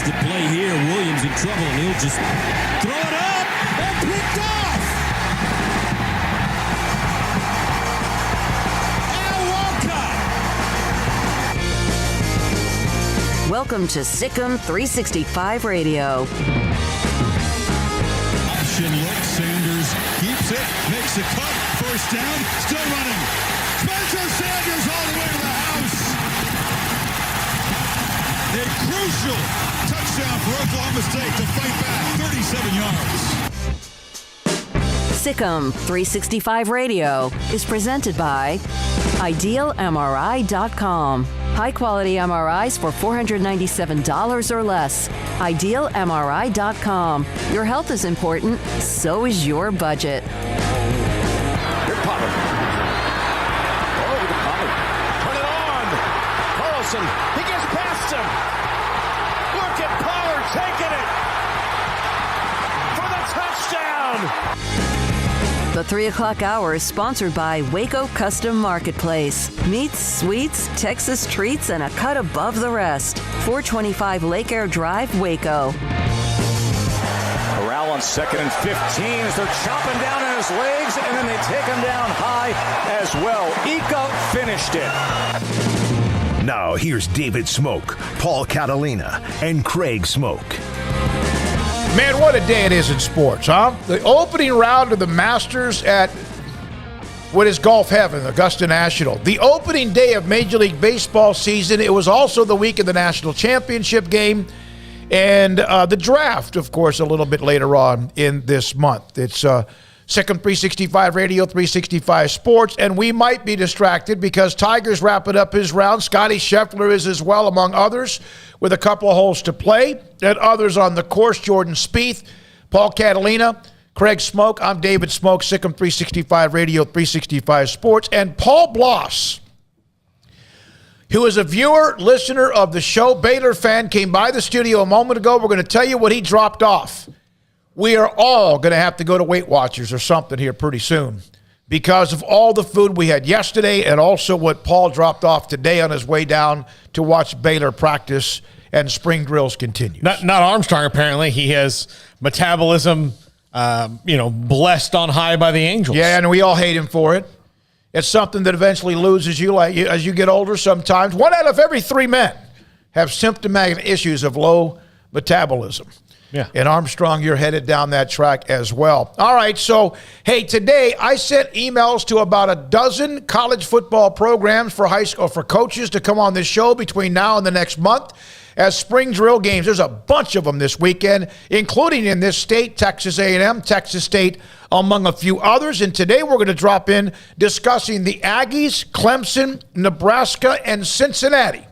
Play here. Williams in trouble, and he'll just throw it up and picked off. Al Walcott. Welcome to Sikkim 365 Radio. Option look. Sanders keeps it, makes a cut, first down, still running. Spencer Sanders all the way to the house. A crucial touchdown for Oklahoma State to fight back 37 yards. Sikkim 365 Radio is presented by IdealMRI.com. High-quality MRIs for $497 or less. IdealMRI.com. Your health is important, so is your budget. Here Pollard. Oh, the Pollard. Turn it on. Carlson. He gets past him. Look at Pollard taking it for the touchdown. The 3 o'clock hour is sponsored by Waco Custom Marketplace. Meats, sweets, Texas treats, and a cut above the rest. 425 Lake Air Drive, Waco. Corral on 2nd and 15 as they're chopping down on his legs, and then they take him down high as well. Ika finished it. Now here's David Smoak, Paul Catalina, and Craig Smoak. Man, what a day it is in sports, huh? The opening round of the Masters at what is golf heaven, Augusta National. The opening day of Major League Baseball season. It was also the week of the National Championship game. And the draft, of course, a little bit later on in this month. It's Second 365 Radio, 365 Sports, and we might be distracted because Tiger's wrapping up his round. Scotty Scheffler is as well, among others, with a couple of holes to play. And others on the course, Jordan Spieth, Paul Catalina, Craig Smoak. I'm David Smoak, Sikkim 365 Radio, 365 Sports. And Paul Bloss, who is a viewer, listener of the show, Baylor fan, came by the studio a moment ago. We're going to tell you what he dropped off. We are all going to have to go to Weight Watchers or something here pretty soon because of all the food we had yesterday and also what Paul dropped off today on his way down to watch Baylor practice and spring drills continue. Not Armstrong, apparently. He has metabolism, blessed on high by the angels. Yeah, and we all hate him for it. It's something that eventually loses you as you get older sometimes. 1 out of every 3 men have symptomatic issues of low metabolism. Yeah. And Armstrong, you're headed down that track as well. All right, so, hey, today I sent emails to about a dozen college football programs for high school for coaches to come on this show between now and the next month as spring drill games. There's a bunch of them this weekend, including in this state, Texas A&M, Texas State, among a few others. And today we're going to drop in discussing the Aggies, Clemson, Nebraska, and Cincinnati,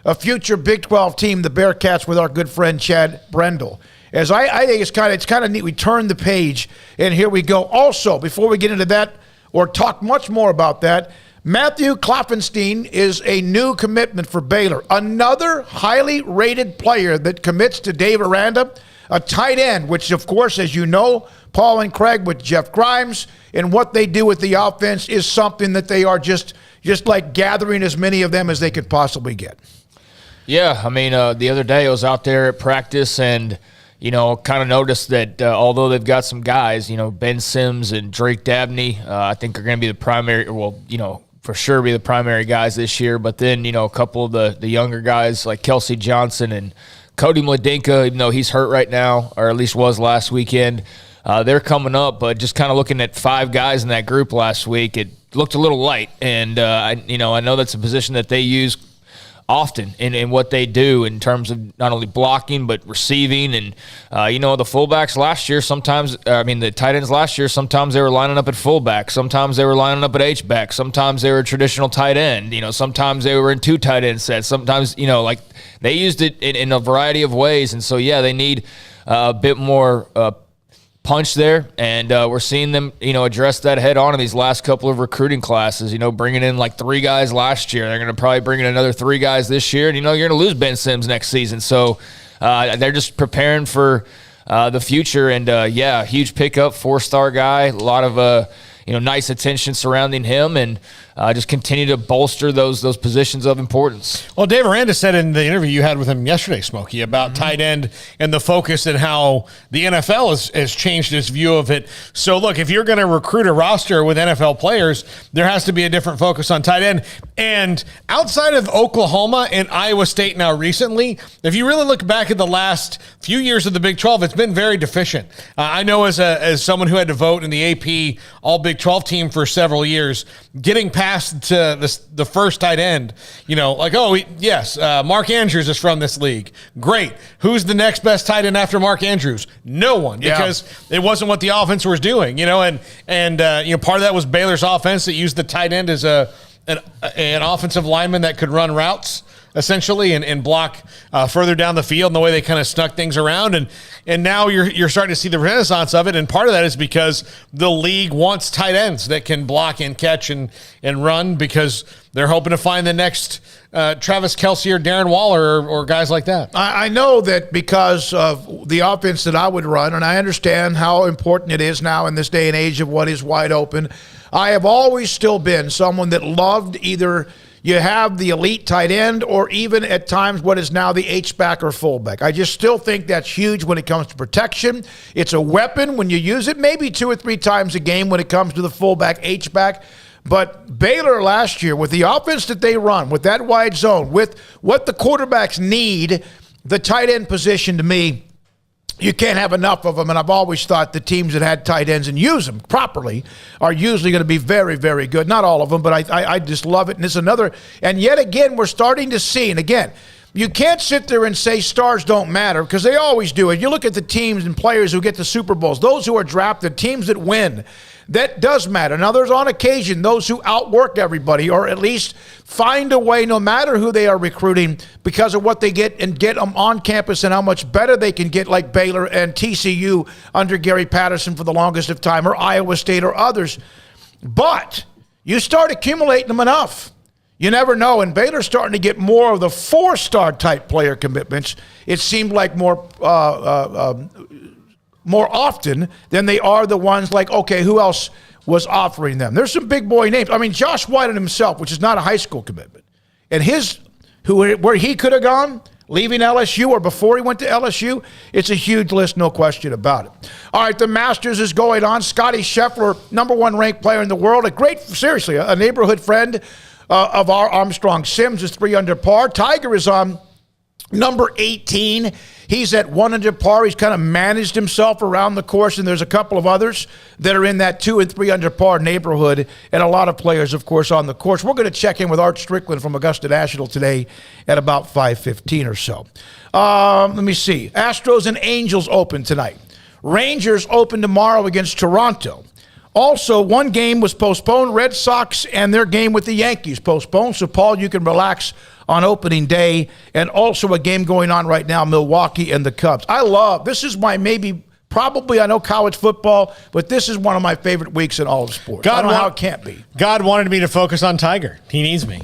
a future Big 12 team, the Bearcats, with our good friend Chad Brendel. As I think it's kind of neat. We turn the page, and here we go. Also, before we get into that or talk much more about that, Matthew Klopfenstein is a new commitment for Baylor. Another highly rated player that commits to Dave Aranda, a tight end, which, of course, as you know, Paul and Craig with Jeff Grimes, and what they do with the offense is something that they are just like gathering as many of them as they could possibly get. Yeah, I mean, the other day I was out there at practice and kind of noticed that although they've got some guys, Ben Sims and Drake Dabney, I think are going to be the primary, for sure be the primary guys this year. But then, a couple of the younger guys like Kelsey Johnson and Cody Mladenka, even though he's hurt right now, or at least was last weekend, they're coming up. But just kind of looking at 5 guys in that group last week, it looked a little light. And, I know that's a position that they use often in what they do in terms of not only blocking but receiving. And the fullbacks last year the tight ends last year, sometimes they were lining up at fullback, sometimes they were lining up at H-back, sometimes they were a traditional tight end, sometimes they were in 2 tight end sets, sometimes they used it in a variety of ways. And so they need a bit more punch there, and we're seeing them, address that head on in these last couple of recruiting classes, bringing in like 3 guys last year. They're going to probably bring in another 3 guys this year, and, you're going to lose Ben Sims next season. So they're just preparing for the future, and, huge pickup, 4-star guy, a lot of, nice attention surrounding him, and just continue to bolster those positions of importance. Well, Dave Aranda said in the interview you had with him yesterday, Smokey, about tight end and the focus and how the NFL has changed its view of it. So, look, if you're going to recruit a roster with NFL players, there has to be a different focus on tight end. And outside of Oklahoma and Iowa State now recently, if you really look back at the last few years of the Big 12, it's been very deficient. I know as someone who had to vote in the AP All Big 12 team for several years, getting past to the first tight end, Mark Andrews is from this league. Great. Who's the next best tight end after Mark Andrews? No one, because it wasn't what the offense was doing, and part of that was Baylor's offense that used the tight end as an offensive lineman that could run routes, essentially, and block further down the field, and the way they kind of snuck things around. And now you're starting to see the renaissance of it, and part of that is because the league wants tight ends that can block and catch and run, because they're hoping to find the next Travis Kelce or Darren Waller or guys like that. I know that because of the offense that I would run, and I understand how important it is now in this day and age of what is wide open, I have always still been someone that loved either – you have the elite tight end, or even at times what is now the H-back or fullback. I just still think that's huge when it comes to protection. It's a weapon when you use it, maybe 2 or 3 times a game when it comes to the fullback, H-back. But Baylor last year, with the offense that they run, with that wide zone, with what the quarterbacks need, the tight end position, to me, you can't have enough of them, and I've always thought the teams that had tight ends and use them properly are usually going to be very, very good. Not all of them, but I just love it. And it's another, and yet again, we're starting to see, and again, you can't sit there and say stars don't matter, because they always do. If you look at the teams and players who get the Super Bowls, those who are drafted, teams that win, that does matter. Now, there's on occasion those who outwork everybody, or at least find a way, no matter who they are recruiting, because of what they get, and get them on campus and how much better they can get, like Baylor and TCU under Gary Patterson for the longest of time, or Iowa State or others. But you start accumulating them enough, you never know. And Baylor's starting to get more of the 4-star type player commitments. It seemed like more often than they are the ones like, okay, who else was offering them? There's some big boy names. I mean, Josh White himself, which is not a high school commitment, and where he could have gone, leaving LSU or before he went to LSU, it's a huge list, no question about it. All right, the Masters is going on. Scotty Scheffler, number 1 ranked player in the world, seriously, a neighborhood friend of our Armstrong Sims, is 3 under par. Tiger is on number 18. He's at 1 under par. He's kind of managed himself around the course, and there's a couple of others that are in that 2 and 3 under par neighborhood, and a lot of players, of course, on the course. We're going to check in with Art Strickland from Augusta National today at about 5:15 or so. Let me see. Astros and Angels open tonight. Rangers open tomorrow against Toronto. Also, one game was postponed. Red Sox and their game with the Yankees postponed. So, Paul, you can relax on opening day. And also a game going on right now, Milwaukee and the Cubs. This is my probably, I know college football, but this is one of my favorite weeks in all of sports. I don't know how it can't be. God wanted me to focus on Tiger. He needs me.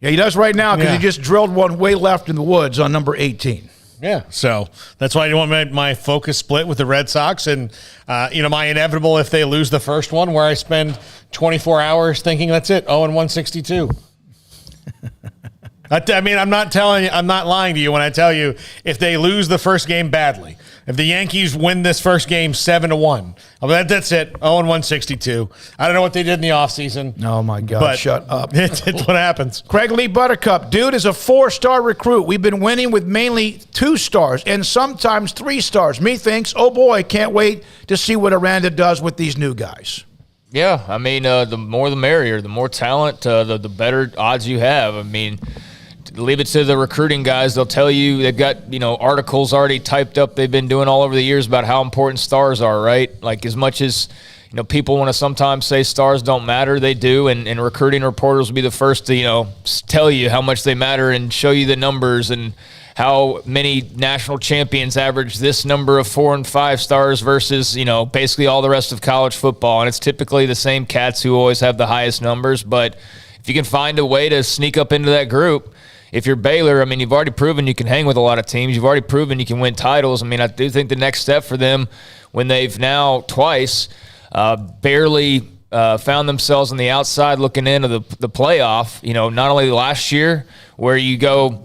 Yeah, he does right now, because he just drilled one way left in the woods on number 18. Yeah, so that's why I want my focus split with the Red Sox, and my inevitable if they lose the first one, where I spend 24 hours thinking that's it, 0-162. I mean, I'm not lying to you when I tell you, if they lose the first game badly, if the Yankees win this first game 7-1, that's it, 0-162. I don't know what they did in the offseason. Oh, my God, but shut up. It's what happens. Craig Lee Buttercup, dude is a 4-star recruit. We've been winning with mainly 2 stars and sometimes 3 stars. Me thinks, oh, boy, can't wait to see what Aranda does with these new guys. Yeah, I mean, the more the merrier. The more talent, the better odds you have. I mean, leave it to the recruiting guys. They'll tell you they've got, articles already typed up they've been doing all over the years about how important stars are, right? Like, as much as, people want to sometimes say stars don't matter, they do, and recruiting reporters will be the first to, tell you how much they matter and show you the numbers and how many national champions average this number of 4 and 5 stars versus, basically all the rest of college football. And it's typically the same cats who always have the highest numbers. But if you can find a way to sneak up into that group, if you're Baylor, I mean, you've already proven you can hang with a lot of teams. You've already proven you can win titles. I mean, I do think the next step for them, when they've now twice barely found themselves on the outside looking into the playoff, not only last year where you go,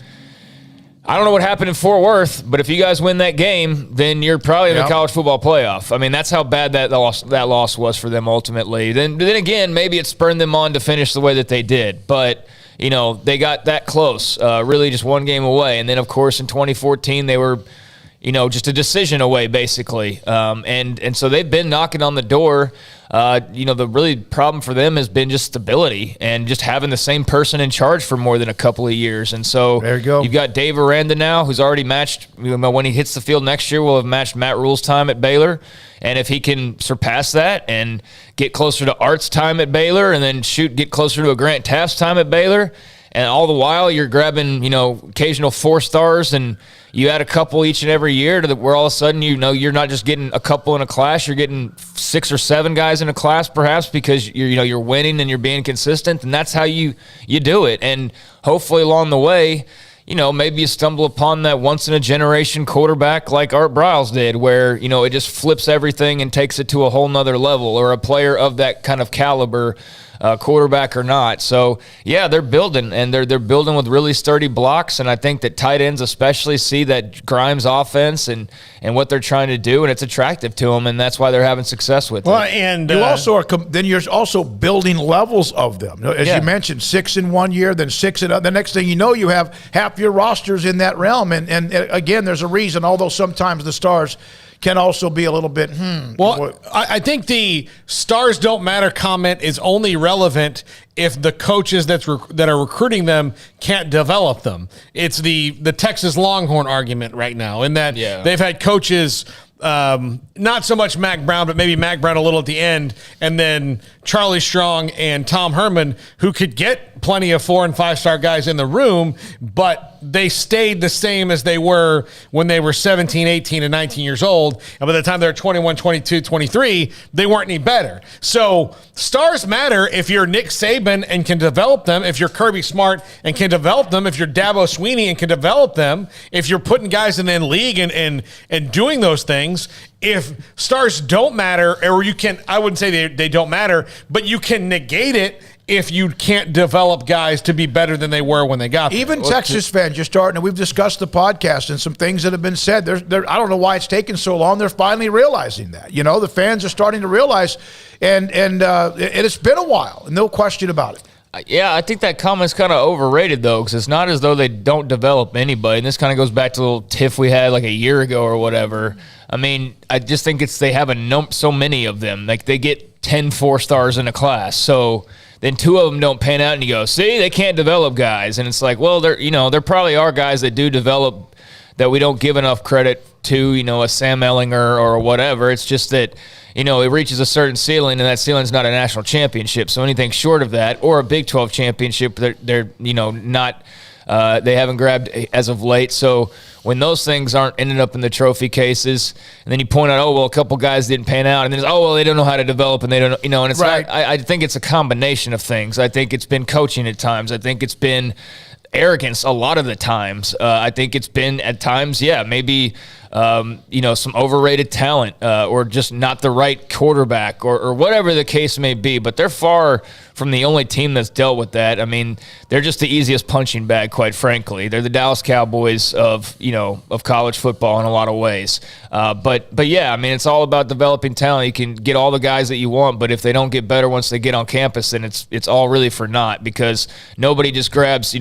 I don't know what happened in Fort Worth, but if you guys win that game, then you're probably in the college football playoff. I mean, that's how bad that loss was for them ultimately. Then again, maybe it spurred them on to finish the way that they did. But, they got that close, really just one game away. And then, of course, in 2014, they were, just a decision away, basically. And so they've been knocking on the door. The really problem for them has been just stability and just having the same person in charge for more than a couple of years. And so there you go. You've got Dave Aranda now, who's already matched, when he hits the field next year, will have matched Matt Rule's time at Baylor. And if he can surpass that and get closer to Art's time at Baylor and then get closer to a Grant Taft's time at Baylor, and all the while you're grabbing, occasional 4 stars and you add a couple each and every year to where all of a sudden, you're not just getting a couple in a class, you're getting 6 or 7 guys in a class perhaps because you're winning and you're being consistent, and that's how you do it. And hopefully along the way, maybe you stumble upon that once-in-a-generation quarterback like Art Briles did, where, it just flips everything and takes it to a whole nother level, or a player of that kind of caliber, quarterback or not. So, yeah, they're building, and they're building with really sturdy blocks, and I think that tight ends especially see that Grimes offense and what they're trying to do, and it's attractive to them, and that's why they're having success with it. And you also are then you're also building levels of them. As you mentioned, 6 in 1 year, then 6 in the next thing you know, you have half your rosters in that realm, and again, there's a reason. Although sometimes the stars can also be a little bit, Well, I think the stars don't matter comment is only relevant if the coaches that are recruiting them can't develop them. It's the Texas Longhorn argument right now, in that they've had coaches, not so much Mac Brown, but maybe Mac Brown a little at the end, and then Charlie Strong and Tom Herman, who could get plenty of 4- and 5-star guys in the room, but they stayed the same as they were when they were 17, 18, and 19 years old. And by the time they're 21, 22, 23, they weren't any better. So stars matter if you're Nick Saban and can develop them, if you're Kirby Smart and can develop them, if you're Dabo Swinney and can develop them, if you're putting guys in the league and doing those things. If stars don't matter, or I wouldn't say they don't matter, but you can negate it if you can't develop guys to be better than they were when they got there. Even Texas fans, you're starting, and we've discussed the podcast and some things that have been said. I don't know why it's taken so long. They're finally realizing that. The fans are starting to realize, and it's been a while, no question about it. Yeah, I think that comment's kind of overrated, though, because it's not as though they don't develop anybody. And this kind of goes back to a little tiff we had like a year ago or whatever. I mean, I just think they have so many of them. Like, they get 10 4-stars in a class. So then 2 of them don't pan out, and you go, see, they can't develop guys. And it's like, well, there probably are guys that do develop that we don't give enough credit to, a Sam Ellinger or whatever. It's just that, it reaches a certain ceiling, and that ceiling's not a national championship. So anything short of that, or a Big 12 championship, they're not they haven't grabbed as of late. So when those things aren't ending up in the trophy cases, and then you point out, a couple guys didn't pan out, and then they don't know how to develop, and they don't, and it's right. I think it's a combination of things. I think it's been coaching at times. I think it's been arrogance a lot of the times. I think it's been at times, maybe some overrated talent, or just not the right quarterback, or whatever the case may be. But they're far from the only team that's dealt with that. I mean, they're just the easiest punching bag, quite frankly. They're the Dallas Cowboys of college football in a lot of ways. But yeah, I mean, it's all about developing talent. You can get all the guys that you want, but if they don't get better once they get on campus, then it's all really for naught, because nobody just grabs 10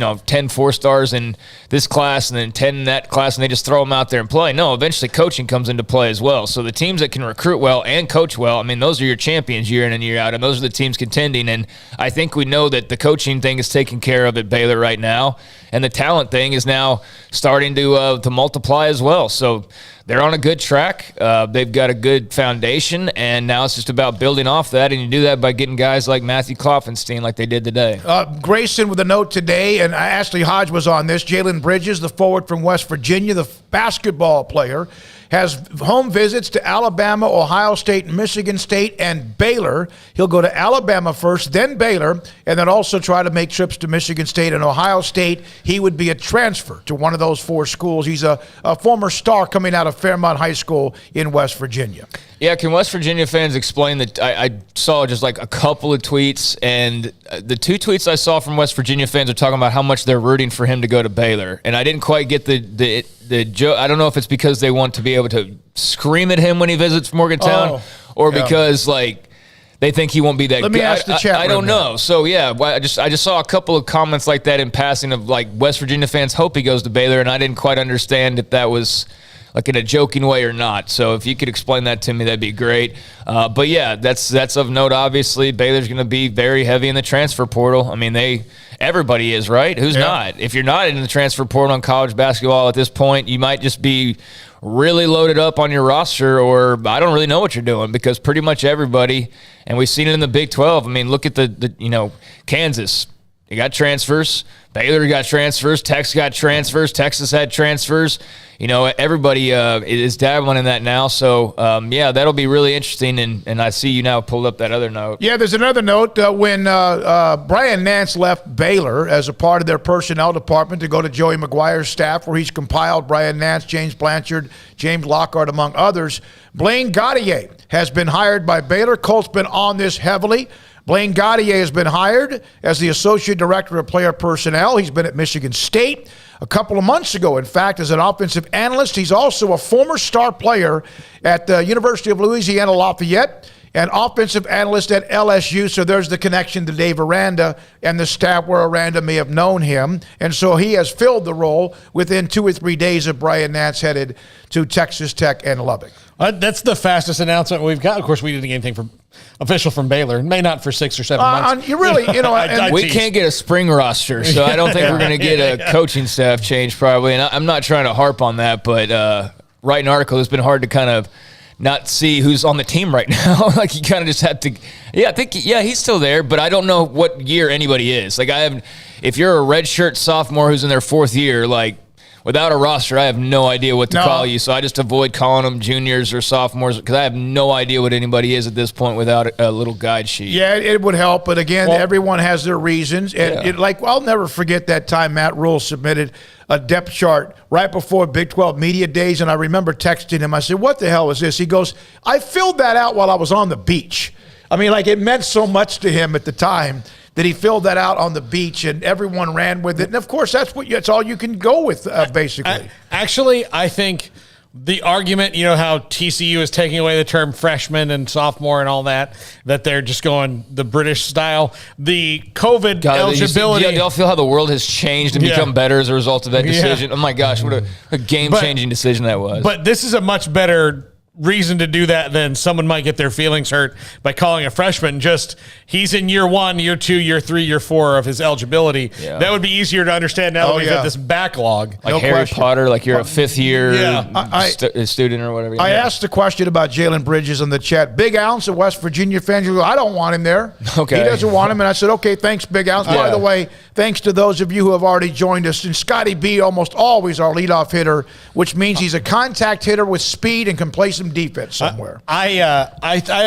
4-stars in this class and then 10 in that class, and they just throw them out there and play. No, eventually coaching comes into play as well. So the teams that can recruit well and coach well, I mean, those are your champions year in and year out, and those are the teams contending. And I think we know that the coaching thing is taken care of at Baylor right now, and the talent thing is now starting to multiply as well. So they're on a good track. They've got a good foundation, and now it's just about building off that, and you do that by getting guys like Matthew Klopfenstein like they did today. Grayson with a note today, and Ashley Hodge was on this. Jalen Bridges, the forward from West Virginia, the basketball player, has home visits to Alabama, Ohio State, Michigan State, and Baylor. He'll go to Alabama first, then Baylor, and then also try to make trips to Michigan State and Ohio State. He would be a transfer to one of those 4 schools. He's a former star coming out of Fairmont High School in West Virginia. Yeah, can West Virginia fans explain that? I saw just like a couple of tweets, and the 2 tweets I saw from West Virginia fans are talking about how much they're rooting for him to go to Baylor, and I didn't quite get the joke. I don't know if it's because they want to be able to scream at him when he visits Morgantown, or because they think he won't be that good. Let me ask the chat. I don't know. So yeah, I just saw a couple of comments like that in passing of like West Virginia fans hope he goes to Baylor, and I didn't quite understand if that was like in a joking way or not. So if you could explain that to me, that'd be great. But yeah, that's of note. Obviously, Baylor's going to be very heavy in the transfer portal. I mean, everybody is, right? Who's not? If you're not in the transfer portal in college basketball at this point, you might just be really loaded up on your roster, or I don't really know what you're doing, because pretty much everybody, and we've seen it in the Big 12. I mean, look at the Kansas. They got transfers. Baylor got transfers. Texas got transfers. Texas had transfers. Everybody is dabbling in that now. So, that'll be really interesting. And I see you now pulled up that other note. Yeah, there's another note. When Brian Nance left Baylor as a part of their personnel department to go to Joey McGuire's staff, where he's compiled Brian Nance, James Blanchard, James Lockhart, among others, Blaine Gauthier has been hired by Baylor. Colt's been on this heavily. Blaine Gauthier has been hired as the Associate Director of Player Personnel. He's been at Michigan State a couple of months ago, in fact, as an offensive analyst. He's also a former star player at the University of Louisiana Lafayette and offensive analyst at LSU. So there's the connection to Dave Aranda and the staff where Aranda may have known him. And so he has filled the role within 2 or 3 days of Brian Nance headed to Texas Tech and Lubbock. That's the fastest announcement we've got. Of course, we didn't get anything from official from Baylor. May not for 6 or 7 months. You really, we can't get a spring roster, so I don't think we're going to get a coaching staff change probably. And I'm not trying to harp on that, but writing an article, it's been hard to kind of not see who's on the team right now. Like you kind of just have to. Yeah, I think he's still there, but I don't know what year anybody is. Like if you're a redshirt sophomore who's in their 4th year, like. Without a roster, I have no idea what to call you, so I just avoid calling them juniors or sophomores because I have no idea what anybody is at this point without a little guide sheet. Yeah, it would help, but again, everyone has their reasons. And I'll never forget that time Matt Rule submitted a depth chart right before Big 12 Media Days, and I remember texting him. I said, "What the hell is this?" He goes, "I filled that out while I was on the beach." I mean, it meant so much to him at the time that he filled that out on the beach, and everyone ran with it. And, of course, that's all you can go with, basically. Actually, I think the argument, how TCU is taking away the term freshman and sophomore and all that they're just going the British style. The COVID eligibility. Do y'all feel how the world has changed and become better as a result of that decision? Oh, my gosh, what a game-changing decision that was. But this is a much better reason to do that than someone might get their feelings hurt by calling a freshman. Just he's in year 1, year 2, year 3, year 4 of his eligibility. Yeah. That would be easier to understand now that we've got this backlog. Like Harry Potter, like you're a 5th year student or whatever. I asked the question about Jalen Bridges in the chat. Big Ounce, a West Virginia fan, go, I don't want him there. Okay. He doesn't want him. And I said, okay, thanks, Big Ounce. By the way, thanks to those of you who have already joined us. And Scotty B, almost always our leadoff hitter, which means he's a contact hitter with speed and can play some defense somewhere. I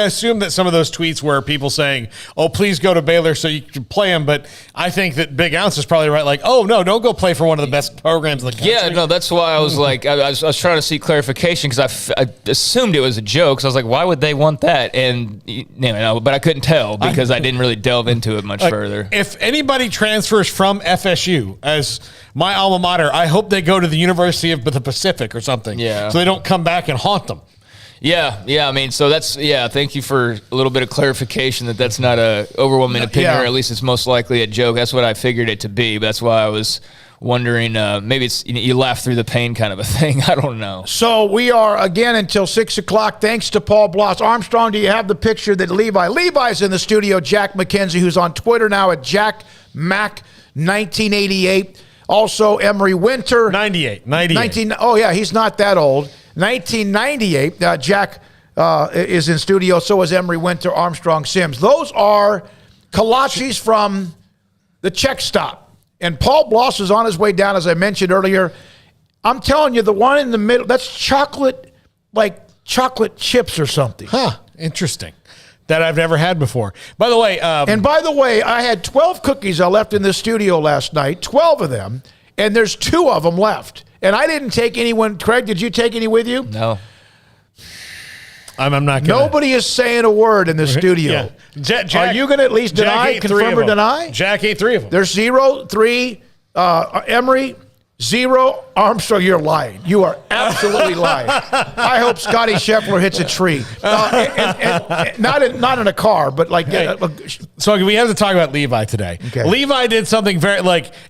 assume that some of those tweets were people saying, "Oh, please go to Baylor so you can play him." But I think that Big Ounce is probably right. Like, "Oh no, don't go play for one of the best programs in the country." Yeah, no, that's why I was like, I was trying to seek clarification because I assumed it was a joke. So I was like, why would they want that? And but I couldn't tell because I didn't really delve into it much further. If anybody transfers from FSU as my alma mater, I hope they go to the University of the Pacific or something. Yeah, so they don't come back and haunt them. Yeah. I mean, so thank you for a little bit of clarification that's not a overwhelming opinion, or at least it's most likely a joke. That's what I figured it to be. But that's why I was wondering, maybe it's you laugh through the pain kind of a thing. I don't know. So we are, again, until 6 o'clock. Thanks to Paul Bloss. Armstrong, do you have the picture that Levi's in the studio, Jack McKenzie, who's on Twitter now at JackMac1988. Also, Emery Winter. 98. Oh, yeah, he's not that old. 1998, Jack is in studio. So is Emery Winter, Armstrong Sims. Those are kolaches from the Czech stop. And Paul Bloss is on his way down, as I mentioned earlier. I'm telling you, the one in the middle, that's chocolate, like chocolate chips or something. Huh, interesting. That I've never had before. By the way. I had 12 cookies I left in the studio last night, 12 of them, and there's 2 of them left. And I didn't take anyone. Craig, did you take any with you? No. I'm not going to. Nobody is saying a word in the studio. Yeah. Jack, are you going to at least deny, confirm, or deny? Jack ate 3 of them. There's 0, 3, Emery, 0. Armstrong, you're lying. You are absolutely lying. I hope Scotty Scheffler hits a tree. And not in a car, but like. So we have to talk about Levi today. Okay. Levi did something very,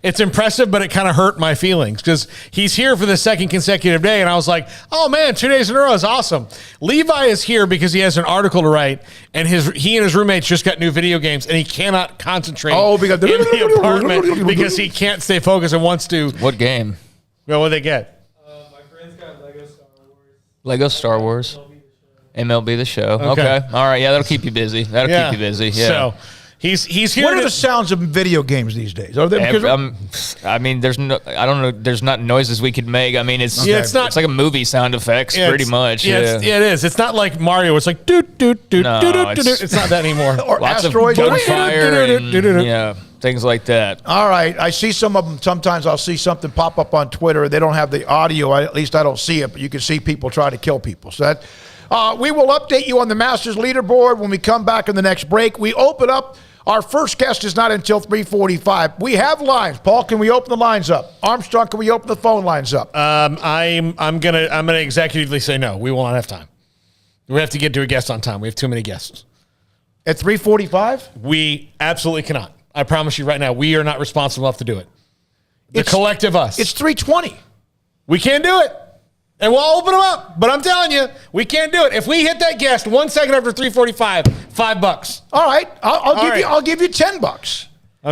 it's impressive, but it kind of hurt my feelings because he's here for the 2nd consecutive day. And I was like, oh man, 2 days in a row is awesome. Levi is here because he has an article to write, and he and his roommates just got new video games, and he cannot concentrate because in the apartment because he can't stay focused and wants to. What game? Well, what did they get? My friends got Lego Star Wars. Lego Star Wars. MLB The Show. Okay. All right. Yeah, that'll keep you busy. Yeah. He's here. What are the sounds of video games these days? Are they? I mean, there's no. I don't know. There's not noises we could make. I mean, it's it's not. It's like a movie sound effects, pretty much. Yeah, it is. It's not like Mario. It's like doot doot doot doot doot. It's not that anymore. Or lots asteroids. of gunfire and things like that. All right, I see some of them. Sometimes I'll see something pop up on Twitter. They don't have the audio. At least I don't see it, but you can see people try to kill people. So that we will update you on the Masters leaderboard when we come back in the next break. We open up. Our first guest is not until 3:45. We have lines. Paul, can we open the lines up? Armstrong, can we open the phone lines up? I'm gonna executively say no. We will not have time. We have to get to a guest on time. We have too many guests. At 3:45? We absolutely cannot. I promise you right now, we are not responsible enough to do it. The collective us. It's 3:20. We can't do it. And we'll open them up. But I'm telling you, we can't do it. If we hit that guest 1 second after 3:45, $5. All right. I'll give you $10.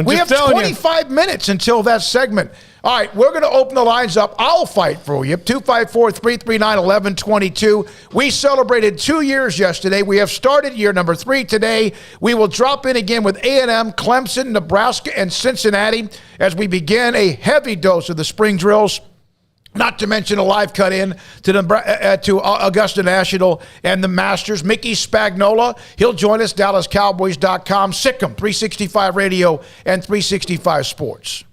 We have 25 minutes until that segment. All right, we're going to open the lines up. I'll fight for you. 254-339-1122. We celebrated 2 years yesterday. We have started year number 3 today. We will drop in again with A&M, Clemson, Nebraska, and Cincinnati as we begin a heavy dose of the spring drills. Not to mention a live cut in to Augusta National and the Masters. Mickey Spagnola, he'll join us, DallasCowboys.com, Sikkim, 365 Radio, and 365 Sports.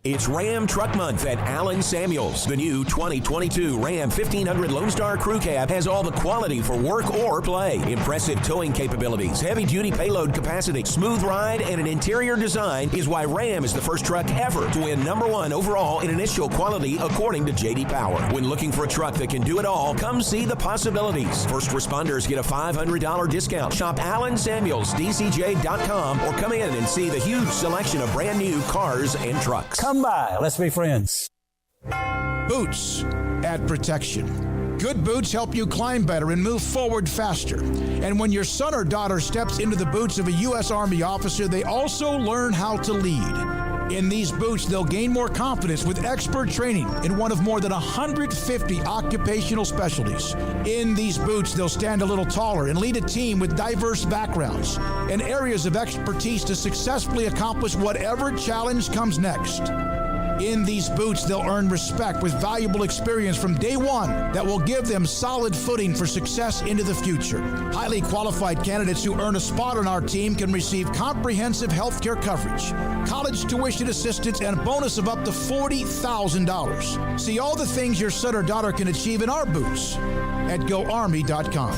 It's Ram Truck Month at Allen Samuels. The new 2022 Ram 1500 Lone Star Crew Cab has all the quality for work or play. Impressive towing capabilities, heavy-duty payload capacity, smooth ride, and an interior design is why Ram is the first truck ever to win #1 overall in initial quality according to J.D. Power. When looking for a truck that can do it all, come see the possibilities. First responders get a $500 discount. Shop Allen Samuels, DCJ.com, or come in and see the huge selection of brand new cars and trucks. Come by. Let's be friends. Boots add protection. Good boots help you climb better and move forward faster. And when your son or daughter steps into the boots of a U.S. Army officer, they also learn how to lead. In these boots, they'll gain more confidence with expert training in one of more than 150 occupational specialties. In these boots, they'll stand a little taller and lead a team with diverse backgrounds and areas of expertise to successfully accomplish whatever challenge comes next. In these boots, they'll earn respect with valuable experience from day one that will give them solid footing for success into the future. Highly qualified candidates who earn a spot on our team can receive comprehensive health care coverage, college tuition assistance, and a bonus of up to $40,000. See all the things your son or daughter can achieve in our boots at GoArmy.com.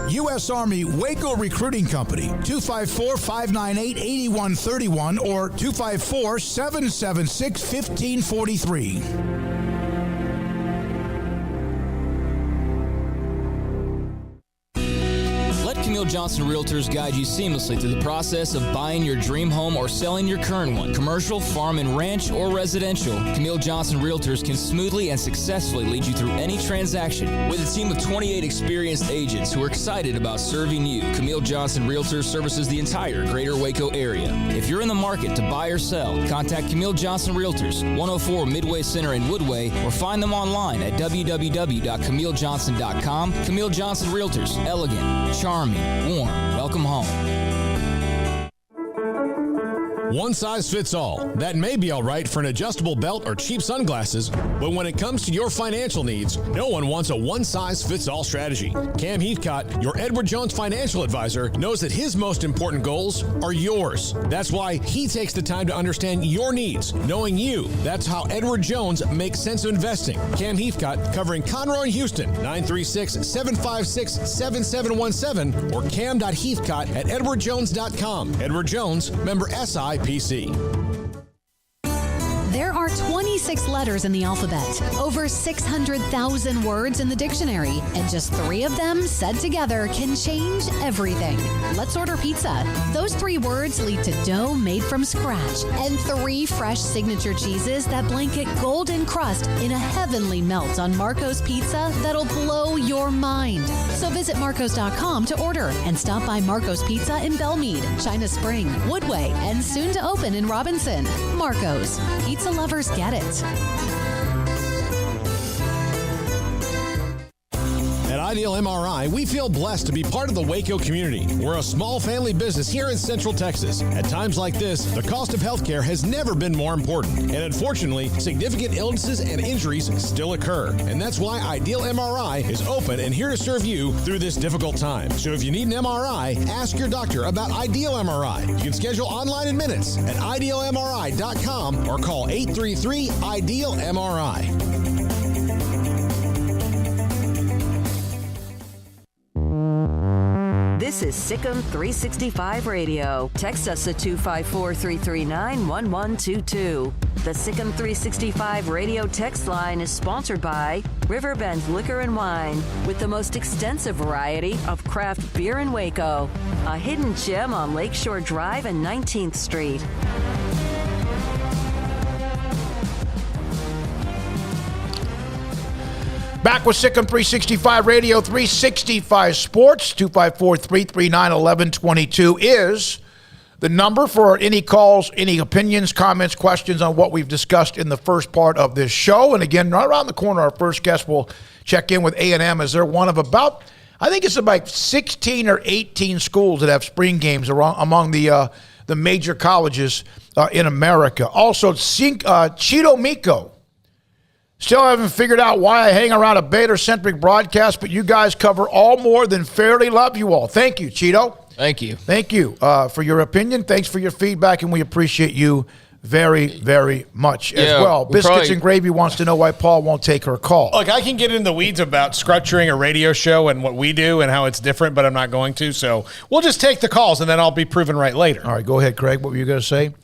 U.S. Army Waco Recruiting Company, 254-598-8131 or 254-776-1543. Camille Johnson Realtors guide you seamlessly through the process of buying your dream home or selling your current one. Commercial, farm and ranch, or residential, Camille Johnson Realtors can smoothly and successfully lead you through any transaction. With a team of 28 experienced agents who are excited about serving you, Camille Johnson Realtors services the entire greater Waco area. If you're in the market to buy or sell, contact Camille Johnson Realtors, 104 Midway Center in Woodway, or find them online at www.camillejohnson.com. Camille Johnson Realtors, elegant, charming, warm. Welcome home. One size fits all. That may be all right for an adjustable belt or cheap sunglasses, but when it comes to your financial needs, no one wants a one-size-fits-all strategy. Cam Heathcott, your Edward Jones financial advisor, knows that his most important goals are yours. That's why he takes the time to understand your needs, knowing you. That's how Edward Jones makes sense of investing. Cam Heathcott, covering Conroe and Houston, 936-756-7717 or cam.heathcott@edwardjones.com. Edward Jones, member SIPC. There are 26 letters in the alphabet, over 600,000 words in the dictionary, and just 3 of them said together can change everything. Let's order pizza. Those 3 words lead to dough made from scratch and 3 fresh signature cheeses that blanket golden crust in a heavenly melt on Marco's Pizza that'll blow your mind. So visit Marcos.com to order and stop by Marco's Pizza in Belmead, China Spring, Woodway, and soon to open in Robinson. Marco's. Pizza lovers get it. At Ideal MRI, we feel blessed to be part of the Waco community. We're a small family business here in Central Texas. At times like this, the cost of healthcare has never been more important. And unfortunately, significant illnesses and injuries still occur. And that's why Ideal MRI is open and here to serve you through this difficult time. So if you need an MRI, ask your doctor about Ideal MRI. You can schedule online in minutes at idealmri.com or call 833-IDEAL-MRI. This is Sikkim 365 Radio. Text us at 254-339-1122. The Sikkim 365 Radio text line is sponsored by Riverbend Liquor and Wine, with the most extensive variety of craft beer in Waco. A hidden gem on Lakeshore Drive and 19th Street. Back with Sikkim 365 Radio, 365 Sports. 254-339-1122 is the number for any calls, any opinions, comments, questions on what we've discussed in the first part of this show. And again, right around the corner, our first guest will check in with A&M as they're one of about, I think it's about 16 or 18 schools that have spring games among the major colleges in America. Also, Cheeto Miko. Still haven't figured out why I hang around a Baylor-centric broadcast, but you guys cover all more than fairly. Love you all. Thank you, Cheeto. Thank you. Thank you for your opinion. Thanks for your feedback, and we appreciate you very, very much as well. Biscuits and Gravy wants to know why Paul won't take her call. Look, I can get in the weeds about structuring a radio show and what we do and how it's different, but I'm not going to. So we'll just take the calls, and then I'll be proven right later. All right, go ahead, Craig. What were you going to say?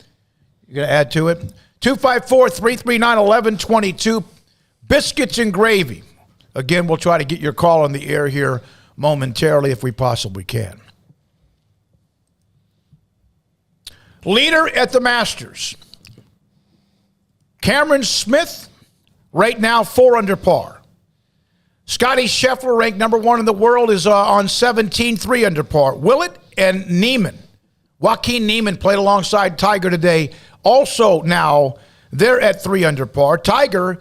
You going to add to it? 254-339-1122. Biscuits and Gravy. Again, we'll try to get your call on the air here momentarily if we possibly can. Leader at the Masters. Cameron Smith, right now 4 under par. Scotty Scheffler, ranked number 1 in the world, is on 17, 3 under par. Willett and Neiman. Joaquin Neiman played alongside Tiger today. Also now, they're at 3 under par. Tiger,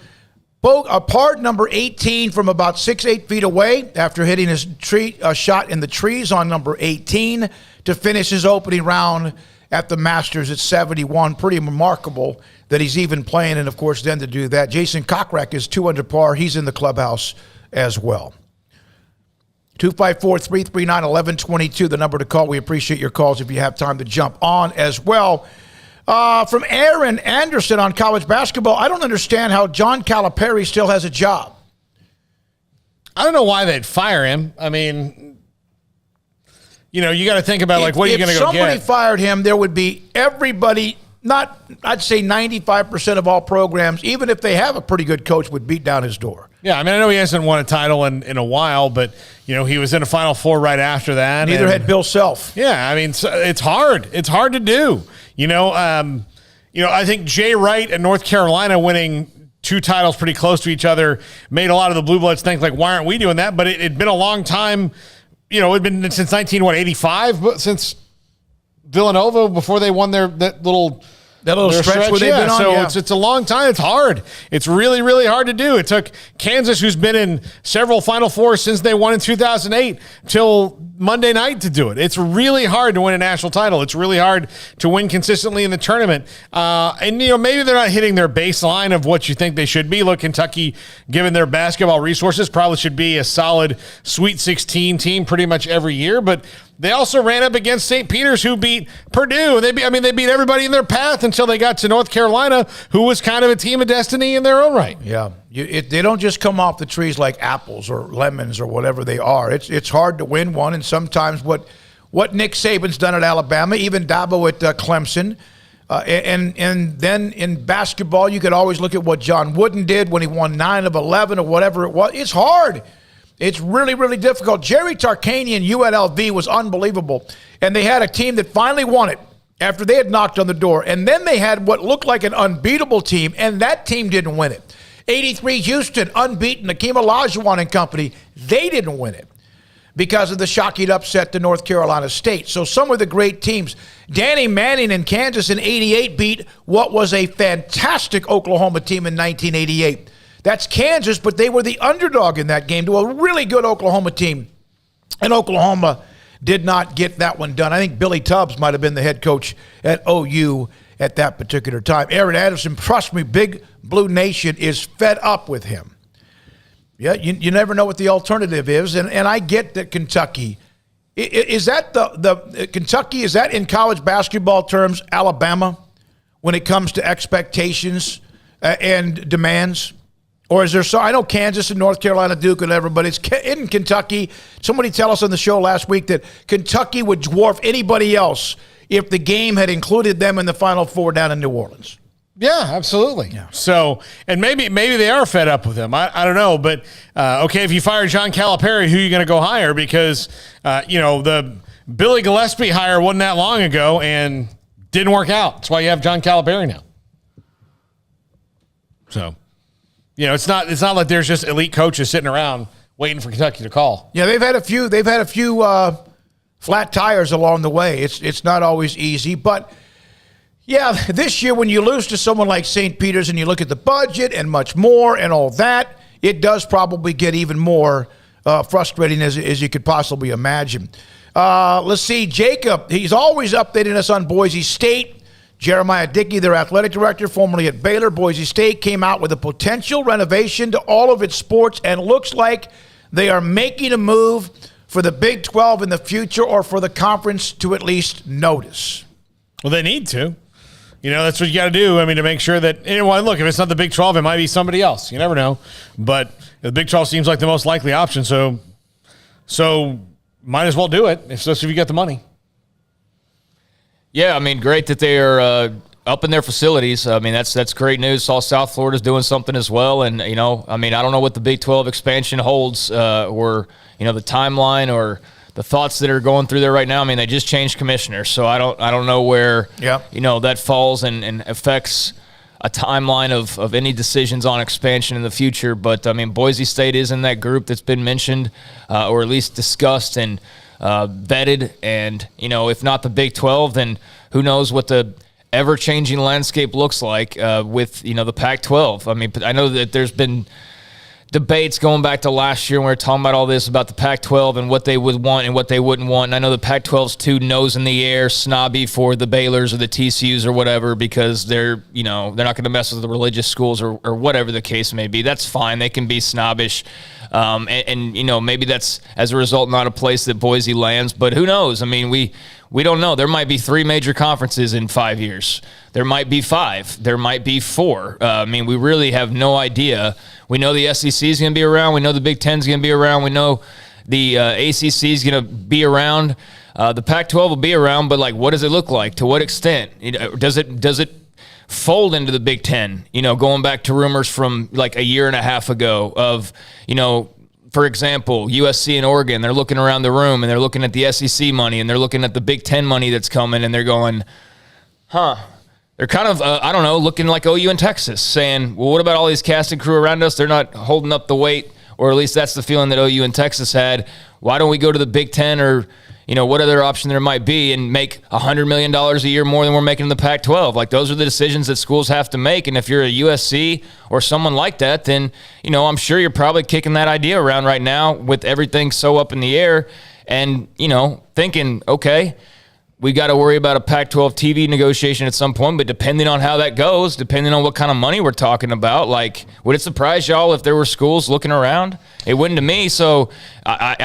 a par number 18 from about 6-8 feet away after hitting his shot in the trees on number 18 to finish his opening round at the Masters at 71. Pretty remarkable that he's even playing, and of course then to do that. Jason Kokrak is 2 under par. He's in the clubhouse as well. 254-339-1122, the number to call. We appreciate your calls if you have time to jump on as well. From Aaron Anderson on college basketball, I don't understand how John Calipari still has a job. I don't know why they'd fire him. I mean, you know, you got to think about, like, what are you going to go get? If somebody fired him, there would be everybody, I'd say 95% of all programs, even if they have a pretty good coach, would beat down his door. Yeah, I mean, I know he hasn't won a title in a while, but, you know, he was in a Final Four right after that. Neither had Bill Self. Yeah, I mean, it's hard. It's hard to do. I think Jay Wright and North Carolina winning 2 titles pretty close to each other made a lot of the Blue Bloods think, like, why aren't we doing that? But it'd been a long time. You know, it'd been since 1985, but since Villanova, before they won that little stretch where they've been on. So it's a long time. It's hard. It's really, really hard to do. It took Kansas, who's been in several Final Fours since they won in 2008, till Monday night to do it. It's really hard to win a national title. It's really hard to win consistently in the tournament. And, you know, maybe they're not hitting their baseline of what you think they should be. Look, Kentucky, given their basketball resources, probably should be a solid Sweet 16 team pretty much every year. But they also ran up against St. Peter's, who beat Purdue. They beat everybody in their path until they got to North Carolina, who was kind of a team of destiny in their own right. Yeah, they don't just come off the trees like apples or lemons or whatever they are. It's hard to win one, and sometimes what Nick Saban's done at Alabama, even Dabo at Clemson, and then in basketball, you could always look at what John Wooden did when he won 9 of 11 or whatever it was. It's hard. It's really, really difficult. Jerry Tarkanian, UNLV, was unbelievable. And they had a team that finally won it after they had knocked on the door. And then they had what looked like an unbeatable team, and that team didn't win it. 83 Houston, unbeaten, Akeem Olajuwon and company, they didn't win it because of the shocking upset to North Carolina State. So some of the great teams. Danny Manning in Kansas in 88 beat what was a fantastic Oklahoma team in 1988. That's Kansas, but they were the underdog in that game to a really good Oklahoma team. And Oklahoma did not get that one done. I think Billy Tubbs might have been the head coach at OU at that particular time. Aaron Anderson, trust me, Big Blue Nation is fed up with him. Yeah, you never know what the alternative is. And I get that Kentucky, is that the Kentucky, is that in college basketball terms, Alabama, when it comes to expectations and demands? Or is there I know Kansas and North Carolina, Duke, and everybody. It's in Kentucky. Somebody tell us on the show last week that Kentucky would dwarf anybody else if the game had included them in the Final Four down in New Orleans. Yeah, absolutely. Yeah. So, and maybe they are fed up with him. I don't know, but okay, if you fire John Calipari, who are you going to go hire? Because the Billy Gillispie hire wasn't that long ago and didn't work out. That's why you have John Calipari now. So. It's not like there's just elite coaches sitting around waiting for Kentucky to call. Yeah, they've had a few flat tires along the way. It's not always easy, but yeah, this year when you lose to someone like St. Peter's and you look at the budget and much more and all that, it does probably get even more frustrating as you could possibly imagine. Let's see, Jacob, he's always updating us on Boise State. Jeremiah Dickey, their athletic director, formerly at Baylor, Boise State, came out with a potential renovation to all of its sports and looks like they are making a move for the Big 12 in the future or for the conference to at least notice. Well, they need to. That's what you got to do. I mean, to make sure that, look, if it's not the Big 12, it might be somebody else. You never know. But the Big 12 seems like the most likely option, so might as well do it, especially if you got the money. Yeah, I mean, great that they are up in their facilities. I mean, that's great news. Saw South Florida's doing something as well. And, I don't know what the Big 12 expansion holds or, the timeline or the thoughts that are going through there right now. I mean, they just changed commissioners, so I don't know where, that falls and affects a timeline of any decisions on expansion in the future. But, I mean, Boise State is in that group that's been mentioned or at least discussed and vetted, and if not the Big 12, then who knows what the ever-changing landscape looks like with the Pac-12. I mean, I know that there's been debates going back to last year when we were talking about all this about the Pac-12 and what they would want and what they wouldn't want. And I know the Pac-12's too nose in the air, snobby for the Baylors or the TCUs or whatever because they're not going to mess with the religious schools or whatever the case may be. That's fine. They can be snobbish. And maybe that's, as a result, not a place that Boise lands. But who knows? I mean, we don't know. There might be 3 major conferences in 5 years. There might be 5. There might be 4. I mean, we really have no idea. We know the SEC is going to be around. We know the Big Ten is going to be around. We know the ACC is going to be around. The Pac-12 will be around, but, what does it look like? To what extent? Does it fold into the Big Ten, going back to rumors from a year and a half ago of, for example, USC and Oregon, they're looking around the room and they're looking at the SEC money and they're looking at the Big Ten money that's coming and they're going, they're kind of, looking like OU and Texas saying, well, what about all these cast and crew around us? They're not holding up the weight, or at least that's the feeling that OU and Texas had. Why don't we go to the Big Ten or what other option there might be and make $100 million a year more than we're making in the Pac-12? Those are the decisions that schools have to make. And if you're a USC or someone like that, then, I'm sure you're probably kicking that idea around right now with everything so up in the air and, thinking, okay, we got to worry about a Pac-12 TV negotiation at some point, but depending on how that goes, depending on what kind of money we're talking about, would it surprise y'all if there were schools looking around? It wouldn't to me. So,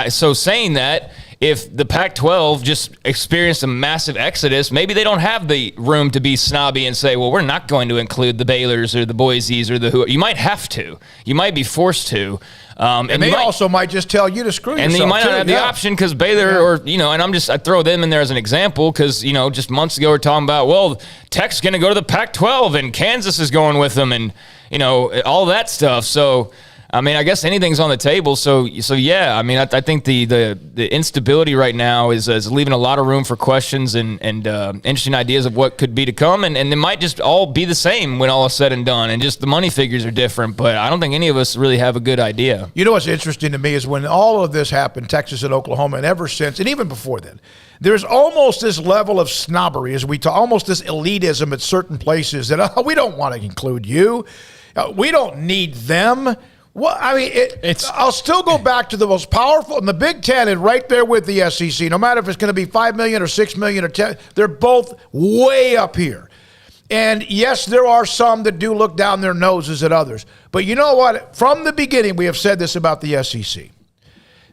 so saying that, if the Pac-12 just experienced a massive exodus, maybe they don't have the room to be snobby and say, well, we're not going to include the Baylors or the Boise's or the who. You might have to. You might be forced to. And they also might just tell you to screw yourself. And you might not have the option because Baylor or, and I throw them in there as an example because, just months ago we're talking about, well, Tech's going to go to the Pac-12 and Kansas is going with them and, all that stuff. So, I mean, I guess anything's on the table. So yeah. I mean, I think the instability right now is leaving a lot of room for questions and interesting ideas of what could be to come. And it might just all be the same when all is said and done. And just the money figures are different. But I don't think any of us really have a good idea. You know what's interesting to me is when all of this happened, Texas and Oklahoma, and ever since, and even before then, there's almost this level of snobbery as we talk, almost this elitism at certain places that we don't want to include you. We don't need them. Well, I mean, I'll still go back to the most powerful, and the Big Ten is right there with the SEC. No matter if it's going to be $5 million or $6 million or $10 million, they're both way up here. And yes, there are some that do look down their noses at others. But you know what? From the beginning, we have said this about the SEC.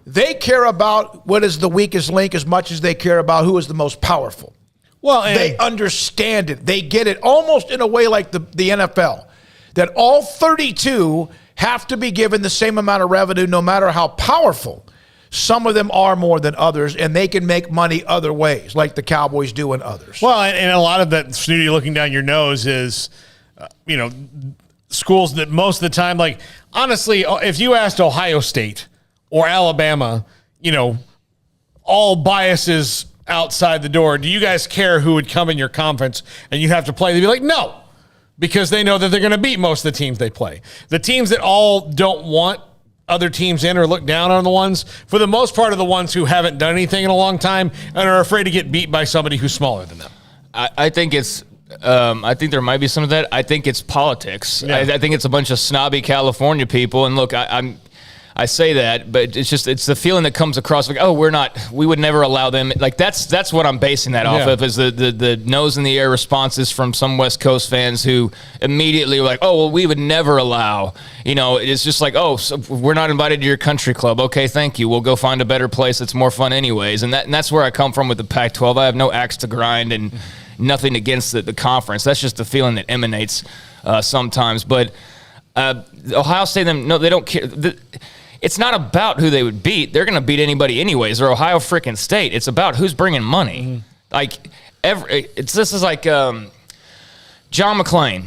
They care about what is the weakest link as much as they care about who is the most powerful. Well, they understand it. They get it almost in a way like the NFL, that all 32 have to be given the same amount of revenue no matter how powerful. Some of them are more than others, and they can make money other ways, like the Cowboys do and others. Well, and a lot of that snooty looking down your nose is, schools that most of the time, like, honestly, if you asked Ohio State or Alabama, all biases outside the door, do you guys care who would come in your conference and you have to play? They'd be like, no. Because they know that they're going to beat most of the teams they play. The teams that all don't want other teams in or look down on the ones, for the most part, are the ones who haven't done anything in a long time and are afraid to get beat by somebody who's smaller than them. I think it's I think there might be some of that. I think it's politics. Yeah. I think it's a bunch of snobby California people. And look, I say that, but it's the feeling that comes across like, we would never allow them. Like that's what I'm basing that off of, is the nose in the air responses from some West Coast fans who immediately were like, we would never allow. It's just like, so we're not invited to your country club. Okay, thank you. We'll go find a better place that's more fun anyways. And that's where I come from with the Pac-12. I have no axe to grind and nothing against the conference. That's just the feeling that emanates sometimes. But Ohio State, they don't care. It's not about who they would beat. They're going to beat anybody anyways. They're Ohio freaking State. It's about who's bringing money. Mm-hmm. This is like John McClain,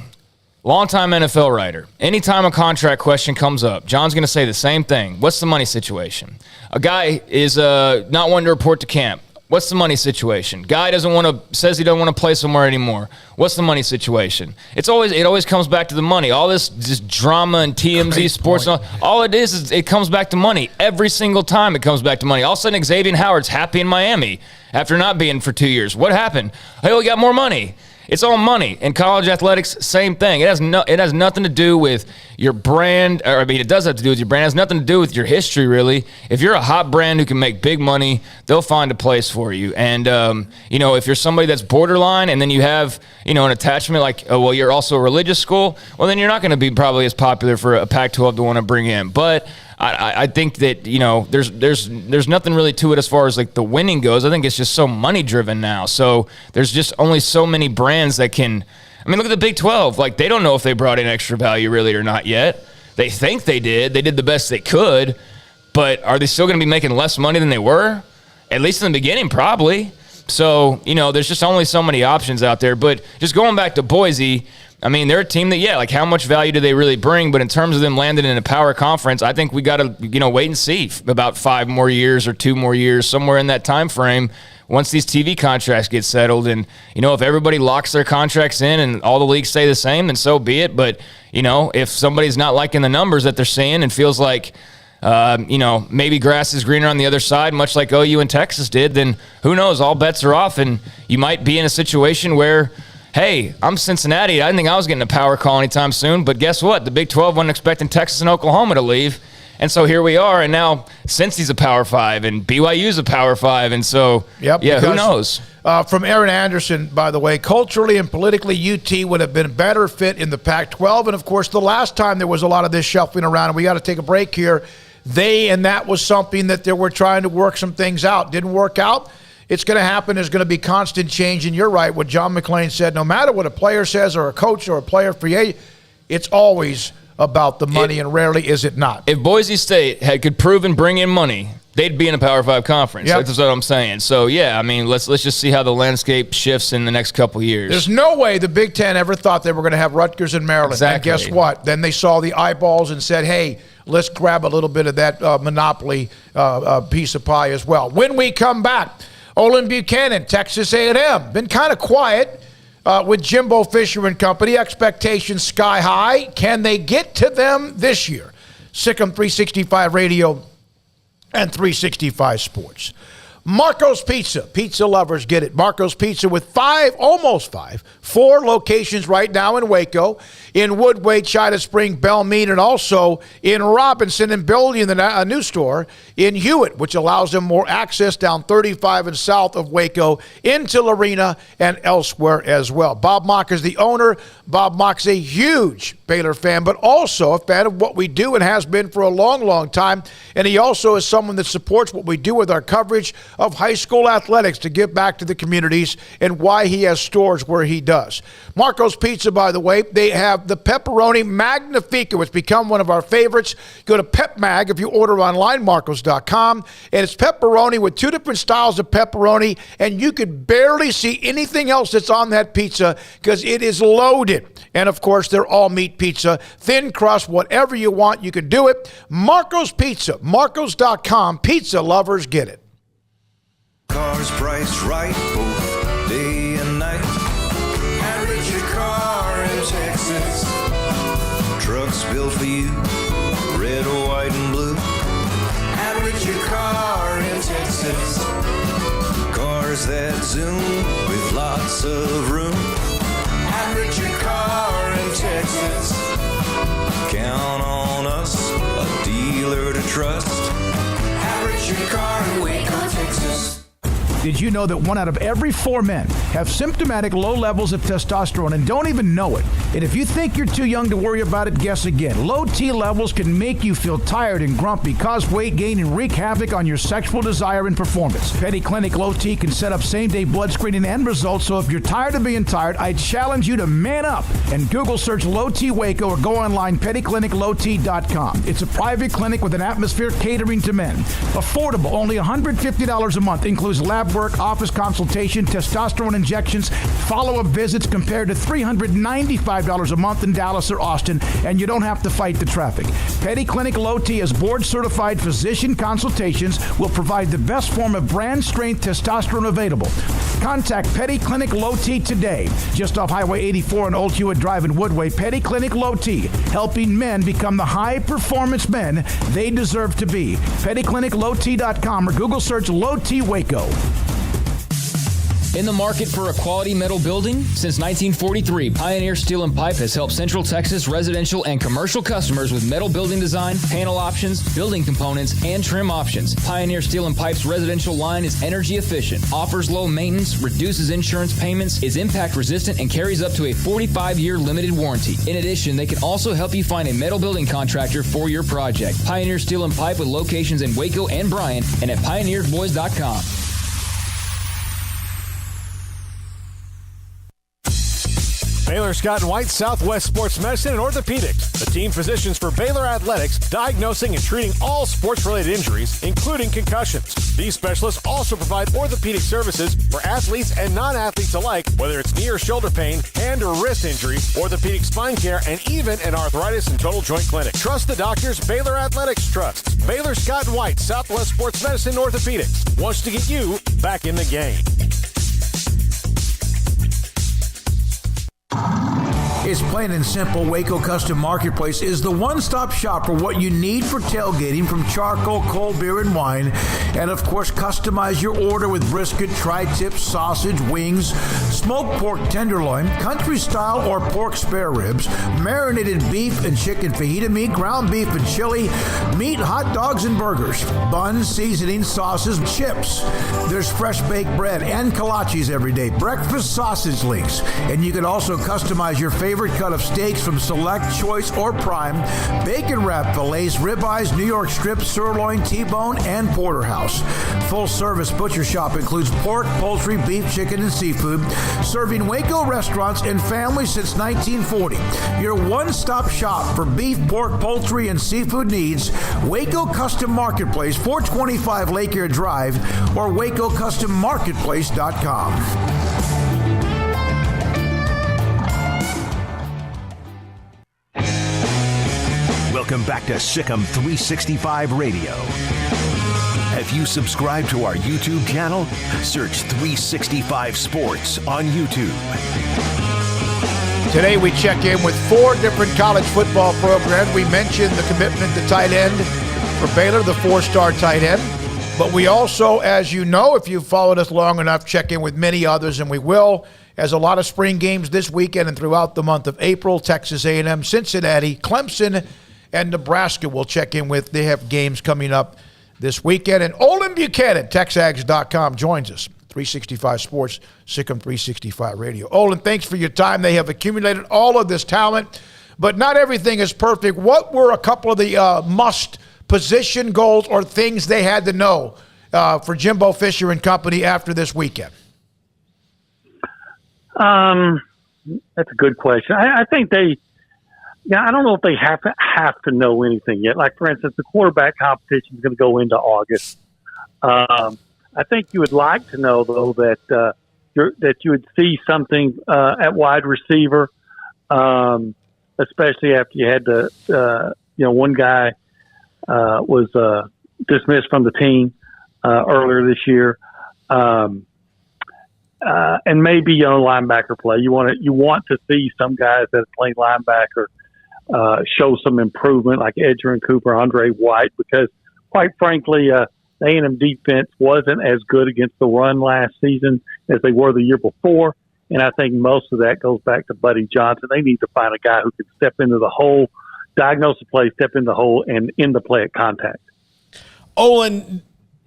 longtime NFL writer. Anytime a contract question comes up, John's going to say the same thing. What's the money situation? A guy is not wanting to report to camp. What's the money situation? Guy says he doesn't want to play somewhere anymore. What's the money situation? It always comes back to the money. All this just drama and TMZ Great sports, point. All it is it comes back to money. Every single time it comes back to money. All of a sudden Xavier Howard's happy in Miami after not being for 2 years. What happened? Hey, we got more money. It's all money. In college athletics, same thing. It has nothing to do with your brand. It does have to do with your brand. It has nothing to do with your history, really. If you're a hot brand who can make big money, they'll find a place for you. And, if you're somebody that's borderline and then you have, an attachment like, you're also a religious school, well, then you're not going to be probably as popular for a Pac-12 to want to bring in. But I think that, there's nothing really to it as far as like the winning goes. I think it's just so money driven now. So there's just only so many brands that can, look at the Big 12. Like, they don't know if they brought in extra value really or not yet. They think they did. They did the best they could. But are they still going to be making less money than they were? At least in the beginning, probably. So, there's just only so many options out there. But just going back to Boise, they're a team that, how much value do they really bring? But in terms of them landing in a power conference, I think we got to, wait and see about 5 more years or 2 more years, somewhere in that time frame, once these TV contracts get settled. And, if everybody locks their contracts in and all the leagues stay the same, then so be it. But, if somebody's not liking the numbers that they're seeing and feels like, maybe grass is greener on the other side, much like OU and Texas did, then who knows? All bets are off, and you might be in a situation where, hey, I'm Cincinnati. I didn't think I was getting a power call anytime soon, but guess what? The Big 12 wasn't expecting Texas and Oklahoma to leave, and so here we are, and now Cincy's a Power 5, and BYU's a Power 5, and so, who knows? From Aaron Anderson, by the way, culturally and politically, UT would have been a better fit in the Pac-12, and of course, the last time there was a lot of this shuffling around, and we got to take a break here, that was something that they were trying to work some things out. Didn't work out. It's going to happen. There's going to be constant change. And you're right, what John McClain said, no matter what a player says or a coach or a player free agent, it's always about the money, and rarely is it not. If Boise State could prove and bring in money, they'd be in a Power 5 conference. Yep. That's what I'm saying. So, let's just see how the landscape shifts in the next couple years. There's no way the Big Ten ever thought they were going to have Rutgers and Maryland. Exactly. And guess what? Then they saw the eyeballs and said, hey, let's grab a little bit of that monopoly piece of pie as well. When we come back, Olin Buchanan, Texas A&M, been kind of quiet with Jimbo Fisher and company. Expectations sky high. Can they get to them this year? Sikkim 365 Radio and 365 Sports. Marco's Pizza. Pizza lovers get it. Marco's Pizza with four locations right now in Waco, in Woodway, China Spring, Belmead, and also in Robinson and building a new store in Hewitt, which allows them more access down 35 and south of Waco into Lorena and elsewhere as well. Bob Mock is the owner. Bob Mock's a huge Baylor fan, but also a fan of what we do and has been for a long, long time. And he also is someone that supports what we do with our coverage of high school athletics to give back to the communities and why he has stores where he does. Marco's Pizza, by the way, they have the Pepperoni Magnifico. It's become one of our favorites. Go to PepMag if you order online, marcos.com, and it's pepperoni with two different styles of pepperoni, and you could barely see anything else that's on that pizza because it is loaded. And, of course, they're all meat pizza, thin crust, whatever you want, you can do it. Marco's Pizza, marcos.com. Pizza lovers get it. Cars priced right both day and night. Average your car in Texas. Trucks built for you, red, white, and blue. Average your car in Texas. Cars that zoom with lots of room. Average your car in Texas. Count on us, a dealer to trust. Average your car in Waco, Texas. Did you know that 1 out of every 4 men have symptomatic low levels of testosterone and don't even know it? And if you think you're too young to worry about it, guess again. Low T levels can make you feel tired and grumpy, cause weight gain, and wreak havoc on your sexual desire and performance. Petty Clinic Low T can set up same-day blood screening and results, so if you're tired of being tired, I challenge you to man up and Google search Low T Waco or go online, pettycliniclowt.com. It's a private clinic with an atmosphere catering to men. Affordable, only $150 a month, includes lab work, office consultation, testosterone injections, follow-up visits compared to $395 a month in Dallas or Austin, and you don't have to fight the traffic. Petty Clinic Low T as board-certified physician consultations will provide the best form of brand-strength testosterone available. Contact Petty Clinic Low T today, just off Highway 84 on Old Hewitt Drive in Woodway. Petty Clinic Low T, helping men become the high-performance men they deserve to be. PettyClinicLowT.com or Google search Low T Waco. In the market for a quality metal building? Since 1943, Pioneer Steel and Pipe has helped Central Texas residential and commercial customers with metal building design, panel options, building components, and trim options. Pioneer Steel and Pipe's residential line is energy efficient, offers low maintenance, reduces insurance payments, is impact resistant, and carries up to a 45-year limited warranty. In addition, they can also help you find a metal building contractor for your project. Pioneer Steel and Pipe with locations in Waco and Bryan and at pioneersboys.com. Baylor Scott and White, Southwest Sports Medicine and Orthopedics, the team physicians for Baylor Athletics, diagnosing and treating all sports-related injuries, including concussions. These specialists also provide orthopedic services for athletes and non-athletes alike, whether it's knee or shoulder pain, hand or wrist injury, orthopedic spine care, and even an arthritis and total joint clinic. Trust the doctors Baylor Athletics trusts. Baylor Scott and White, Southwest Sports Medicine and Orthopedics wants to get you back in the game. It's plain and simple. Waco Custom Marketplace is the one-stop shop for what you need for tailgating, from charcoal, cold beer, and wine. And, of course, customize your order with brisket, tri-tip, sausage, wings, smoked pork tenderloin, country-style or pork spare ribs, marinated beef and chicken fajita meat, ground beef and chili, meat, hot dogs, and burgers, buns, seasoning, sauces, chips. There's fresh baked bread and kolaches every day, breakfast sausage links. And you can also customize your favorite cut of steaks from Select, Choice, or Prime, bacon wrap fillets, ribeyes, New York strip, sirloin, T-bone, and porterhouse. Full service butcher shop includes pork, poultry, beef, chicken, and seafood, serving Waco restaurants and families since 1940. Your one-stop shop for beef, pork, poultry, and seafood needs. Waco Custom Marketplace, 425 Lake Air Drive, or WacoCustomMarketplace.com. Welcome back to Sikkim 365 Radio. Have you subscribed to our YouTube channel? Search 365 Sports on YouTube. Today we check in with 4 different college football programs. We mentioned the commitment to tight end for Baylor, the 4-star tight end. But we also, as you know, if you've followed us long enough, check in with many others, and we will, as a lot of spring games this weekend and throughout the month of April. Texas A&M, Cincinnati, Clemson, and Nebraska will check in with. They have games coming up this weekend. And Olin Buchanan, TexAgs.com, joins us. 365 Sports, Sikkim 365 Radio. Olin, thanks for your time. They have accumulated all of this talent, but not everything is perfect. What were a couple of the must position goals or things they had to know for Jimbo Fisher and company after this weekend? That's a good question. I think I don't know if they have to know anything yet. Like, for instance, the quarterback competition is going to go into August. I think you would like to know, though, that you would see something at wide receiver, especially after you had one guy was dismissed from the team earlier this year, and maybe linebacker play. You want to see some guys that are playing linebacker show some improvement, like Edgerrin Cooper, Andre White, because quite frankly, the A&M defense wasn't as good against the run last season as they were the year before, and I think most of that goes back to Buddy Johnson. They need to find a guy who can step into the hole, diagnose the play, step in the hole, and end the play at contact. Olin,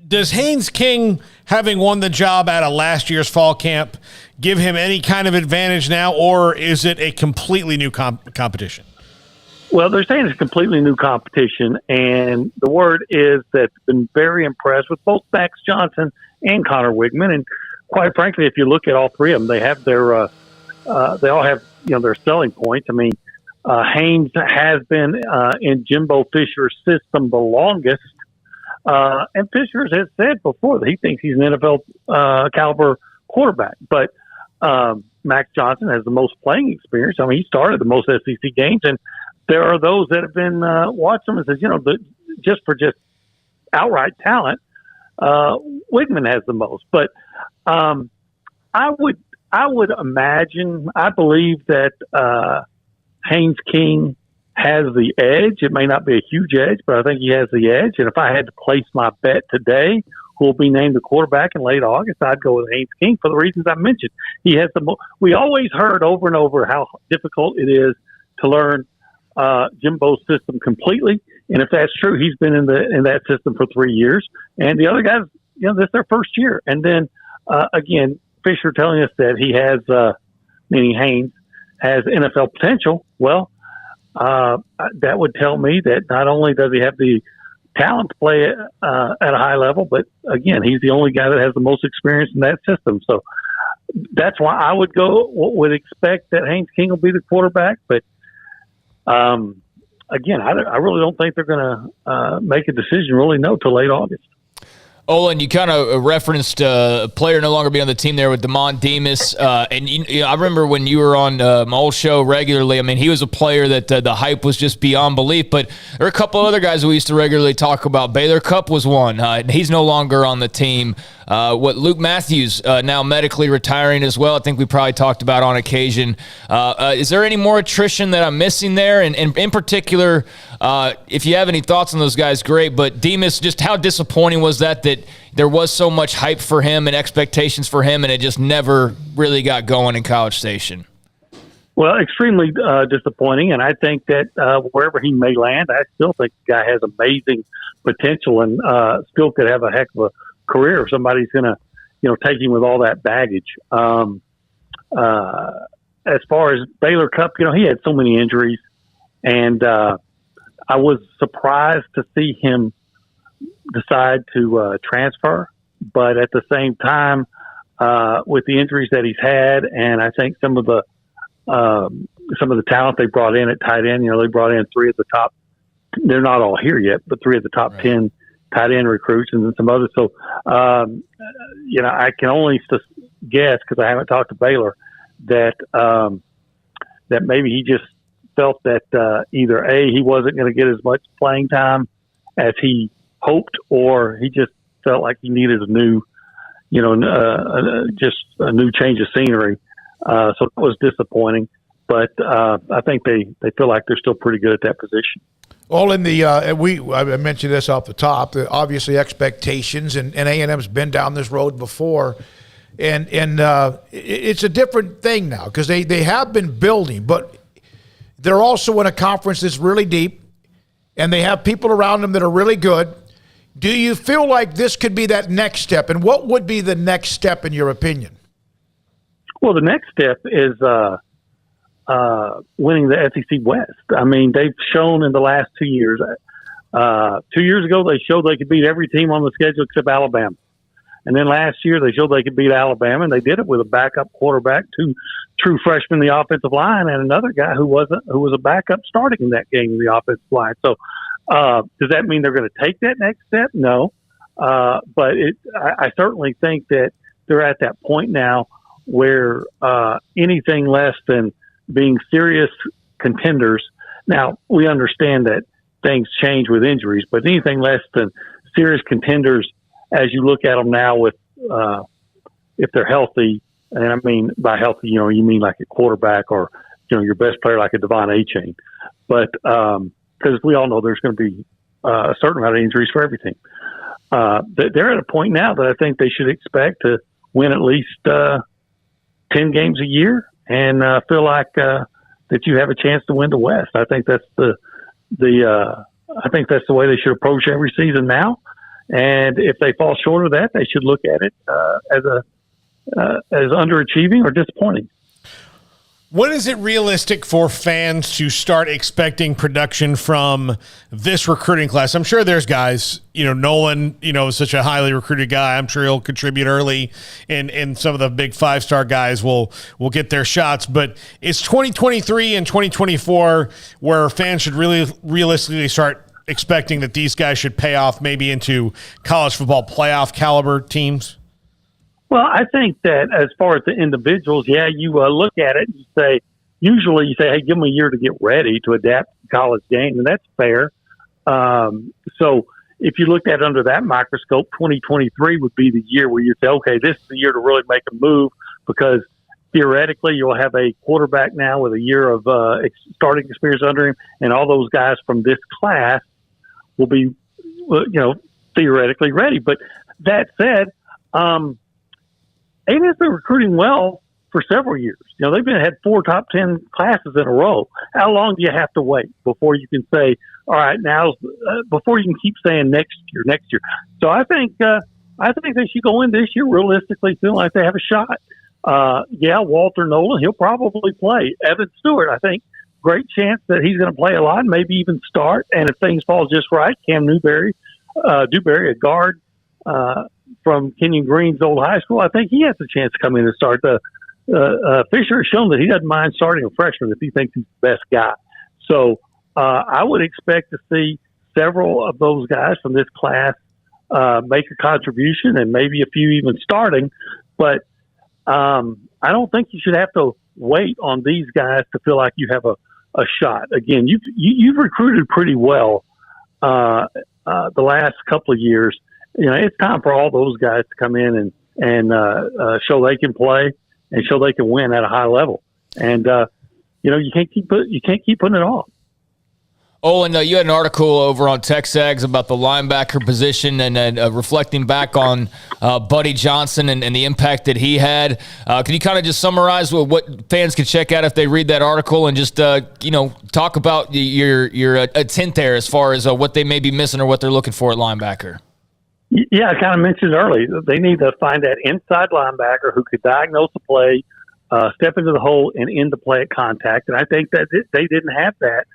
does Haynes King, having won the job out of last year's fall camp, give him any kind of advantage now, or is it a completely new competition? Well, they're saying it's a completely new competition, and the word is that they've been very impressed with both Max Johnson and Connor Wigman. And quite frankly, if you look at all three of them, they have their they all have their selling points. I mean, Haynes has been in Jimbo Fisher's system the longest, and Fisher has said before that he thinks he's an NFL caliber quarterback. But Max Johnson has the most playing experience. I mean, he started the most SEC games, and there are those that have been watching him and says, just for outright talent, Wigman has the most. But I would imagine, I believe that Haynes King has the edge. It may not be a huge edge, but I think he has the edge. And if I had to place my bet today, who will be named the quarterback in late August, I'd go with Haynes King for the reasons I mentioned. He has the we always heard over and over how difficult it is to learn Jimbo's system completely, and if that's true, he's been in that system for 3 years, and the other guys, this is their first year. And then again, Fisher telling us that he has, meaning Haynes, has NFL potential. Well, that would tell me that not only does he have the talent to play at a high level, but again, he's the only guy that has the most experience in that system. So that's why I would expect that Haynes King will be the quarterback, but again, I really don't think they're going to make a decision till late August. Olin, you kind of referenced a player no longer being on the team there with Damon Demas. And I remember when you were on my old show regularly, I mean, he was a player that the hype was just beyond belief. But there are a couple other guys we used to regularly talk about. Baylor Cupp was one. He's no longer on the team. Luke Matthews now medically retiring as well. I think we probably talked about on occasion. Is there any more attrition that I'm missing there? And in particular, if you have any thoughts on those guys, great. But Demas, just how disappointing was that there was so much hype for him and expectations for him, and it just never really got going in College Station? Well, extremely disappointing, and I think that wherever he may land, I still think the guy has amazing potential and still could have a heck of a career if somebody's going to, take him with all that baggage. As far as Baylor Cupp, he had so many injuries, and I was surprised to see him decide to transfer. But at the same time, with the injuries that he's had, and I think some of the talent they brought in at tight end, they brought in three of the top. They're not all here yet, but three of the top 10 tight end recruits, and then some others. So, I can only guess, because I haven't talked to Baylor, that maybe he just felt that either he wasn't going to get as much playing time as he hoped, or he just felt like he needed a new, just a new change of scenery. So it was disappointing, but I think they feel like they're still pretty good at that position. Well, in the I mentioned this off the top. Obviously, expectations, and A&M's been down this road before, and it's a different thing now because they have been building, but they're also in a conference that's really deep, and they have people around them that are really good. Do you feel like this could be that next step, and what would be the next step in your opinion? Well, the next step is winning the SEC West. I mean, they've shown in the last 2 years. 2 years ago, they showed they could beat every team on the schedule except Alabama. And then last year, they showed they could beat Alabama, and they did it with a backup quarterback, 2 true freshmen in the offensive line, and another guy who was a backup starting in that game in the offensive line. So, does that mean they're going to take that next step? No. But I certainly think that they're at that point now where anything less than being serious contenders. Now, we understand that things change with injuries, but anything less than serious contenders as you look at them now with if they're healthy, and I mean by healthy, you mean like a quarterback or, your best player like a Devon Achane. But because we all know there's going to be a certain amount of injuries for everything. They're at a point now that I think they should expect to win at least 10 games a year and feel like that you have a chance to win the West. I think that's I think that's the way they should approach every season now. And if they fall short of that, they should look at it as underachieving or disappointing. When is it realistic for fans to start expecting production from this recruiting class? I'm sure there's guys, Nolan, is such a highly recruited guy. I'm sure he'll contribute early, and some of the big 5-star guys will get their shots. But it's 2023 and 2024 where fans should really realistically start expecting that these guys should pay off maybe into college football playoff caliber teams? Well, I think that as far as the individuals, you look at it and you say, hey, give them a year to get ready to adapt to the college game, and that's fair. So if you looked at it under that microscope, 2023 would be the year where you say, okay, this is the year to really make a move because theoretically you'll have a quarterback now with a year of starting experience under him, and all those guys from this class will be, theoretically ready. But that said, A&M's been recruiting well for several years. They've had 4 top 10 classes in a row. How long do you have to wait before you can say, all right, now, before you can keep saying next year? So I think they should go in this year realistically feeling like they have a shot. Walter Nolan, he'll probably play. Evan Stewart, I think, great chance that he's going to play a lot, maybe even start. And if things fall just right, Cam Dewberry, a guard, from Kenyon Green's old high school, I think he has a chance to come in and start. Fisher has shown that he doesn't mind starting a freshman if he thinks he's the best guy. So I would expect to see several of those guys from this class make a contribution and maybe a few even starting. But I don't think you should have to wait on these guys to feel like you have a shot. Again, you've recruited pretty well the last couple of years. It's time for all those guys to come in and show they can play and show they can win at a high level. And you can't keep putting it off. Oh, and you had an article over on TexAgs about the linebacker position and reflecting back on Buddy Johnson and the impact that he had. Can you kind of just summarize what fans can check out if they read that article and just talk about your intent there as far as what they may be missing or what they're looking for at linebacker? Yeah, I kind of mentioned earlier, they need to find that inside linebacker who could diagnose the play, step into the hole, and end the play at contact. And I think that they didn't have that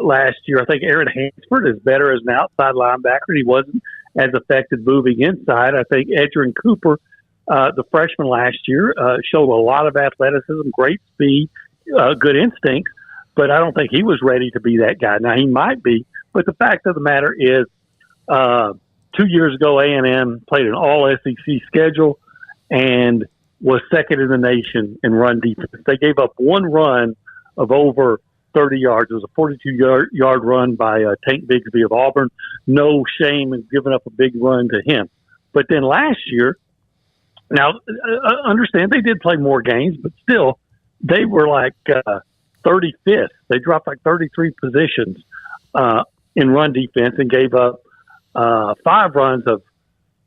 last year. I think Aaron Hansford is better as an outside linebacker. He wasn't as effective moving inside. I think Edgerrin Cooper, the freshman last year, showed a lot of athleticism, great speed, good instincts, but I don't think he was ready to be that guy. Now, he might be, but the fact of the matter is 2 years ago, A&M played an all-SEC schedule and was second in the nation in run defense. They gave up one run of over 30 yards. It was a 42-yard run by Tank Bigsby of Auburn. No shame in giving up a big run to him. But then last year, now, understand they did play more games, but still, they were like 35th. They dropped like 33 positions in run defense and gave up 5 runs of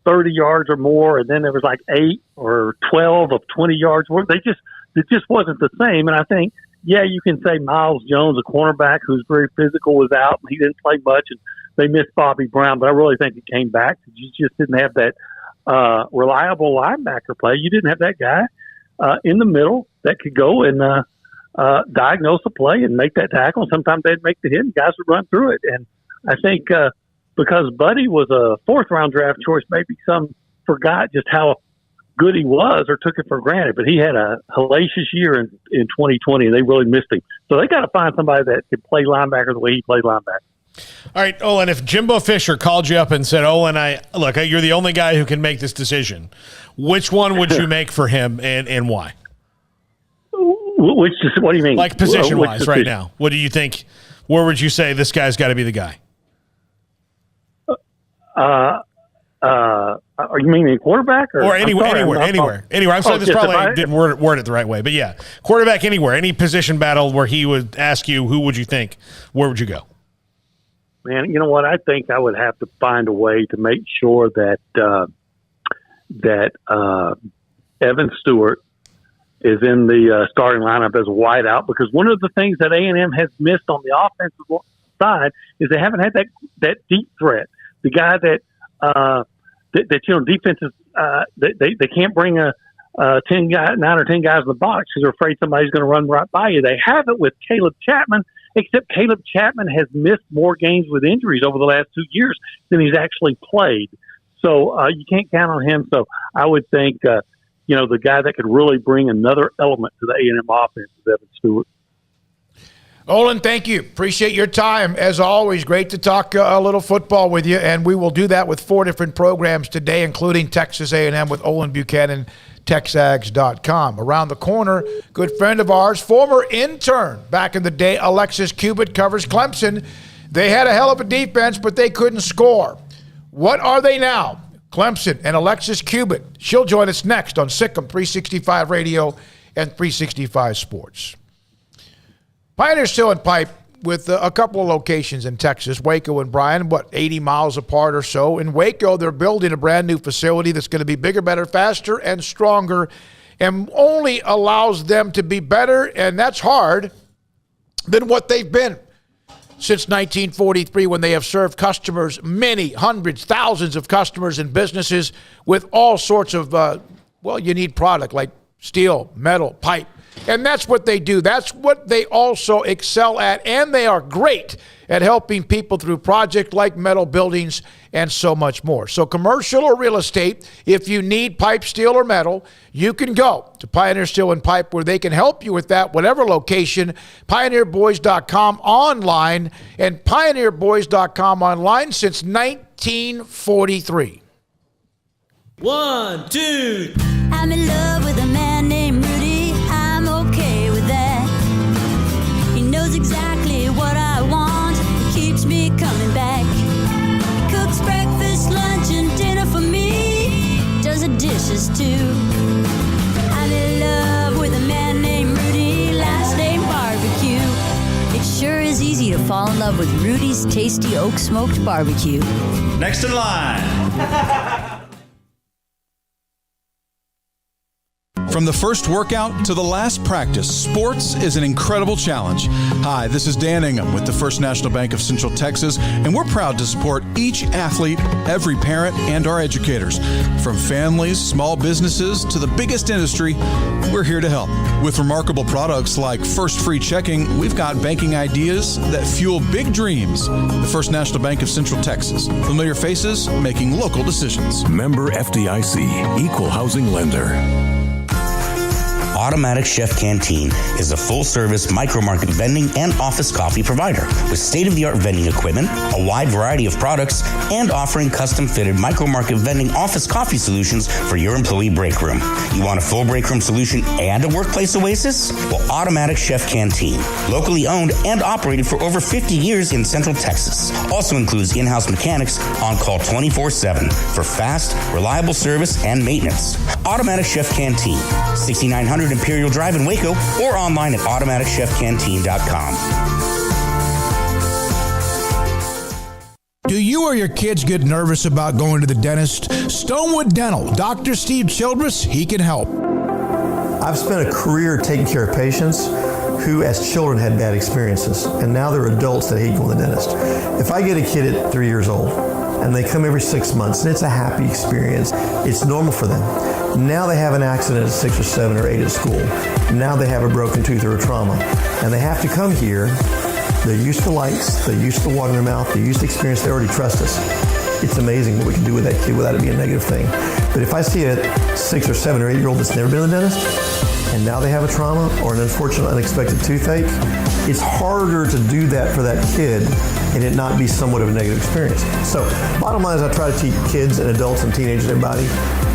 30 yards or more, and then there was like 8 or 12 of 20 yards. It just wasn't the same. And I think, yeah, you can say Miles Jones, a cornerback who's very physical, was out. He didn't play much, and they missed Bobby Brown. But I really think it came back. You just didn't have that reliable linebacker play. You didn't have that guy in the middle that could go and diagnose the play and make that tackle. Sometimes they'd make the hit, and guys would run through it. And I think because Buddy was a 4th-round draft choice, maybe some forgot just how good he was or took it for granted. But he had a hellacious year in 2020, and they really missed him. So they got to find somebody that can play linebacker the way he played linebacker. All right, Olin, if Jimbo Fisher called you up and said, Olin, you're the only guy who can make this decision, which one would you make for him and why? What do you mean? Like position-wise right now. What do you think? Where would you say this guy's got to be the guy? Are you meaning quarterback or anywhere? I'm sorry, this probably didn't word it the right way, but yeah, quarterback anywhere, any position battle where he would ask you, who would you think? Where would you go? Man, you know what? I think I would have to find a way to make sure that Evan Stewart is in the starting lineup as a wideout, because one of the things that A&M has missed on the offensive side is they haven't had that deep threat. The guy that defenses they can't bring 9 or 10 guys in the box because they're afraid somebody's going to run right by you. They have it with Caleb Chapman, except Caleb Chapman has missed more games with injuries over the last 2 years than he's actually played. So you can't count on him. So I would think the guy that could really bring another element to the A&M offense is Evan Stewart. Olin, thank you. Appreciate your time. As always, great to talk a little football with you, and we will do that with 4 different programs today, including Texas A&M with Olin Buchanan, TexAgs.com. Around the corner, good friend of ours, former intern back in the day, Alexis Cubitt, covers Clemson. They had a hell of a defense, but they couldn't score. What are they now? Clemson and Alexis Cubitt. She'll join us next on Sikkim 365 Radio and 365 Sports. Pioneer Steel and Pipe with a couple of locations in Texas, Waco and Bryan, 80 miles apart or so. In Waco, they're building a brand new facility that's going to be bigger, better, faster, and stronger, and only allows them to be better, and that's hard, than what they've been since 1943, when they have served customers, many hundreds, thousands of customers and businesses with all sorts of, you need product like steel, metal, pipe. And that's what they do. That's what they also excel at. And they are great at helping people through projects like metal buildings and so much more. So commercial or real estate, if you need pipe, steel, or metal, you can go to Pioneer Steel and Pipe, where they can help you with that, whatever location. PioneerBoys.com online, and PioneerBoys.com online since 1943. 1, 2. I'm in love with a man named Rudy. I'm okay with that. He knows exactly what I want. He keeps me coming back. He cooks breakfast, lunch, and dinner for me. Does the dishes too. I'm in love with a man named Rudy. Last name Barbecue. It sure is easy to fall in love with Rudy's tasty oak smoked barbecue. Next in line. From the first workout to the last practice, sports is an incredible challenge. Hi, this is Dan Ingham with the First National Bank of Central Texas, and we're proud to support each athlete, every parent, and our educators. From families, small businesses, to the biggest industry, we're here to help. With remarkable products like First Free Checking, we've got banking ideas that fuel big dreams. The First National Bank of Central Texas. Familiar faces making local decisions. Member FDIC, Equal Housing Lender. Automatic Chef Canteen is a full-service micro-market vending and office coffee provider with state-of-the-art vending equipment, a wide variety of products, and offering custom-fitted micro-market vending office coffee solutions for your employee break room. You want a full break room solution and a workplace oasis? Well, Automatic Chef Canteen, locally owned and operated for over 50 years in Central Texas, also includes in-house mechanics on call 24/7 for fast, reliable service and maintenance. Automatic Chef Canteen, 6900 Imperial Drive in Waco, or online at automaticchefcanteen.com. you or your kids get nervous about going to the dentist, Stonewood Dental, Dr. Steve Childress, he can help. I've spent a career taking care of patients who as children had bad experiences, and now they're adults that hate going to the dentist. If I get a kid at 3 years old and they come every 6 months and it's a happy experience, it's normal for them. Now they have an accident at 6 or 7 or 8 at school. Now they have a broken tooth or a trauma, and they have to come here. They're used to lights, they're used to water in their mouth, they're used to experience, they already trust us. It's amazing what we can do with that kid without it being a negative thing. But if I see a 6 or 7 or 8 year old that's never been to the dentist, and now they have a trauma or an unfortunate unexpected toothache, it's harder to do that for that kid and it not be somewhat of a negative experience. So bottom line is I try to teach kids and adults and teenagers and everybody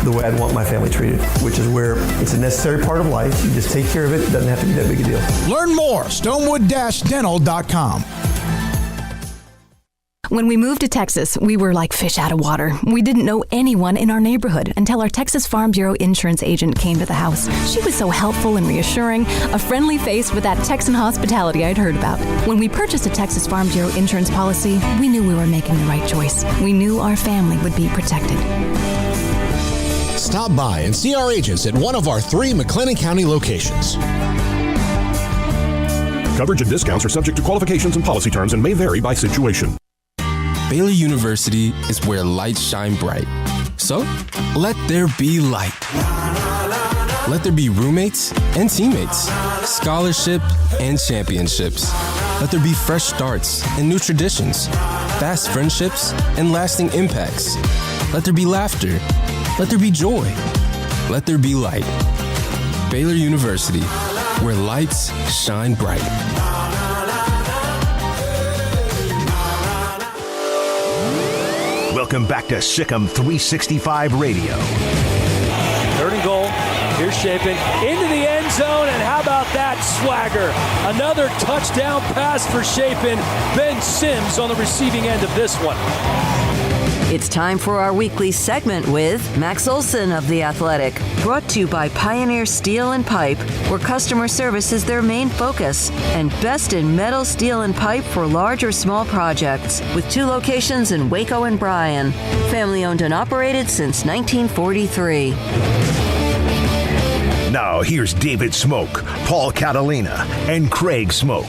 the way I'd want my family treated, which is where it's a necessary part of life. You just take care of it. It doesn't have to be that big a deal. Learn more, stonewood-dental.com. When we moved to Texas, we were like fish out of water. We didn't know anyone in our neighborhood until our Texas Farm Bureau insurance agent came to the house. She was so helpful and reassuring, a friendly face with that Texan hospitality I'd heard about. When we purchased a Texas Farm Bureau insurance policy, we knew we were making the right choice. We knew our family would be protected. Stop by and see our agents at one of our 3 McLennan County locations. Coverage and discounts are subject to qualifications and policy terms and may vary by situation. Baylor University is where lights shine bright. So, let there be light. Let there be roommates and teammates, scholarship and championships. Let there be fresh starts and new traditions, fast friendships and lasting impacts. Let there be laughter. Let there be joy. Let there be light. Baylor University, where lights shine bright. Welcome back to Sikkim 365 Radio. 3rd and goal. Here's Chapin into the end zone, and how about that swagger? Another touchdown pass for Chapin. Ben Sims on the receiving end of this one. It's time for our weekly segment with Max Olson of The Athletic, brought to you by Pioneer Steel and Pipe, where customer service is their main focus, and best in metal, steel, and pipe for large or small projects, with 2 locations in Waco and Bryan. Family owned and operated since 1943. Now here's David Smoak, Paul Catalina, and Craig Smoak.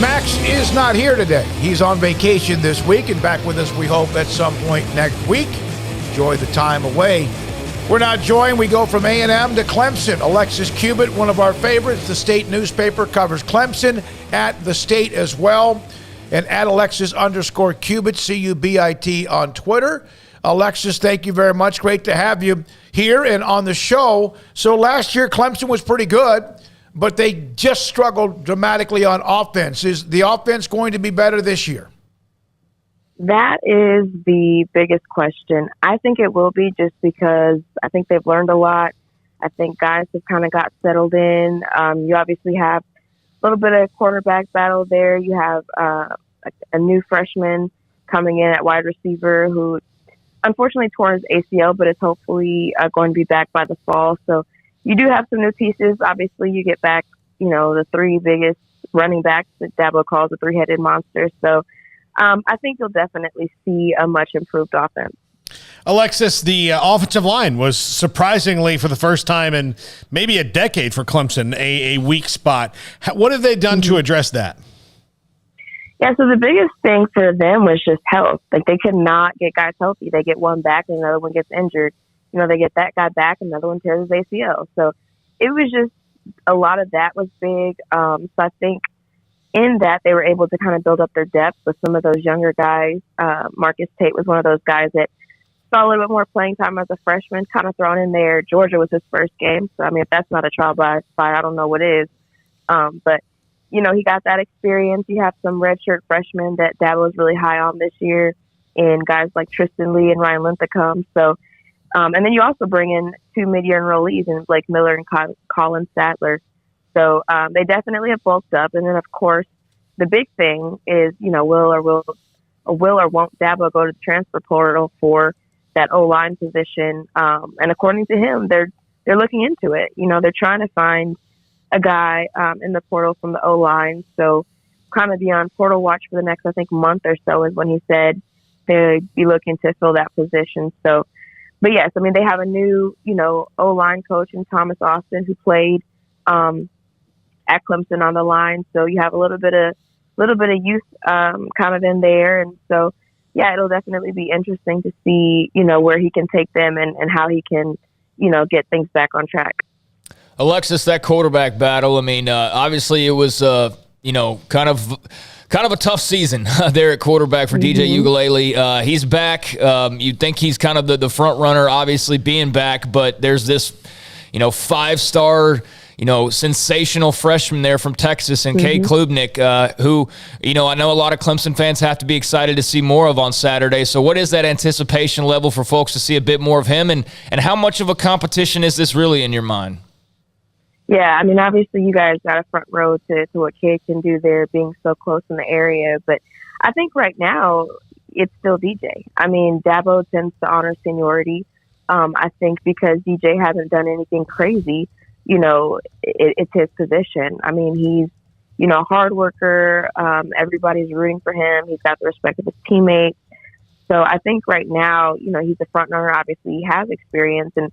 Max is not here today. He's on vacation this week and back with us, we hope, at some point next week. Enjoy the time away. We're not joined. We go from A&M to Clemson. Alexis Cubitt, one of our favorites. The State newspaper covers Clemson at the State as well. And at Alexis_Cubitt, C-U-B-I-T on Twitter. Alexis, thank you very much. Great to have you here and on the show. So last year, Clemson was pretty good, but they just struggled dramatically on offense. Is the offense going to be better this year? That is the biggest question. I think it will be, just because I think they've learned a lot. I think guys have kind of got settled in. You obviously have a little bit of quarterback battle there. You have a new freshman coming in at wide receiver who unfortunately tore his ACL, but is hopefully going to be back by the fall. So you do have some new pieces. Obviously, you get back, the 3 biggest running backs that Dabo calls the 3-headed monster. So I think you'll definitely see a much improved offense. Alexis, the offensive line was surprisingly, for the first time in maybe a decade for Clemson, a weak spot. What have they done to address that? Yeah, so the biggest thing for them was just health. Like, they could not get guys healthy. They get one back and another one gets injured. They get that guy back, another one tears his ACL. So it was just a lot of that was big. So I think in that they were able to kind of build up their depth with some of those younger guys. Marcus Tate was one of those guys that saw a little bit more playing time as a freshman, kind of thrown in there. Georgia was his first game. So, if that's not a trial by fire, I don't know what is. But he got that experience. You have some redshirt freshmen that Dabo was really high on this year, and guys like Tristan Lee and Ryan Linthicum. So, and then you also bring in 2 mid-year enrollees in Blake Miller and Colin Sadler. So they definitely have bulked up. And then, of course, the big thing is, will or won't Dabo go to the transfer portal for that O-line position? And according to him, they're looking into it. They're trying to find a guy in the portal from the O-line. So kind of be on portal watch for the next, I think, month or so is when he said they'd be looking to fill that position. So, but yes, I mean, they have a new, O-line coach in Thomas Austin who played at Clemson on the line. So you have a little bit of youth kind of in there. And so, yeah, it'll definitely be interesting to see, where he can take them and how he can, get things back on track. Alexis, that quarterback battle, I mean, obviously it was, kind of a tough season there at quarterback for DJ Uiagalelei. He's back. You'd think he's kind of the front runner, obviously being back, but there's this, 5-star, sensational freshman there from Texas and Cade Klubnik, who, I know a lot of Clemson fans have to be excited to see more of on Saturday. So what is that anticipation level for folks to see a bit more of him, and how much of a competition is this really in your mind? Yeah, I mean, obviously you guys got a front row to what Cade can do there, being so close in the area. But I think right now it's still DJ. I mean, Dabo tends to honor seniority. I think because DJ hasn't done anything crazy, it's his position. I mean, he's, a hard worker. Everybody's rooting for him. He's got the respect of his teammates. So I think right now, he's the front runner. Obviously, he has experience. And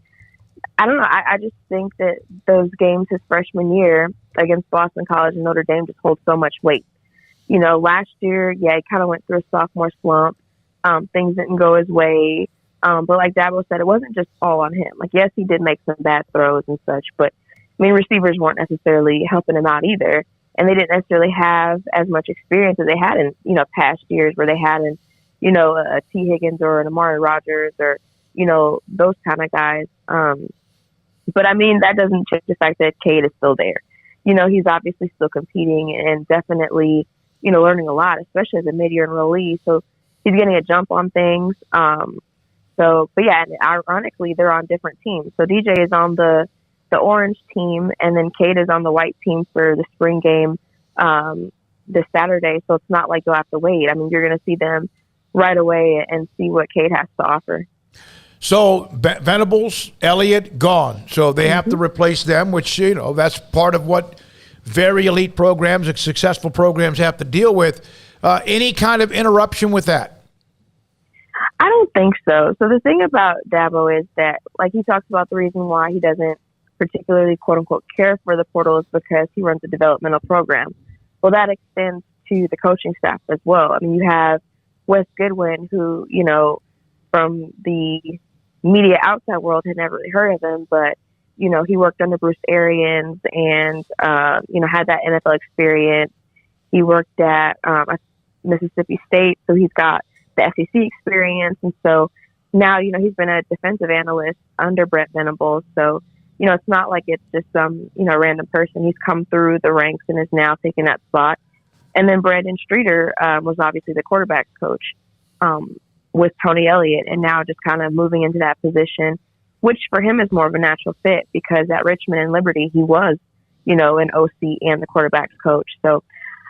I don't know. I just think that those games his freshman year against Boston College and Notre Dame just hold so much weight. Last year, yeah, he kind of went through a sophomore slump. Things didn't go his way. But like Dabo said, it wasn't just all on him. Like, yes, he did make some bad throws and such, but I mean, receivers weren't necessarily helping him out either. And they didn't necessarily have as much experience as they had in, past years where they had in, a T. Higgins or an Amari Rogers or, those kind of guys. But I mean, that doesn't change the fact that Cade is still there. He's obviously still competing and definitely, learning a lot, especially as a mid-year enrollee. So he's getting a jump on things. But yeah, ironically, they're on different teams. So DJ is on the orange team, and then Cade is on the white team for the spring game this Saturday. So it's not like you'll have to wait. I mean, you're going to see them right away and see what Cade has to offer. So Venables, Elliott, gone. So they have to replace them, which, that's part of what very elite programs and successful programs have to deal with. Any kind of interruption with that? I don't think so. So the thing about Dabo is that, like, he talks about the reason why he doesn't particularly, quote unquote, care for the portal is because he runs a developmental program. Well, that extends to the coaching staff as well. I mean, you have Wes Goodwin, who, from the media outside world had never really heard of him, but, he worked under Bruce Arians and, had that NFL experience. He worked at Mississippi State, so he's got the SEC experience. And so now, he's been a defensive analyst under Brent Venables. So, it's not like it's just some, random person. He's come through the ranks and is now taking that spot. And then Brandon Streeter was obviously the quarterback coach with Tony Elliott, and now just kind of moving into that position, which for him is more of a natural fit because at Richmond and Liberty, he was, an OC and the quarterback's coach. So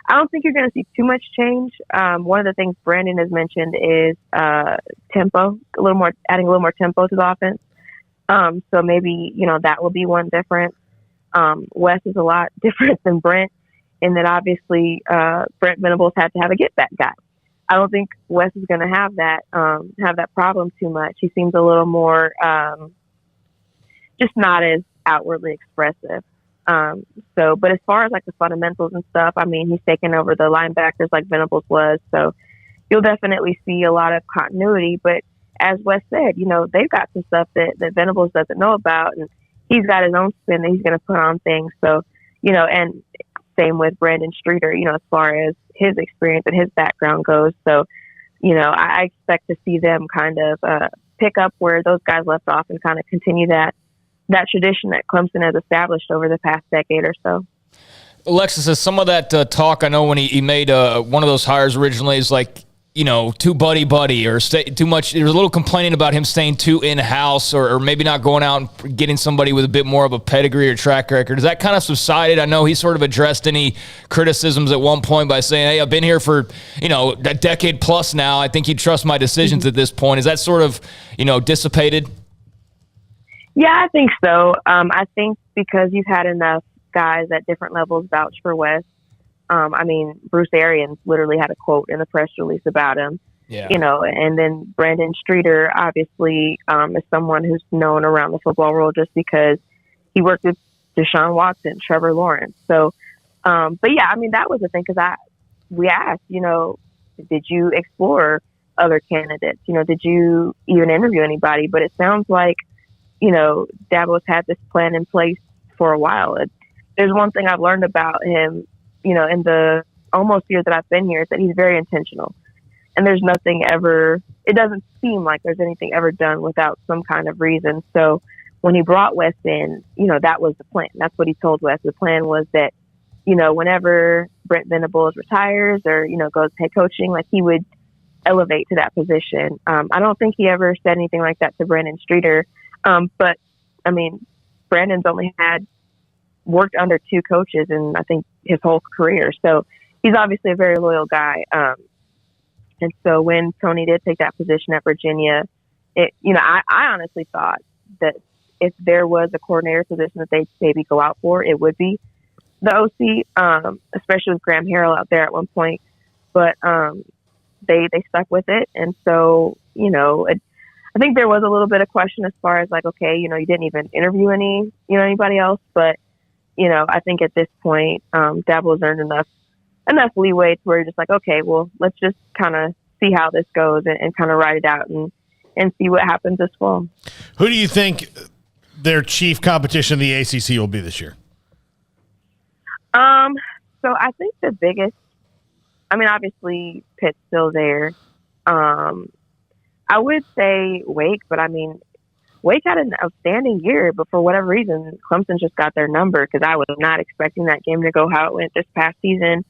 I don't think you're going to see too much change. One of the things Brandon has mentioned is tempo, adding a little more tempo to the offense. So maybe, that will be one difference. Wes is a lot different than Brent in that obviously Brent Venables had to have a get-back guy. I don't think Wes is going to have that problem too much. He seems a little more just not as outwardly expressive. But as far as like the fundamentals and stuff, I mean, he's taken over the linebackers like Venables was. So you'll definitely see a lot of continuity. But as Wes said, they've got some stuff that Venables doesn't know about, and he's got his own spin that he's going to put on things. So, and same with Brandon Streeter, as far as his experience and his background goes. So, I expect to see them kind of pick up where those guys left off and kind of continue that tradition that Clemson has established over the past decade or so. Alexis, as some of that talk, I know when he made one of those hires originally is like, too buddy or stay too much. There was a little complaining about him staying too in-house or maybe not going out and getting somebody with a bit more of a pedigree or track record. Has that kind of subsided? I know he sort of addressed any criticisms at one point by saying, hey, I've been here for, a decade plus now. I think you trust my decisions at this point. Is that sort of, dissipated? Yeah, I think so. I think because you've had enough guys at different levels vouch for Wes. I mean, Bruce Arians literally had a quote in the press release about him. Yeah. And then Brandon Streeter obviously is someone who's known around the football world just because he worked with Deshaun Watson, Trevor Lawrence. So, but yeah, I mean, that was the thing because we asked, did you explore other candidates? Did you even interview anybody? But it sounds like, Dabo's had this plan in place for a while. There's one thing I've learned about him, in the almost year that I've been here, is that he's very intentional. And there's nothing ever, it doesn't seem like there's anything ever done without some kind of reason. So when he brought Wes in, that was the plan. That's what he told Wes. The plan was that, whenever Brent Venables retires or, goes head coaching, like he would elevate to that position. I don't think he ever said anything like that to Brandon Streeter. But I mean, Brandon's only worked under 2 coaches in, I think, his whole career. So he's obviously a very loyal guy. And so when Tony did take that position at Virginia, I honestly thought that if there was a coordinator position that they'd maybe go out for, it would be the OC, especially with Graham Harrell out there at one point. But they stuck with it. And so, I think there was a little bit of question as far as like, okay, you didn't even interview anybody else. But, I think at this point, Dabo's earned enough leeway to where you're just like, okay, well, let's just kind of see how this goes and kind of ride it out and see what happens this fall. Who do you think their chief competition in the ACC will be this year? So I think the biggest, obviously Pitt's still there. I would say Wake, but Wake had an outstanding year, but for whatever reason, Clemson just got their number because I was not expecting that game to go how it went this past season.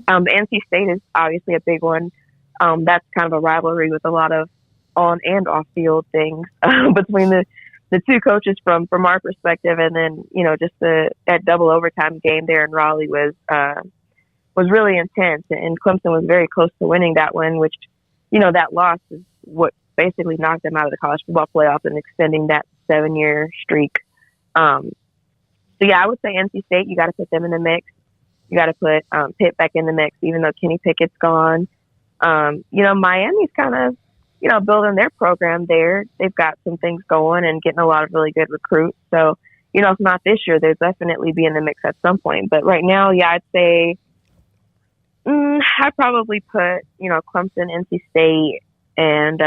NC State is obviously a big one. That's kind of a rivalry with a lot of on and off field things between the 2 coaches from our perspective. And then, just that double overtime game there in Raleigh was really intense. And Clemson was very close to winning that one, which, that loss is what basically knocked them out of the college football playoff and extending that 7-year streak. So yeah, I would say NC State, you got to put them in the mix. You got to put Pitt back in the mix, even though Kenny Pickett's gone. Miami's kind of, building their program there. They've got some things going and getting a lot of really good recruits. So, if not this year, they'll definitely be in the mix at some point. But right now, yeah, I'd say I'd probably put, Clemson, NC State, and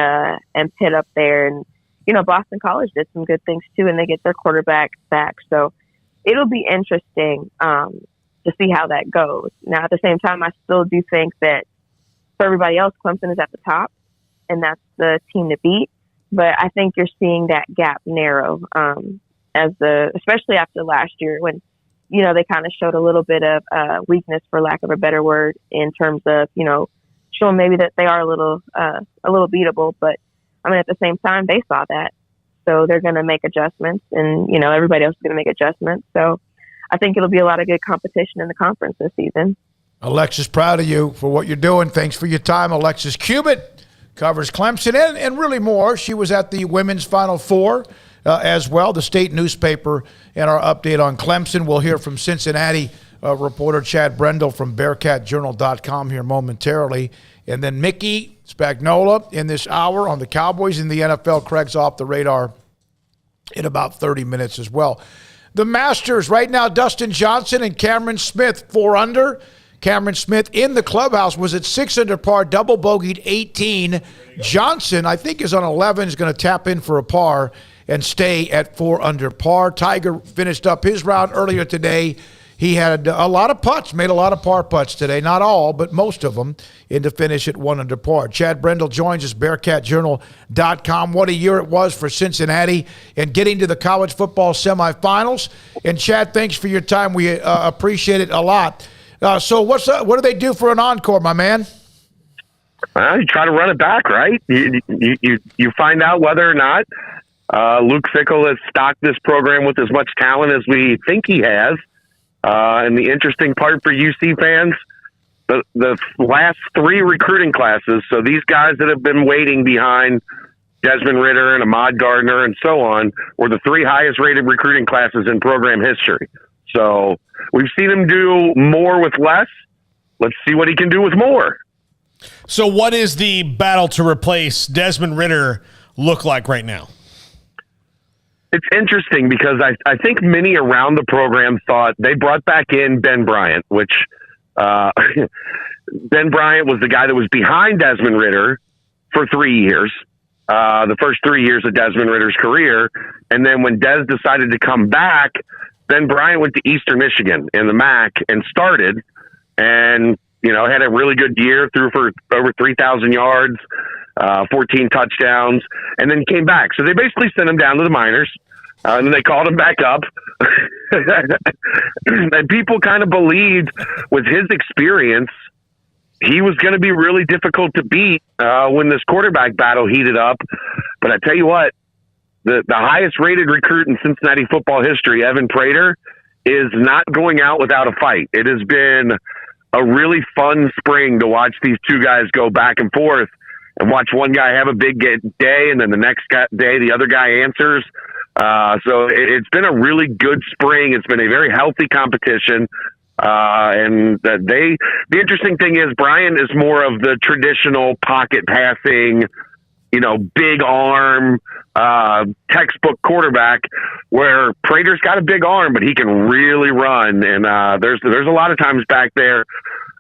Pitt up there. And, Boston College did some good things too, and they get their quarterback back. So it'll be interesting to see how that goes. Now, at the same time, I still do think that for everybody else, Clemson is at the top, and that's the team to beat. But I think you're seeing that gap narrow, especially after last year when, they kind of showed a little bit of weakness, for lack of a better word, in terms of, showing maybe that they are a little beatable. But at the same time, they saw that, so they're going to make adjustments, and everybody else is going to make adjustments. So I think it'll be a lot of good competition in the conference this season. Alexis, proud of you for what you're doing. Thanks for your time. Alexis Cubitt covers Clemson and really more. She was at the women's Final Four as well, the state newspaper, and our update on Clemson. We'll hear from Cincinnati reporter Chad Brendel from BearcatJournal.com here momentarily. And then Mickey Spagnola in this hour on the Cowboys in the NFL. Craig's off the radar in about 30 minutes as well. The Masters right now, Dustin Johnson and Cameron Smith, 4 under. Cameron Smith in the clubhouse was at 6 under par, double bogeyed 18. Johnson, I think, is on 11, is going to tap in for a par and stay at 4 under par. Tiger finished up his round earlier today. He had a lot of putts, made a lot of par putts today. Not all, but most of them, in to finish at 1 under par. Chad Brendel joins us, BearcatJournal.com. What a year it was for Cincinnati and getting to the college football semifinals. And Chad, thanks for your time. We appreciate it a lot. So what do they do for an encore, my man? Well, you try to run it back, right? You find out whether or not Luke Fickell has stocked this program with as much talent as we think he has. And the interesting part for UC fans, the last 3 recruiting classes, so these guys that have been waiting behind Desmond Ridder and Ahmad Gardner and so on, were the 3 highest rated recruiting classes in program history. So we've seen him do more with less. Let's see what he can do with more. So what is the battle to replace Desmond Ridder look like right now? It's interesting because I think many around the program thought they brought back in Ben Bryant, which Ben Bryant was the guy that was behind Desmond Ridder for 3 years, the first 3 years of Desmond Ridder's career. And then when Des decided to come back, Ben Bryant went to Eastern Michigan in the MAC and started and, had a really good year, threw for over 3,000 yards, 14 touchdowns, and then came back. So they basically sent him down to the minors, and then they called him back up. And people kind of believed with his experience, he was going to be really difficult to beat when this quarterback battle heated up. But I tell you what, the highest rated recruit in Cincinnati football history, Evan Prater, is not going out without a fight. It has been a really fun spring to watch these two guys go back and forth and watch one guy have a big day and then the next day the other guy answers. So it's been a really good spring. It's been a very healthy competition. And the interesting thing is Brian is more of the traditional pocket passing, big arm, textbook quarterback, where Prater's got a big arm, but he can really run. And there's a lot of times back there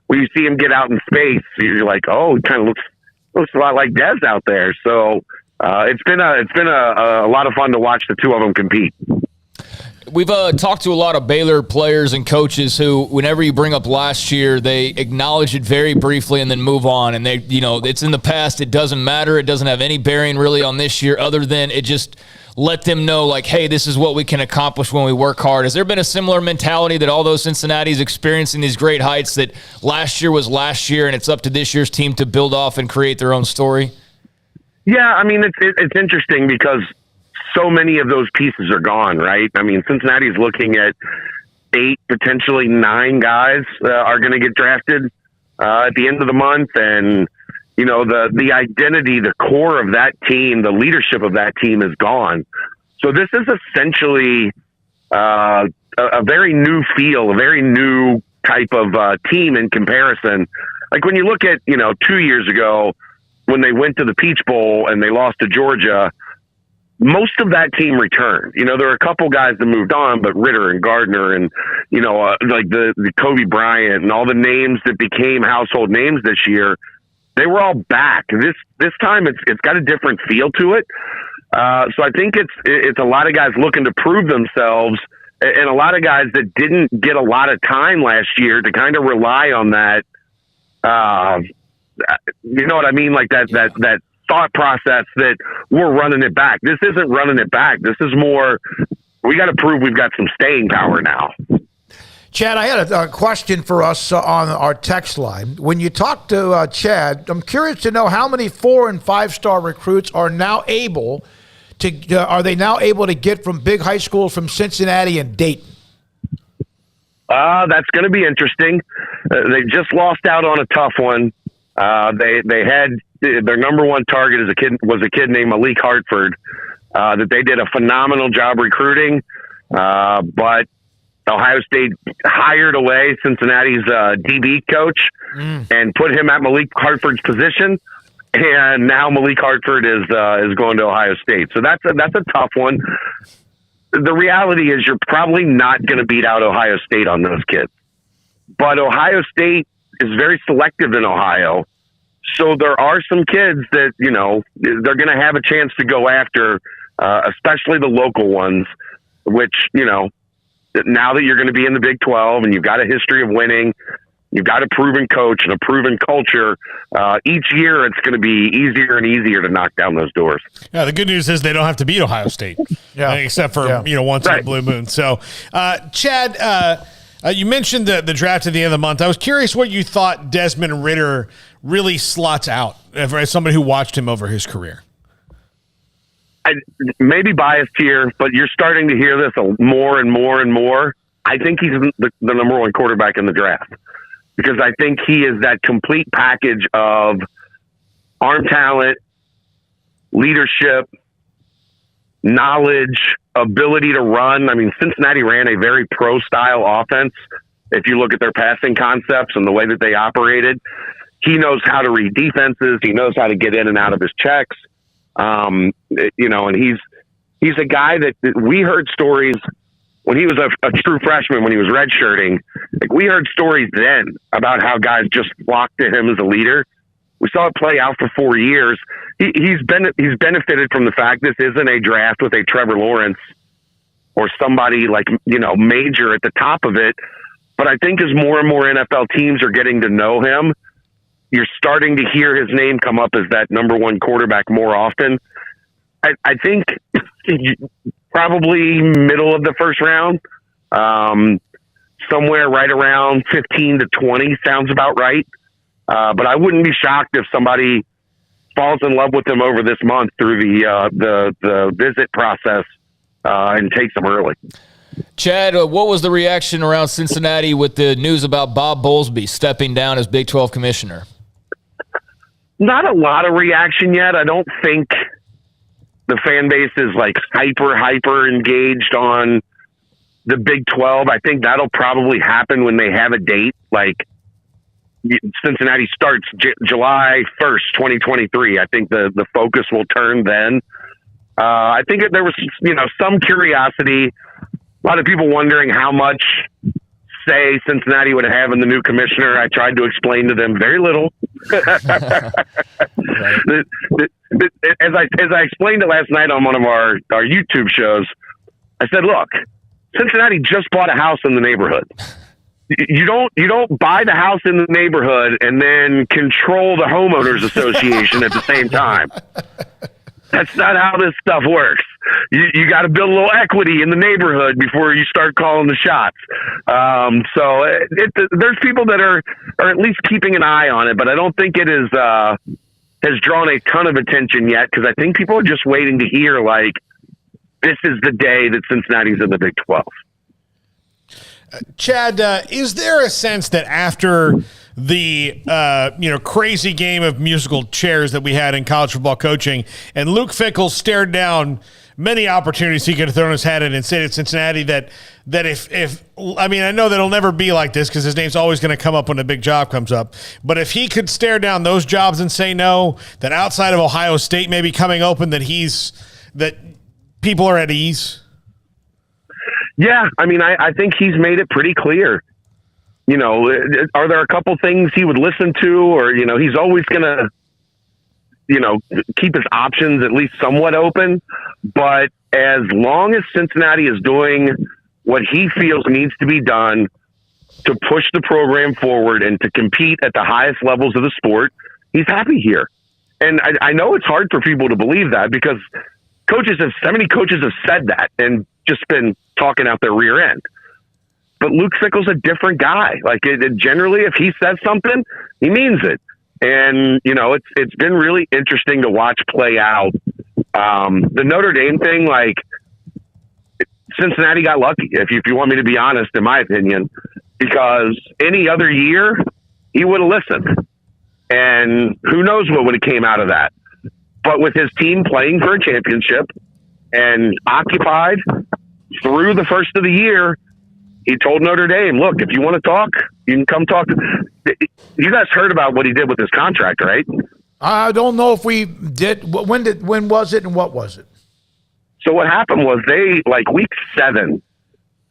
when you see him get out in space, you're like, oh, it kind of looks a lot like Des out there. So it's been a lot of fun to watch the two of them compete. We've talked to a lot of Baylor players and coaches who, whenever you bring up last year, they acknowledge it very briefly and then move on. And they, it's in the past. It doesn't matter. It doesn't have any bearing really on this year other than it just let them know, like, hey, this is what we can accomplish when we work hard. Has there been a similar mentality that although Cincinnati's experiencing these great heights, that last year was last year and it's up to this year's team to build off and create their own story? Yeah, I mean, it's interesting because so many of those pieces are gone, right? I mean, Cincinnati's looking at 8, potentially 9 guys are going to get drafted at the end of the month. And, the identity, the core of that team, the leadership of that team is gone. So this is essentially a very new feel, a very new type of team in comparison. Like when you look at, 2 years ago when they went to the Peach Bowl and they lost to Georgia, most of that team returned. There were a couple guys that moved on, but Ridder and Gardner and, like the Kobe Bryant and all the names that became household names this year, they were all back. This time it's got a different feel to it. So I think it's a lot of guys looking to prove themselves and a lot of guys that didn't get a lot of time last year to kind of rely on that. You know what I mean? Like that thought process that we're running it back. This isn't running it back. This is more, we got to prove we've got some staying power now. Chad, I had a question for us on our text line. When you talk to Chad, I'm curious to know how many 4- and 5-star recruits are now able to get from big high schools from Cincinnati and Dayton? That's going to be interesting. They just lost out on a tough one. They had their number one target was a kid named Malik Hartford that they did a phenomenal job recruiting, but Ohio State hired away Cincinnati's DB coach and put him at Malik Hartford's position, and now Malik Hartford is going to Ohio State. So that's a tough one. The reality is you're probably not going to beat out Ohio State on those kids, but Ohio State is very selective in Ohio. So there are some kids that, they're going to have a chance to go after, especially the local ones, which, now that you're going to be in the Big 12 and you've got a history of winning, you've got a proven coach and a proven culture, each year it's going to be easier and easier to knock down those doors. Yeah, the good news is they don't have to beat Ohio State, except for, once in a blue moon. So, Chad, you mentioned the draft at the end of the month. I was curious what you thought Desmond Ridder really slots out as somebody who watched him over his career. I may be biased here, but you're starting to hear this more and more and more. I think he's the number one quarterback in the draft because I think he is that complete package of arm talent, leadership, knowledge, ability to run. I mean, Cincinnati ran a very pro-style offense. If you look at their passing concepts and the way that they operated, He knows how to read defenses. He knows how to get in and out of his checks. And he's a guy that we heard stories when he was a true freshman, when he was redshirting. Like, we heard stories then about how guys just flocked to him as a leader. We saw it play out for 4 years. He's benefited from the fact this isn't a draft with a Trevor Lawrence or somebody like, major at the top of it. But I think as more and more NFL teams are getting to know him, you're starting to hear his name come up as that number one quarterback more often. I think probably middle of the first round, somewhere right around 15 to 20 sounds about right. But I wouldn't be shocked if somebody falls in love with him over this month through the visit process and takes him early. Chad, what was the reaction around Cincinnati with the news about Bob Bowlesby stepping down as Big 12 commissioner? Not a lot of reaction yet. I don't think the fan base is like hyper engaged on the Big 12. I think that'll probably happen when they have a date. Like, Cincinnati starts July 1st, 2023. I think the focus will turn then. I think there was, some curiosity. A lot of people wondering how much say Cincinnati would have in the new commissioner. I tried to explain to them very little. As I explained it last night on one of our YouTube shows, I said, look, Cincinnati just bought a house in the neighborhood. You don't buy the house in the neighborhood and then control the homeowners association at the same time. That's not how this stuff works. You got to build a little equity in the neighborhood before you start calling the shots. So there's people that are at least keeping an eye on it, but I don't think it has drawn a ton of attention yet, because I think people are just waiting to hear, like, this is the day that Cincinnati's in the Big 12. Chad, is there a sense that after the crazy game of musical chairs that we had in college football coaching, and Luke Fickell stared down many opportunities he could have thrown his hat in and said at Cincinnati that if I know that it'll never be like this because his name's always going to come up when a big job comes up, but if he could stare down those jobs and say no, that outside of Ohio State maybe coming open, that people are at ease? Yeah, I think he's made it pretty clear. Are there a couple things he would listen to, or, he's always going to, keep his options at least somewhat open. But as long as Cincinnati is doing what he feels needs to be done to push the program forward and to compete at the highest levels of the sport, he's happy here. And I know it's hard for people to believe that, because so many coaches have said that and just been talking out their rear end. But Luke Fickell's a different guy. Like, generally, if he says something, he means it. And, it's been really interesting to watch play out. The Notre Dame thing, like, Cincinnati got lucky, if you want me to be honest, in my opinion, because any other year, he would have listened. And who knows what would have came out of that. But with his team playing for a championship and occupied through the first of the year, he told Notre Dame, look, if you want to talk, you can come talk. You guys heard about what he did with his contract, right? I don't know if we did. When was it and what was it? So what happened was week 7,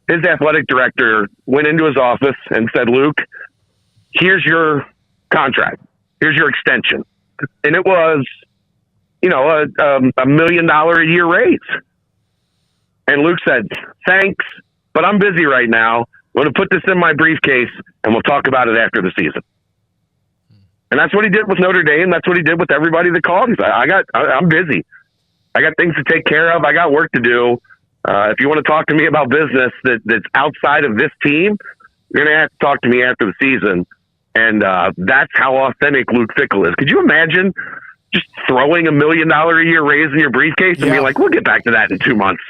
his athletic director went into his office and said, Luke, here's your contract. Here's your extension. And it was, $1 million a year raise. And Luke said, thanks, but I'm busy right now. I'm going to put this in my briefcase and we'll talk about it after the season. And that's what he did with Notre Dame. That's what he did with everybody that called. He's like, I'm busy. I got things to take care of. I got work to do. If you want to talk to me about business that's outside of this team, you're going to have to talk to me after the season. And that's how authentic Luke Fickell is. Could you imagine just throwing $1 million a year raise in your briefcase and being like, we'll get back to that in 2 months?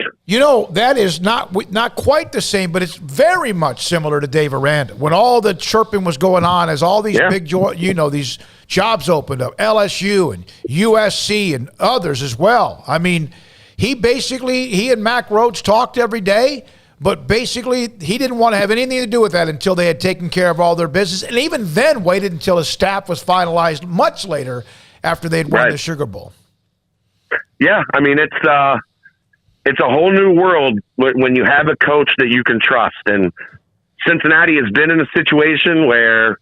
That is not quite the same, but it's very much similar to Dave Aranda. When all the chirping was going on, as all these these jobs opened up, LSU and USC and others as well. He and Mac Rhodes talked every day, But basically, he didn't want to have anything to do with that until they had taken care of all their business. And even then waited until his staff was finalized much later after they'd won the Sugar Bowl. Yeah, I mean, it's a whole new world when you have a coach that you can trust. And Cincinnati has been in a situation where,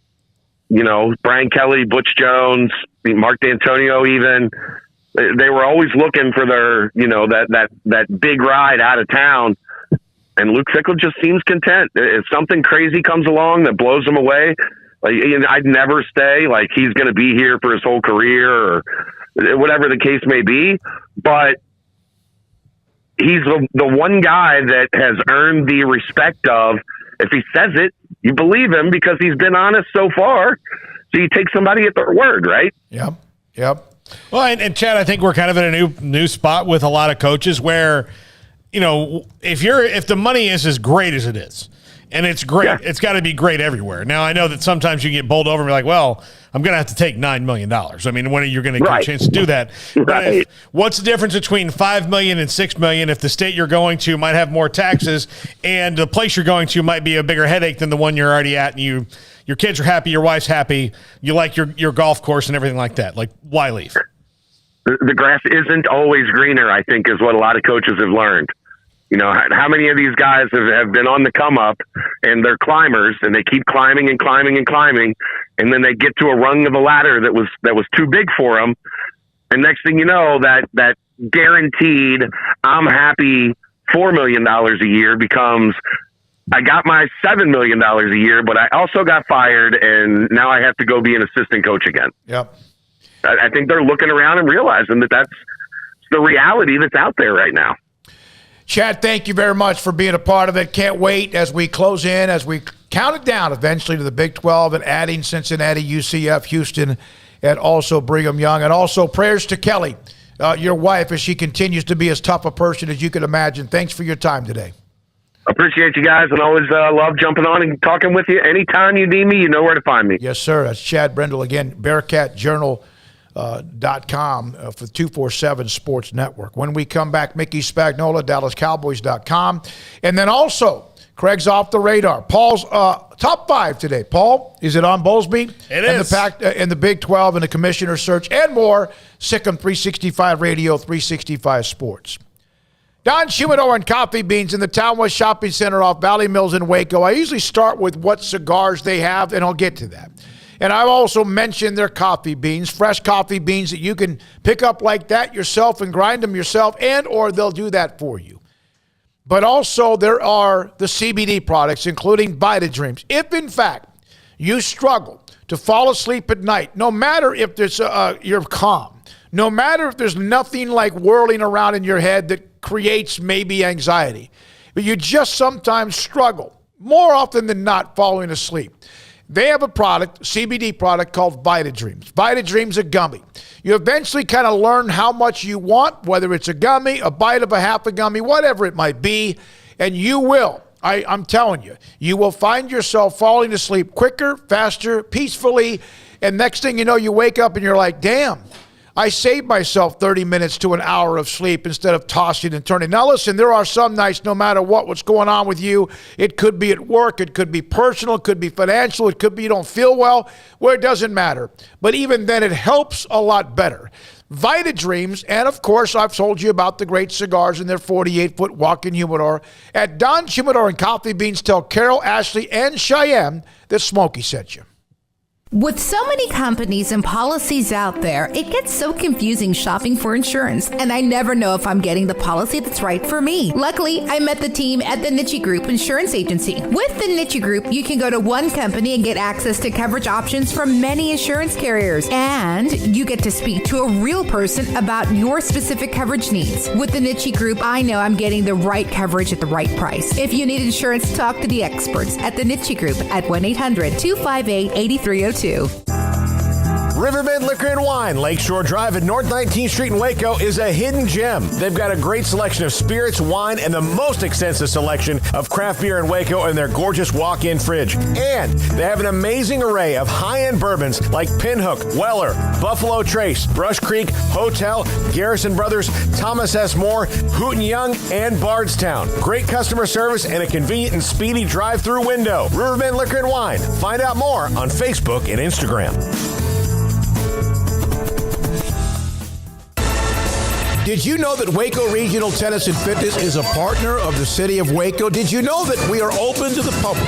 Brian Kelly, Butch Jones, Mark D'Antonio even, they were always looking for their, that big ride out of town. And Luke Fickell just seems content. If something crazy comes along that blows him away, I'd never stay. Like, he's going to be here for his whole career or whatever the case may be. But he's the one guy that has earned the respect of, if he says it, you believe him because he's been honest so far. So you take somebody at their word, right? Yep. Well, and Chad, I think we're kind of in a new spot with a lot of coaches where, if the money is as great as it is, and it's great, it's got to be great everywhere. Now, I know that sometimes you get bowled over and be like, well, I'm going to have to take $9 million. I mean, when are you going to get a chance to do that? But what's the difference between $5 million and $6 million if the state you're going to might have more taxes and the place you're going to might be a bigger headache than the one you're already at, and your kids are happy, your wife's happy, you like your golf course and everything like that? Like, why leave? The grass isn't always greener, I think, is what a lot of coaches have learned. How many of these guys have been on the come up and they're climbers and they keep climbing and climbing and climbing. And then they get to a rung of the ladder that was too big for them. And next thing you know, that guaranteed, I'm happy $4 million a year becomes, I got my $7 million a year, but I also got fired. And now I have to go be an assistant coach again. Yep. I think they're looking around and realizing that that's the reality that's out there right now. Chad, thank you very much for being a part of it. Can't wait as we close in, as we count it down eventually to the Big 12 and adding Cincinnati, UCF, Houston, and also Brigham Young. And also prayers to Kelly, your wife, as she continues to be as tough a person as you could imagine. Thanks for your time today. Appreciate you guys, and always love jumping on and talking with you. Anytime you need me, you know where to find me. Yes, sir. That's Chad Brendel again, BearcatJournal.com for 247 Sports Network. When we come back, Mickey Spagnola, DallasCowboys.com. And then also, Craig's Off the Radar. Paul's top 5 today. Paul, is it on Bowlesby? It is. And the Big 12 and the Commissioner Search and more. Sikkim 365 Radio, 365 Sports. Don Humidor and Coffee Beans in the Town West Shopping Center off Valley Mills in Waco. I usually start with what cigars they have, and I'll get to that. And I've also mentioned their coffee beans, fresh coffee beans that you can pick up like that yourself and grind them yourself, and or they'll do that for you. But also there are the CBD products, including VitaDreams. If, in fact, you struggle to fall asleep at night, no matter if there's you're calm, no matter if there's nothing like whirling around in your head that creates maybe anxiety, but you just sometimes struggle, more often than not, falling asleep. They have a product, CBD product called VitaDreams. VitaDreams a gummy. You eventually kind of learn how much you want, whether it's a gummy, a bite of a half a gummy, whatever it might be, and you will. I'm telling you, you will find yourself falling asleep quicker, faster, peacefully, and next thing you know, you wake up and you're like, damn, I saved myself 30 minutes to an hour of sleep instead of tossing and turning. Now, listen, there are some nights, no matter what's going on with you, it could be at work, it could be personal, it could be financial, it could be you don't feel well, well, it doesn't matter. But even then, it helps a lot better. VitaDreams, and of course, I've told you about the great cigars in their 48-foot walk-in humidor. At Don Humidor and Coffee Beans, tell Carol, Ashley, and Cheyenne that Smokey sent you. With so many companies and policies out there, it gets so confusing shopping for insurance, and I never know if I'm getting the policy that's right for me. Luckily, I met the team at the Niche Group Insurance Agency. With the Niche Group, you can go to one company and get access to coverage options from many insurance carriers, and you get to speak to a real person about your specific coverage needs. With the Niche Group, I know I'm getting the right coverage at the right price. If you need insurance, talk to the experts at the Niche Group at 1-800-258-8302. Riverbend Liquor and Wine, Lakeshore Drive at North 19th Street in Waco is a hidden gem. They've got a great selection of spirits, wine, and the most extensive selection of craft beer in Waco in their gorgeous walk-in fridge. And they have an amazing array of high-end bourbons like Pinhook, Weller, Buffalo Trace, Brush Creek, Hotel, Garrison Brothers, Thomas S. Moore, Hooten Young, and Bardstown. Great customer service and a convenient and speedy drive-through window. Riverbend Liquor and Wine. Find out more on Facebook and Instagram. Did you know that Waco Regional Tennis and Fitness is a partner of the City of Waco? Did you know that we are open to the public?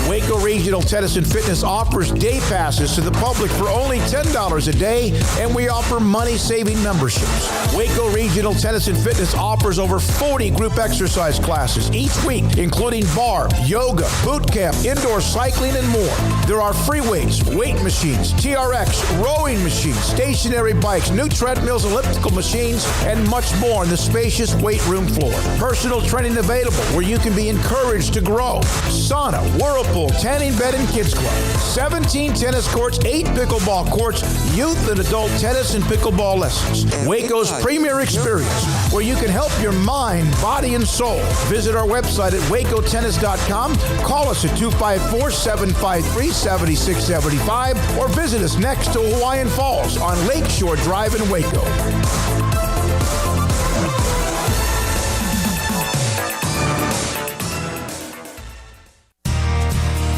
Waco Regional Tennis and Fitness offers day passes to the public for only $10 a day, and we offer money-saving memberships. Waco Regional Tennis and Fitness offers over 40 group exercise classes each week, including bar, yoga, boot camp, indoor cycling, and more. There are free weights, weight machines, TRX, rowing machines, stationary bikes, new treadmills, elliptical machines, and much more on the spacious weight room floor. Personal training available where you can be encouraged to grow. Sauna, whirlpool, tanning bed and kids club, 17 tennis courts, 8 pickleball courts, youth and adult tennis and pickleball lessons. Waco's premier experience where you can help your mind, body, and soul. Visit our website at wacotennis.com. Call us at 254-753-7675 or visit us next to Hawaiian Falls on Lakeshore Drive in Waco.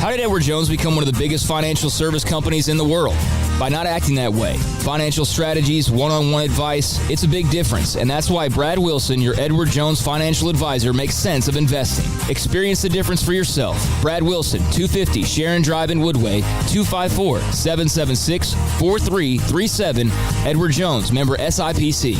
How did Edward Jones become one of the biggest financial service companies in the world? By not acting that way. Financial strategies, one-on-one advice, it's a big difference. And that's why Brad Wilson, your Edward Jones financial advisor, makes sense of investing. Experience the difference for yourself. Brad Wilson, 250 Sharon Drive in Woodway, 254-776-4337. Edward Jones, member SIPC.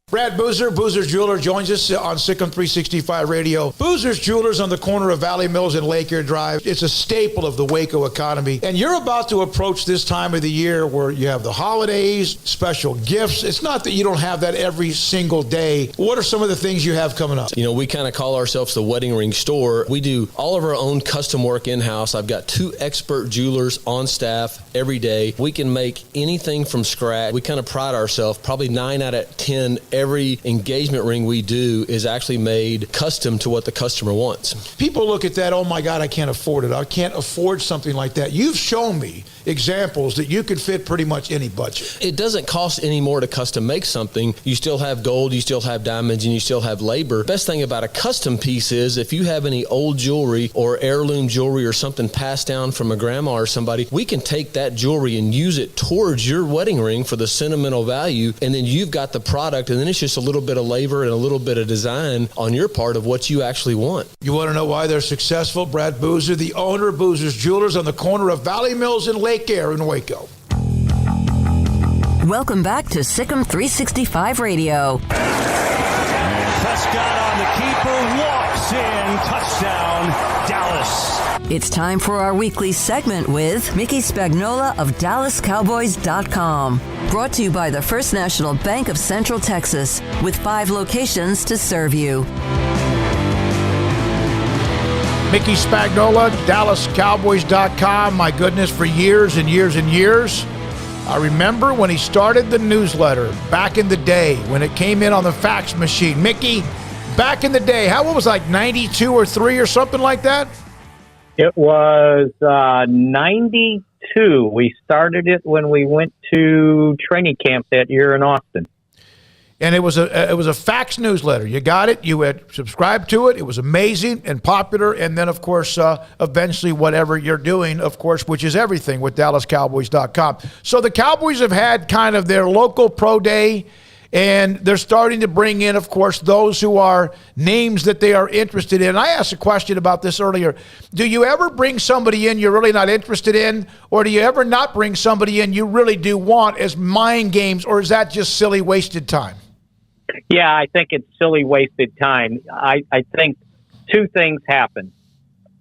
Brad Boozer, Boozer's Jeweler, joins us on Sikkim 365 Radio. Boozer's Jewelers on the corner of Valley Mills and Lake Air Drive. It's a staple of the Waco economy. And you're about to approach this time of the year where you have the holidays, special gifts. It's not that you don't have that every single day. What are some of the things you have coming up? You know, we kind of call ourselves the wedding ring store. We do all of our own custom work in-house. I've got 2 expert jewelers on staff every day. We can make anything from scratch. We kind of pride ourselves, probably 9 out of 10 every engagement ring we do is actually made custom to what the customer wants. People look at that, oh my God, I can't afford it. I can't afford something like that. You've shown me examples that you could fit pretty much any budget. It doesn't cost any more to custom make something. You still have gold, you still have diamonds, and you still have labor. Best thing about a custom piece is if you have any old jewelry or heirloom jewelry or something passed down from a grandma or somebody, we can take that jewelry and use it towards your wedding ring for the sentimental value, and then you've got the product, and then it's just a little bit of labor and a little bit of design on your part of what you actually want. You want to know why they're successful? Brad Boozer, the owner of Boozer's Jewelers on the corner of Valley Mills and Lake Air in Waco. Welcome back to Sikkim 365 Radio. Prescott on the keeper, walks in, touchdown, Dallas. It's time for our weekly segment with Mickey Spagnola of DallasCowboys.com. Brought to you by the First National Bank of Central Texas, with 5 locations to serve you. Mickey Spagnola, DallasCowboys.com. My goodness, for years and years and years. I remember when he started the newsletter back in the day when it came in on the fax machine. Mickey, back in the day, what was like 92 or 3 or something like that? It was 92. We started it when we went to training camp that year in Austin. And it was a fax newsletter. You got it. You had subscribed to it. It was amazing and popular. And then, of course, eventually whatever you're doing, of course, which is everything with DallasCowboys.com. So the Cowboys have had kind of their local pro day, and they're starting to bring in, of course, those who are names that they are interested in. I asked a question about this earlier. Do you ever bring somebody in you're really not interested in, or do you ever not bring somebody in you really do want as mind games, or is that just silly, wasted time? Yeah, I think it's silly, wasted time. I think 2 things happen.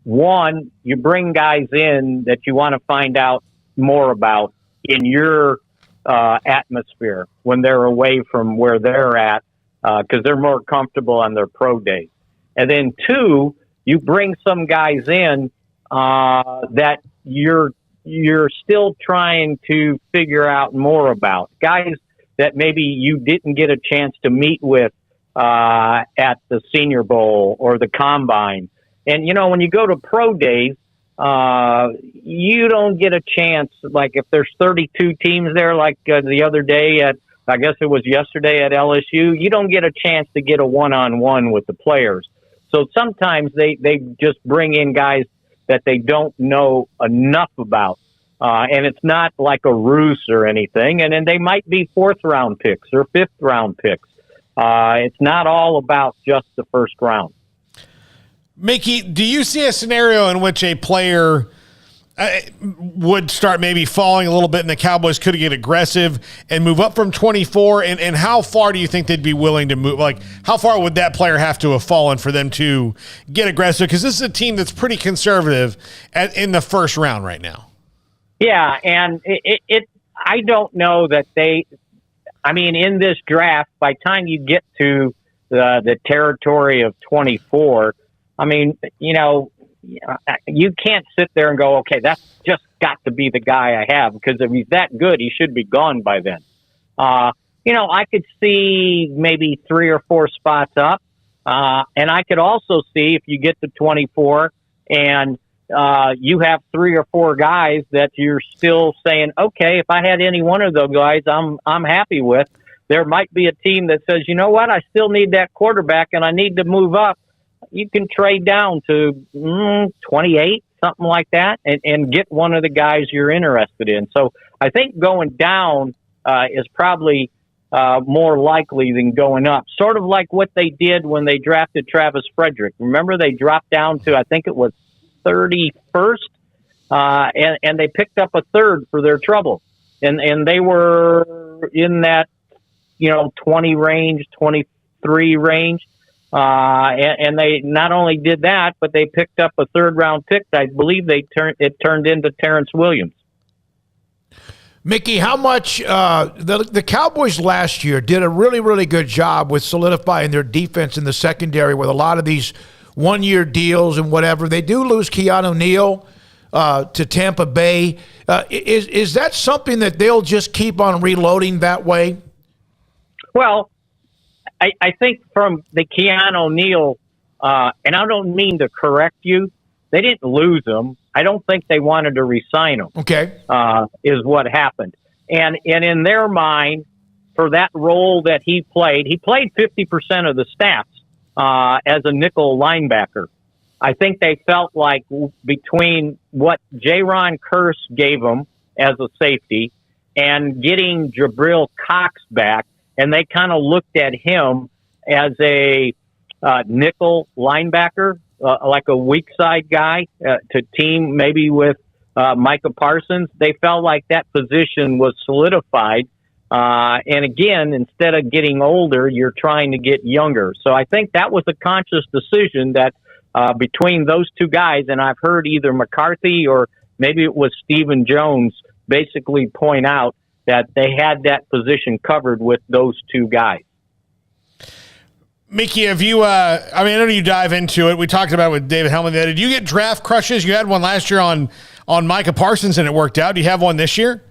One, you bring guys in that you want to find out more about in your atmosphere when they're away from where they're at, because they're more comfortable on their pro days. And then 2, you bring some guys in that you're you're still trying to figure out more about. Guys that maybe you didn't get a chance to meet with at the Senior Bowl or the Combine. And, when you go to pro days, you don't get a chance, like if there's 32 teams there, like the other day I guess it was yesterday at LSU, you don't get a chance to get a one-on-one with the players. So sometimes they just bring in guys that they don't know enough about. And it's not like a ruse or anything. And then they might be 4th-round picks or 5th-round picks. It's not all about just the first round. Mickey, do you see a scenario in which a player would start maybe falling a little bit and the Cowboys could get aggressive and move up from 24? And how far do you think they'd be willing to move? Like, how far would that player have to have fallen for them to get aggressive? Because this is a team that's pretty conservative in the first round right now. Yeah, and I don't know that in this draft, by the time you get to the territory of 24, you can't sit there and go, okay, that's just got to be the guy I have, because if he's that good, he should be gone by then. I could see maybe 3 or 4 spots up. And I could also see if you get to 24 and you have 3 or 4 guys that you're still saying, okay, if I had any one of those guys, I'm happy with. There might be a team that says, you know what, I still need that quarterback and I need to move up. You can trade down to 28, something like that, and get one of the guys you're interested in. So I think going down is probably more likely than going up. Sort of like what they did when they drafted Travis Frederick. Remember, they dropped down to, I think it was 31st, and they picked up a 3rd for their trouble. And they were in that, 20 range, 23 range. And they not only did that, but they picked up a 3rd-round pick. I believe it turned into Terrence Williams. Mickey, how much the Cowboys last year did a really, really good job with solidifying their defense in the secondary with a lot of these one-year deals and whatever. They do lose Keanu Neal to Tampa Bay. Is that something that they'll just keep on reloading that way? Well, I think from the Keanu Neal, and I don't mean to correct you, they didn't lose him. I don't think they wanted to re-sign him. Okay. Is what happened. And in their mind, for that role that he played 50% of the snaps as a nickel linebacker. I think they felt like between what Jaron Kearse gave him as a safety and getting Jabril Cox back, and they kind of looked at him as a nickel linebacker, like a weak side guy to team maybe with Micah Parsons. They felt like that position was solidified. And again, instead of getting older, you're trying to get younger. So I think that was a conscious decision that between those two guys, and I've heard either McCarthy or maybe it was Stephen Jones basically point out that they had that position covered with those two guys. Mickey, have you, I know you dive into it. We talked about it with David Hellman. Did you get draft crushes? You had one last year on Micah Parsons and it worked out. Do you have one this year?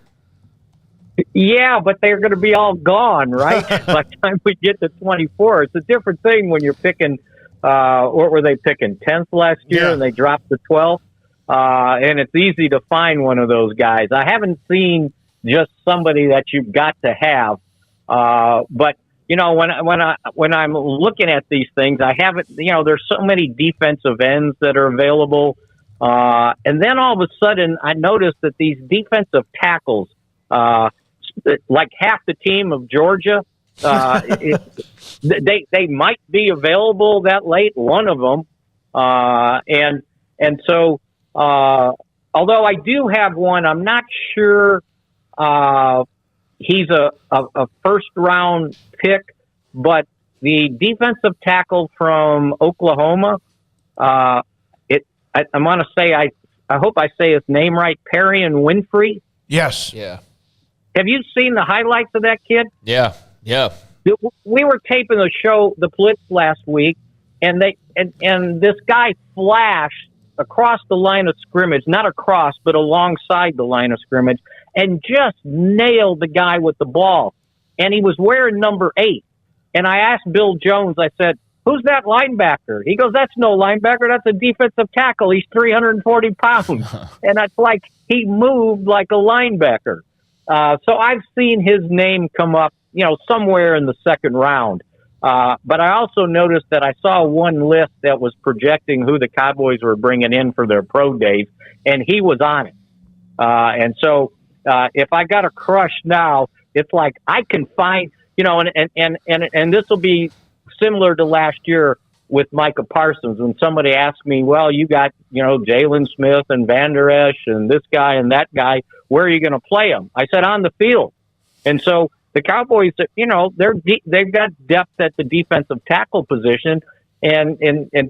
Yeah, but they're going to be all gone, right? By the time we get to 24. It's a different thing when you're picking, what were they picking, 10th last year, and they dropped to 12th. And it's easy to find one of those guys. I haven't seen just somebody that you've got to have. But, when I'm looking at these things, I haven't, there's so many defensive ends that are available. And then all of a sudden I noticed that these defensive tackles, like half the team of Georgia, they might be available that late, one of them. And so, although I do have one, I'm not sure, he's a first round pick, but the defensive tackle from Oklahoma, I want to say, I hope I say his name right, Perrion Winfrey. Yes. Yeah. Have you seen the highlights of that kid? Yeah. We were taping the show, The Blitz, last week, and this guy flashed across the line of scrimmage, not across, but alongside the line of scrimmage, and just nailed the guy with the ball. And he was wearing number 8. And I asked Bill Jones, I said, "Who's that linebacker?" He goes, "That's no linebacker. That's a defensive tackle. He's 340 pounds." And it's like he moved like a linebacker. So I've seen his name come up, somewhere in the second round. But I also noticed that I saw one list that was projecting who the Cowboys were bringing in for their pro days, and he was on it. And so if I got a crush now, it's like I can find, and this will be similar to last year with Micah Parsons when somebody asked me, "Well, you got, Jalen Smith and Van Der Esch and this guy and that guy. Where are you going to play them?" I said, "On the field." And so the Cowboys, they've got depth at the defensive tackle position. And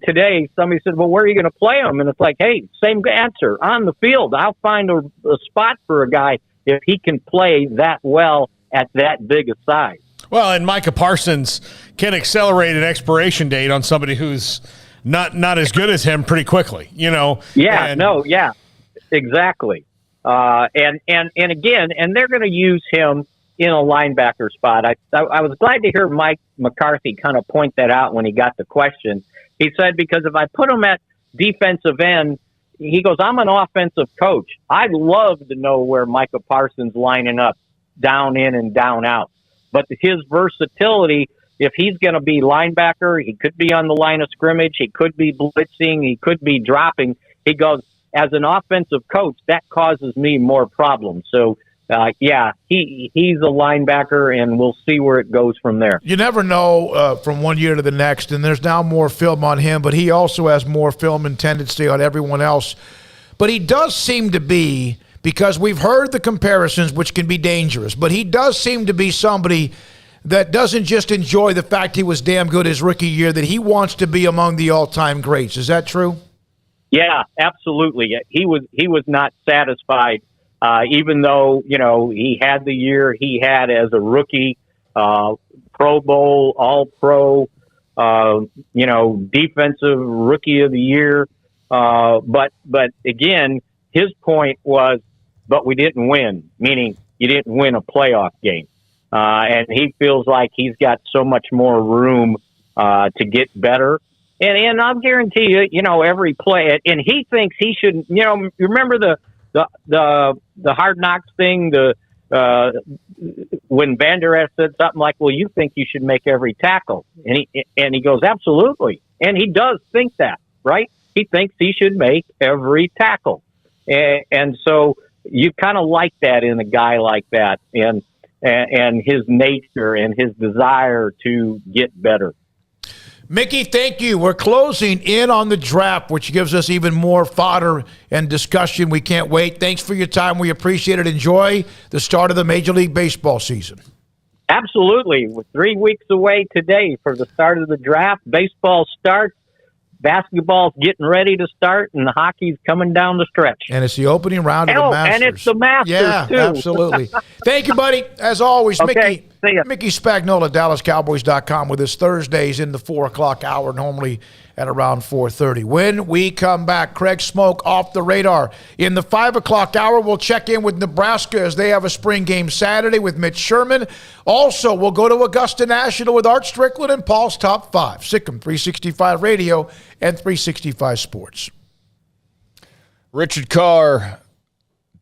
today somebody said, "Well, where are you going to play them?" And it's like, hey, same answer, on the field. I'll find a spot for a guy if he can play that well at that big a size. Well, and Micah Parsons can accelerate an expiration date on somebody who's not as good as him pretty quickly, Yeah, exactly. And again, and they're going to use him in a linebacker spot. I was glad to hear Mike McCarthy kind of point that out when he got the question. He said, because if I put him at defensive end, he goes, "I'm an offensive coach. I'd love to know where Micah Parsons lining up, down in and down out. But his versatility, if he's going to be linebacker, he could be on the line of scrimmage, he could be blitzing, he could be dropping." He goes, "As an offensive coach, that causes me more problems." So, he's a linebacker, and we'll see where it goes from there. You never know from one year to the next, and there's now more film on him, but he also has more film and tendency on everyone else. But he does seem to be, because we've heard the comparisons, which can be dangerous, but he does seem to be somebody that doesn't just enjoy the fact he was damn good his rookie year, that he wants to be among the all-time greats. Is that true? Yeah, absolutely. He was not satisfied, even though, he had the year he had as a rookie, Pro Bowl, All-Pro, defensive rookie of the year. But again, his point was, but we didn't win, meaning you didn't win a playoff game. And he feels like he's got so much more room to get better. And I'll guarantee you, every play, and he thinks he should, you remember the Hard Knocks thing, when Van Der Esch said something like, "Well, you think you should make every tackle." And he goes, "Absolutely." And he does think that, right? He thinks he should make every tackle. And so you kind of like that in a guy like that, and his nature and his desire to get better. Mickey, thank you. We're closing in on the draft, which gives us even more fodder and discussion. We can't wait. Thanks for your time. We appreciate it. Enjoy the start of the Major League Baseball season. Absolutely. We're 3 weeks away today for the start of the draft. Baseball starts. Basketball's getting ready to start, and the hockey's coming down the stretch. And it's the opening round of the Masters. And it's the Masters, too. Yeah, absolutely. Thank you, buddy. As always, okay, Mickey Spagnola, DallasCowboys.com, with us Thursdays in the 4 o'clock hour, normally at around 4:30. When we come back, Craig Smoak off the radar. In the 5 o'clock hour, we'll check in with Nebraska as they have a spring game Saturday with Mitch Sherman. Also, we'll go to Augusta National with Art Strickland and Paul's Top 5. Sikkim 365 Radio and 365 Sports. Richard Carr,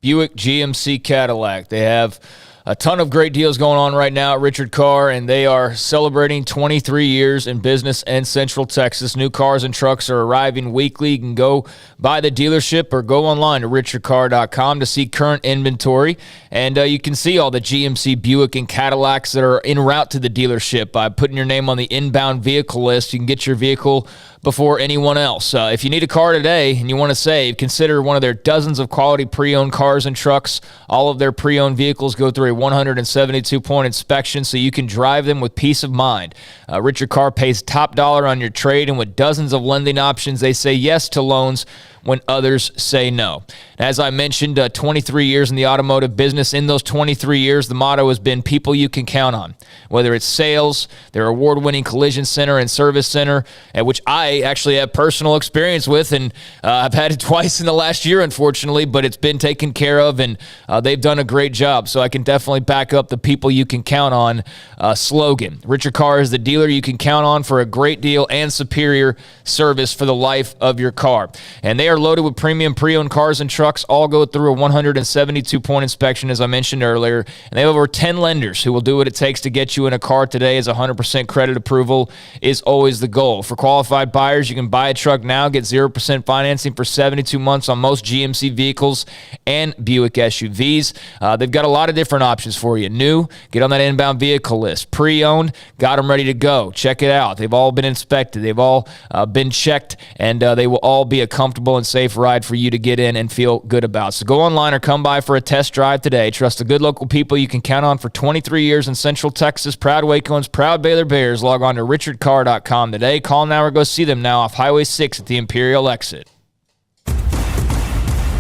Buick GMC Cadillac. They have a ton of great deals going on right now at Richard Carr, and they are celebrating 23 years in business in Central Texas. New cars and trucks are arriving weekly. You can go by the dealership or go online to richardcarr.com to see current inventory, and you can see all the GMC Buick and Cadillacs that are en route to the dealership. By putting your name on the inbound vehicle list, you can get your vehicle before anyone else. If you need a car today and you want to save, consider one of their dozens of quality pre-owned cars and trucks. All of their pre-owned vehicles go through a complimentary 172-point inspection so you can drive them with peace of mind. Richard Carr pays top dollar on your trade, and with dozens of lending options, they say yes to loans when others say no. As I mentioned, 23 years in the automotive business. In those 23 years, the motto has been people you can count on. Whether it's sales, their award-winning collision center and service center, at which I actually have personal experience with, and I've had it twice in the last year, unfortunately, but it's been taken care of, and they've done a great job. So I can definitely back up the people you can count on slogan. Richard Carr is the dealer you can count on for a great deal and superior service for the life of your car. And they are loaded with premium pre-owned cars and trucks. All go through a 172-point inspection, as I mentioned earlier. And they have over 10 lenders who will do what it takes to get you in a car today, as 100% credit approval is always the goal. For qualified buyers, you can buy a truck now, get 0% financing for 72 months on most GMC vehicles and Buick SUVs. They've got a lot of different options for you. New, get on that inbound vehicle list. Pre-owned, got them ready to go. Check it out. They've all been inspected. They've all been checked, and they will all be a comfortable and safe ride for you to get in and feel good about. So go online or come by for a test drive today. Trust the good local people you can count on for 23 years in Central Texas. Proud Wacoans, proud Baylor Bears. Log on to richardcarr.com today. Call now or go see them now off Highway 6 at the Imperial exit.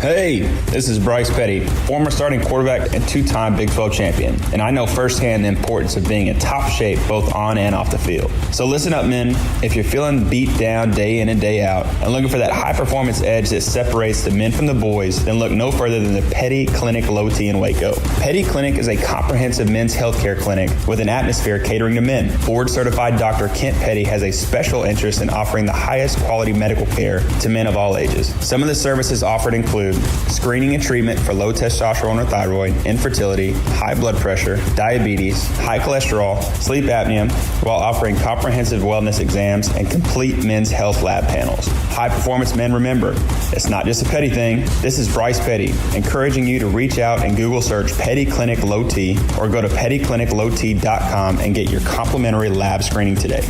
Hey, this is Bryce Petty, former starting quarterback and two-time Big 12 champion, and I know firsthand the importance of being in top shape both on and off the field. So listen up, men. If you're feeling beat down day in and day out and looking for that high-performance edge that separates the men from the boys, then look no further than the Petty Clinic Low T in Waco. Petty Clinic is a comprehensive men's healthcare clinic with an atmosphere catering to men. Board-certified Dr. Kent Petty has a special interest in offering the highest quality medical care to men of all ages. Some of the services offered include screening and treatment for low testosterone or thyroid, infertility, high blood pressure, diabetes, high cholesterol, sleep apnea, while offering comprehensive wellness exams and complete men's health lab panels. High performance men, remember, it's not just a Petty thing. This is Bryce Petty, encouraging you to reach out and Google search Petty Clinic Low T or go to pettycliniclowt.com and get your complimentary lab screening today.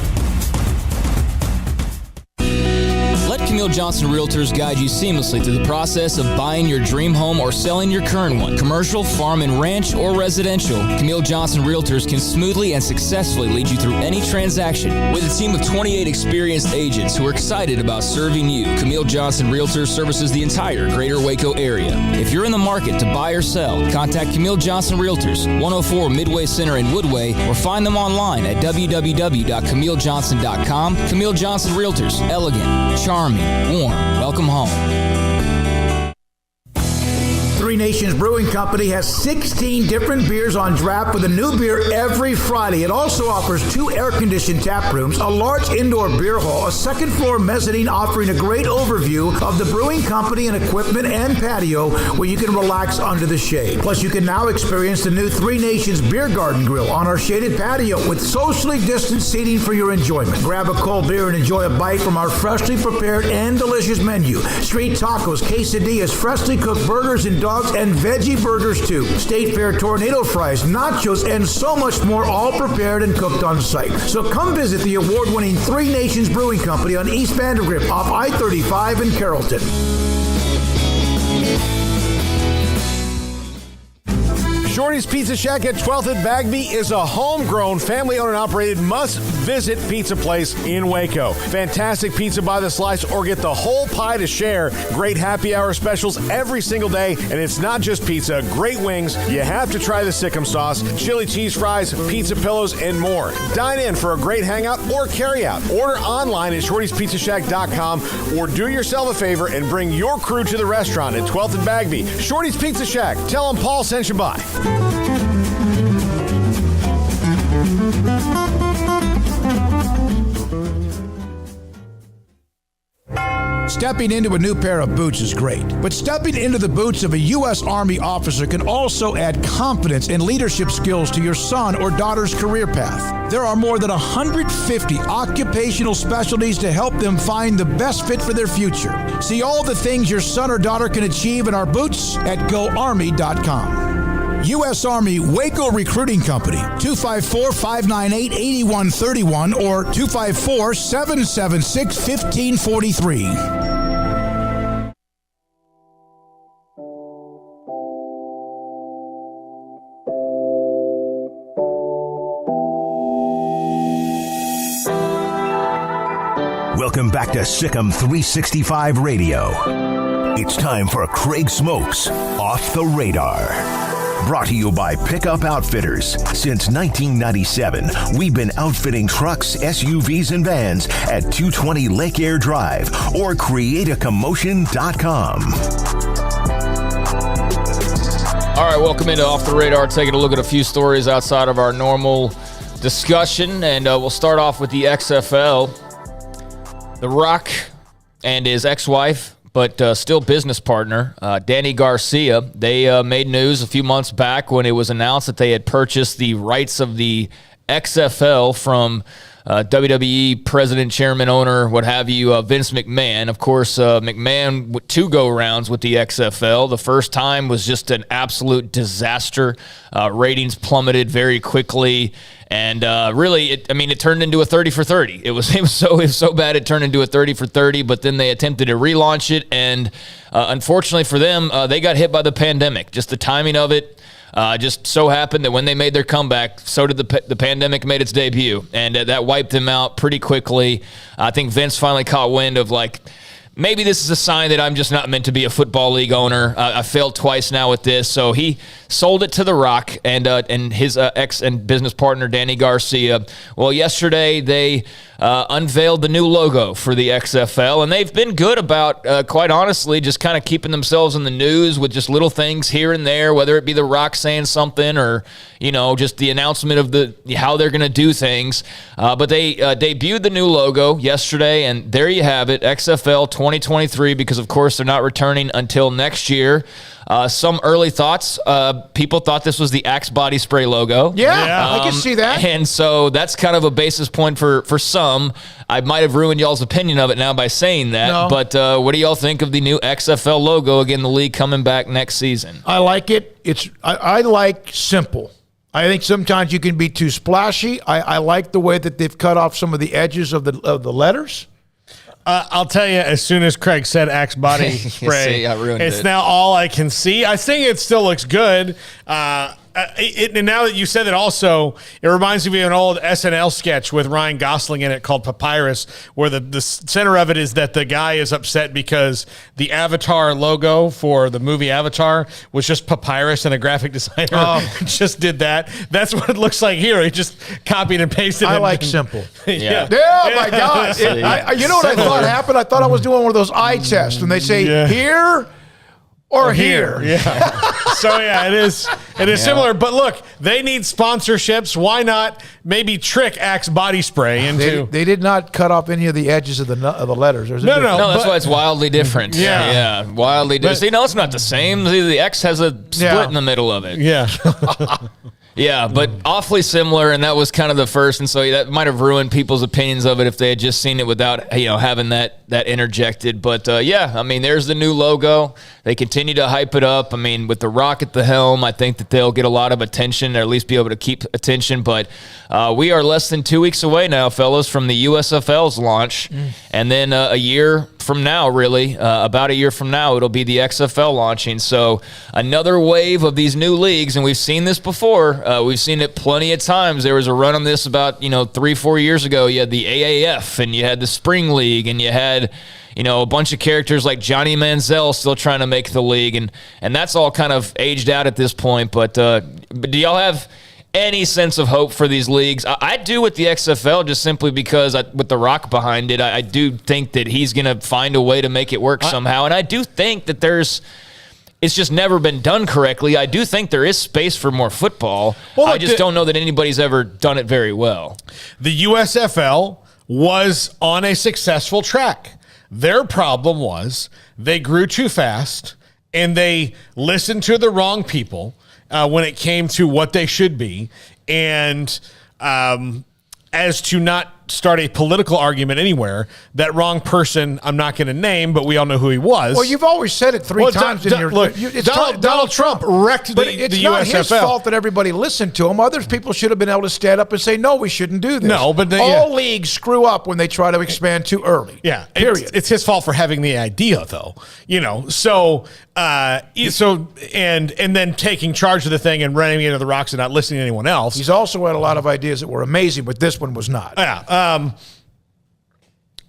Camille Johnson Realtors guide you seamlessly through the process of buying your dream home or selling your current one. Commercial, farm and ranch, or residential, Camille Johnson Realtors can smoothly and successfully lead you through any transaction. With a team of 28 experienced agents who are excited about serving you, Camille Johnson Realtors services the entire greater Waco area. If you're in the market to buy or sell, contact Camille Johnson Realtors, 104 Midway Center in Woodway, or find them online at www.camillejohnson.com. Camille Johnson Realtors, elegant, charming, warm. Welcome home. Three Nations Brewing Company has 16 different beers on draft with a new beer every Friday. It also offers 2 air-conditioned tap rooms, a large indoor beer hall, a second-floor mezzanine offering a great overview of the brewing company and equipment and patio where you can relax under the shade. Plus, you can now experience the new Three Nations Beer Garden Grill on our shaded patio with socially distanced seating for your enjoyment. Grab a cold beer and enjoy a bite from our freshly prepared and delicious menu. Street tacos, quesadillas, freshly cooked burgers and dogs, and veggie burgers too. State Fair tornado fries, nachos, and so much more, all prepared and cooked on site. So come visit the award-winning Three Nations Brewing Company on East Vandergrift off I-35 in Carrollton. Shorty's Pizza Shack at 12th and Bagby is a homegrown, family-owned and operated must-visit pizza place in Waco. Fantastic pizza by the slice or get the whole pie to share. Great happy hour specials every single day, and it's not just pizza. Great wings. You have to try the Sikkim sauce, chili cheese fries, pizza pillows, and more. Dine in for a great hangout or carry-out. Order online at shortyspizzashack.com or do yourself a favor and bring your crew to the restaurant at 12th and Bagby. Shorty's Pizza Shack. Tell them Paul sent you by. Stepping into a new pair of boots is great, but stepping into the boots of a U.S. Army officer can also add confidence and leadership skills to your son or daughter's career path. There are more than 150 occupational specialties to help them find the best fit for their future. See all the things your son or daughter can achieve in our boots at GoArmy.com. U.S. Army Waco Recruiting Company, 254-598-8131 or 254-776-1543. Welcome back to Sikkim 365 Radio. It's time for Craig Smoak's Off the Radar. Brought to you by Pickup Outfitters. Since 1997, we've been outfitting trucks, SUVs, and vans at 220 Lake Air Drive or createacommotion.com. All right, welcome into Off the Radar, taking a look at a few stories outside of our normal discussion, and we'll start off with the XFL. The Rock and his ex-wife, but still business partner, Danny Garcia, they made news a few months back when it was announced that they had purchased the rights of the XFL from WWE president, chairman, owner, what have you, Vince McMahon. Of course, McMahon with 2 go-rounds with the XFL. The first time was just an absolute disaster. Ratings plummeted very quickly. And really, it turned into a 30 for 30. It was so bad it turned into a 30 for 30, but then they attempted to relaunch it. And unfortunately for them, they got hit by the pandemic. Just the timing of it. Just so happened that when they made their comeback, so did the pandemic made its debut, and that wiped them out pretty quickly. I think Vince finally caught wind of maybe this is a sign that I'm just not meant to be a football league owner. I failed twice now with this, so he sold it to The Rock and his ex and business partner Danny Garcia. Well, yesterday they unveiled the new logo for the XFL, and they've been good about, quite honestly, just kind of keeping themselves in the news with just little things here and there, whether it be The Rock saying something or, just the announcement of how they're going to do things. But they debuted the new logo yesterday, and there you have it, XFL 2023, because, of course, they're not returning until next year. Some early thoughts. People thought this was the Axe body spray logo. Yeah, I can see that. And so that's kind of a basis point for some. I might have ruined y'all's opinion of it now by saying that. No. But what do y'all think of the new XFL logo? Again, the league coming back next season. I like it. I like simple. I think sometimes you can be too splashy. I like the way that they've cut off some of the edges of the letters. I'll tell you, as soon as Craig said Axe body spray, See, I ruined it's it. now all I can see. I think it still looks good. And now that you said it also, it reminds me of an old SNL sketch with Ryan Gosling in it called Papyrus, where the center of it is that the guy is upset because the Avatar logo for the movie Avatar was just Papyrus, and a graphic designer just did that. That's what it looks like here. He just copied and pasted it. I like simple. Yeah. Yeah, my God. You know what I thought happened? I thought I was doing one of those eye tests, and they say here or here. Yeah. So, yeah, it is similar. But, look, they need sponsorships. Why not maybe trick Axe body spray into... They did not cut off any of the edges of the letters. No, that's why it's wildly different. Yeah. Wildly different. See, no, it's not the same. The X has a split in the middle of it. Yeah. Yeah, but awfully similar, and that was kind of the first, and so that might have ruined people's opinions of it if they had just seen it without, having that interjected. But, there's the new logo. They continue to hype it up. With The Rock at the helm, I think that they'll get a lot of attention, or at least be able to keep attention. But we are less than 2 weeks away now, fellas, from the USFL's launch. And then a year from now, really, about a year from now, it'll be the XFL launching. So another wave of these new leagues, and we've seen this before. We've seen it plenty of times. There was a run on this about, 3-4 years ago. You had the AAF, and you had the Spring League, and you had... a bunch of characters like Johnny Manziel still trying to make the league, and that's all kind of aged out at this point. But do y'all have any sense of hope for these leagues? I do with the XFL, just simply because with The Rock behind it, I do think that he's going to find a way to make it work somehow. And I do think that it's just never been done correctly. I do think there is space for more football. Well, I just don't know that anybody's ever done it very well. The USFL was on a successful track. Their problem was they grew too fast, and they listened to the wrong people when it came to what they should be. And as to not start a political argument anywhere, that wrong person I'm not going to name, but we all know who he was. Well, you've always said it three times in your... Look, Donald Trump wrecked the USFL. It's not his fault that everybody listened to him. Other people should have been able to stand up and say, no, we shouldn't do this. No, but... all leagues screw up when they try to expand too early. Yeah. Period. It's his fault for having the idea, though. So and then taking charge of the thing and running into the rocks and not listening to anyone else. He's also had a lot of ideas that were amazing, but this one was not. Yeah.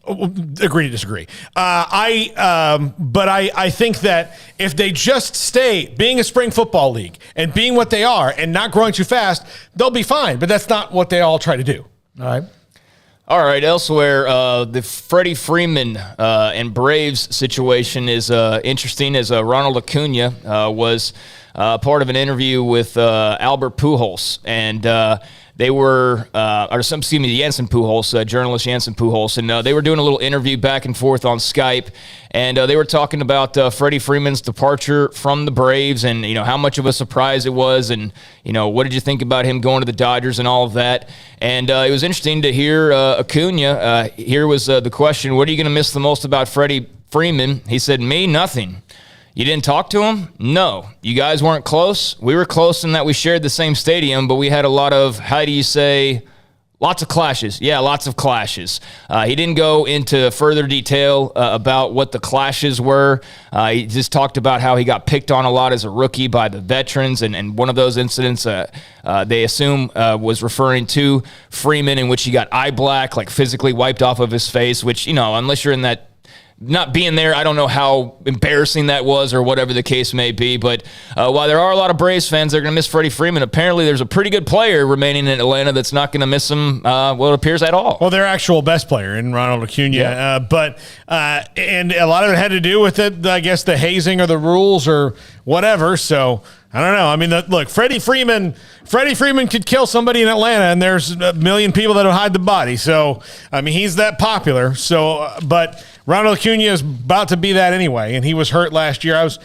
Agree to disagree. But I think that if they just stay being a spring football league and being what they are and not growing too fast, they'll be fine. But that's not what they all try to do. All right. Elsewhere, the Freddie Freeman and Braves situation is interesting as Ronald Acuna was part of an interview with Albert Pujols. And they were, Jansen Pujols, journalist Jansen Pujols, and they were doing a little interview back and forth on Skype, and they were talking about Freddie Freeman's departure from the Braves and, how much of a surprise it was and, what did you think about him going to the Dodgers and all of that. And it was interesting to hear Acuna. Here was the question, what are you going to miss the most about Freddie Freeman? He said, me, nothing. You didn't talk to him? No. You guys weren't close? We were close in that we shared the same stadium, but we had a lot of, lots of clashes. Yeah, lots of clashes. He didn't go into further detail about what the clashes were. He just talked about how he got picked on a lot as a rookie by the veterans, and one of those incidents they assume was referring to Freeman, in which he got eye black, like physically wiped off of his face, which, unless you're in that not being there, I don't know how embarrassing that was or whatever the case may be. But while there are a lot of Braves fans that are going to miss Freddie Freeman, apparently there's a pretty good player remaining in Atlanta that's not going to miss him, it appears, at all. Well, their actual best player in Ronald Acuna. And a lot of it had to do with it, I guess, the hazing or the rules or whatever. So I don't know. I mean, look, Freddie Freeman could kill somebody in Atlanta, and there's a million people that will hide the body. So, I mean, he's that popular. So, but Ronald Acuna is about to be that anyway, and he was hurt last year. I was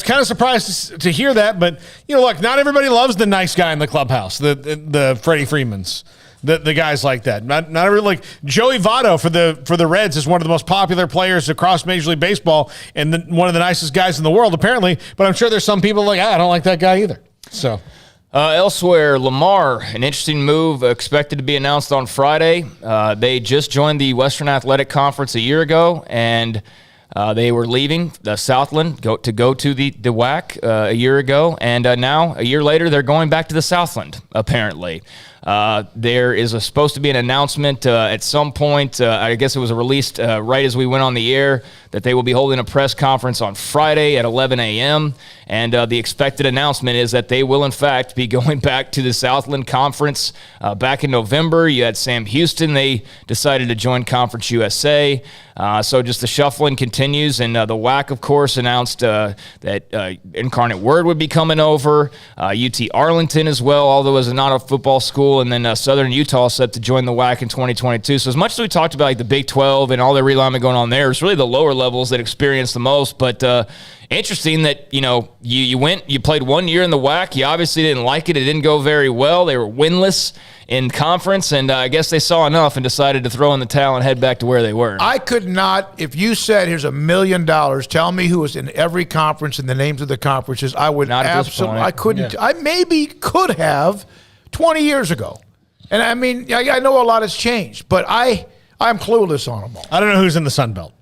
kind of surprised to hear that, but look, not everybody loves the nice guy in the clubhouse, the Freddie Freemans. The guys like that. Not every, like Joey Votto for the Reds is one of the most popular players across Major League Baseball and one of the nicest guys in the world, apparently. But I'm sure there's some people like, I don't like that guy either. So elsewhere, Lamar, an interesting move expected to be announced on Friday. They just joined the Western Athletic Conference a year ago, and they were leaving the Southland to go to the WAC a year ago, and now a year later they're going back to the Southland, apparently. There is supposed to be an announcement at some point. I guess it was released right as we went on the air that they will be holding a press conference on Friday at 11 a.m. And the expected announcement is that they will, in fact, be going back to the Southland Conference. Back in November, you had Sam Houston. They decided to join Conference USA. So just the shuffling continues. And the WAC, of course, announced that Incarnate Word would be coming over. UT Arlington as well, although it's not a football school. And then Southern Utah set to join the WAC in 2022. So as much as we talked about like the Big 12 and all the realignment going on there, it's really the lower levels that experience the most. But interesting that, you played 1 year in the WAC. You obviously didn't like it. It didn't go very well. They were winless in conference, and I guess they saw enough and decided to throw in the towel and head back to where they were. I could not, if you said, here's $1 million, tell me who was in every conference and the names of the conferences, I would absolutely, I couldn't, I maybe could have 20 years ago. And I mean, I know a lot has changed, but I'm clueless on them all. I don't know who's in the Sun Belt.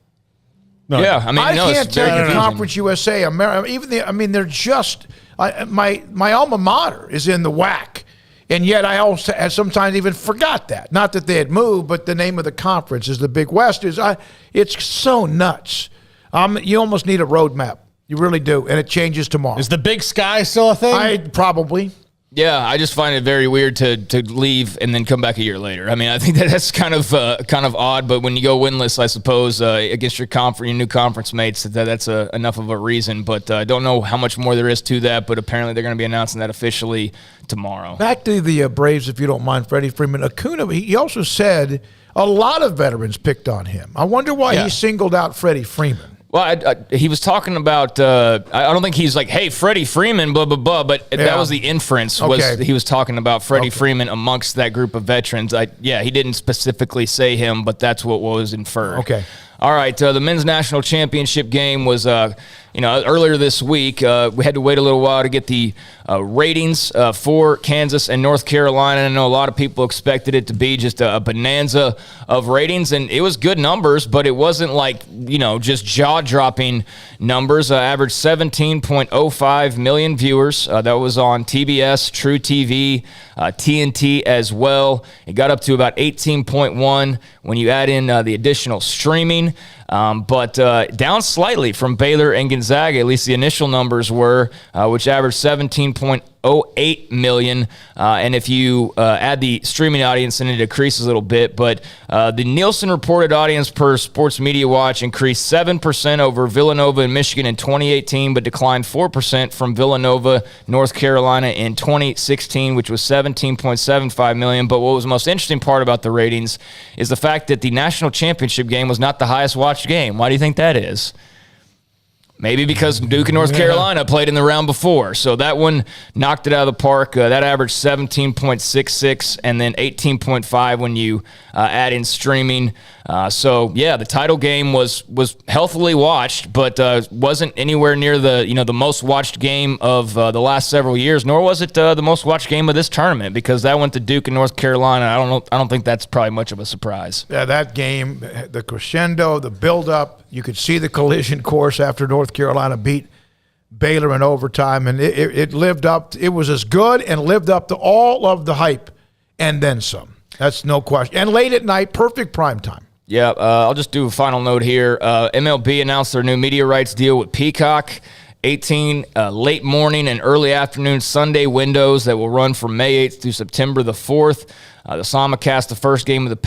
No, yeah, I mean, I can't tell you Conference USA, they're just my alma mater is in the WAC, and yet I also sometimes even forgot that. Not that they had moved, but the name of the conference is the Big West. It's so nuts. You almost need a roadmap. You really do, and it changes tomorrow. Is the Big Sky still a thing? Probably. Yeah, I just find it very weird to leave and then come back a year later. I mean, I think that's kind of odd. But when you go winless, I suppose against your new conference mates, that's enough of a reason. But I don't know how much more there is to that. But apparently, they're going to be announcing that officially tomorrow. Back to the Braves, if you don't mind, Freddie Freeman. Acuna, he also said a lot of veterans picked on him. I wonder why he singled out Freddie Freeman. Well, he was talking about, I don't think he's like, hey, Freddie Freeman, blah, blah, blah, but that was the inference, he was talking about Freddie Freeman amongst that group of veterans. He didn't specifically say him, but that's what was inferred. Okay. All right, the men's national championship game was, earlier this week. We had to wait a little while to get the ratings for Kansas and North Carolina. I know a lot of people expected it to be just a bonanza of ratings, and it was good numbers, but it wasn't like, just jaw-dropping numbers. Averaged 17.05 million viewers. That was on TBS, True TV, TNT as well. It got up to about 18.1 when you add in the additional streaming. But down slightly from Baylor and Gonzaga, at least the initial numbers were, which averaged 17.08 million. And if you add the streaming audience, then it decreases a little bit. But the Nielsen reported audience per Sports Media Watch increased 7% over Villanova and Michigan in 2018, but declined 4% from Villanova, North Carolina in 2016, which was 17.75 million. But what was the most interesting part about the ratings is the fact that the national championship game was not the highest watched game. Why do you think that is? Maybe because Duke and North Carolina played in the round before. So that one knocked it out of the park. That averaged 17.66 and then 18.5 when you add in streaming. The title game was healthily watched, but wasn't anywhere near the most watched game of the last several years, nor was it the most watched game of this tournament, because that went to Duke and North Carolina. I don't think that's probably much of a surprise. Yeah, that game, the crescendo, the build-up, you could see the collision course after North Carolina beat Baylor in overtime, and it lived up. It was as good and lived up to all of the hype and then some. That's no question. And late at night, perfect prime time. Yeah, I'll just do a final note here. MLB announced their new media rights deal with Peacock. 18 late morning and early afternoon Sunday windows that will run from May 8th through September the 4th. The simulcast the first game of the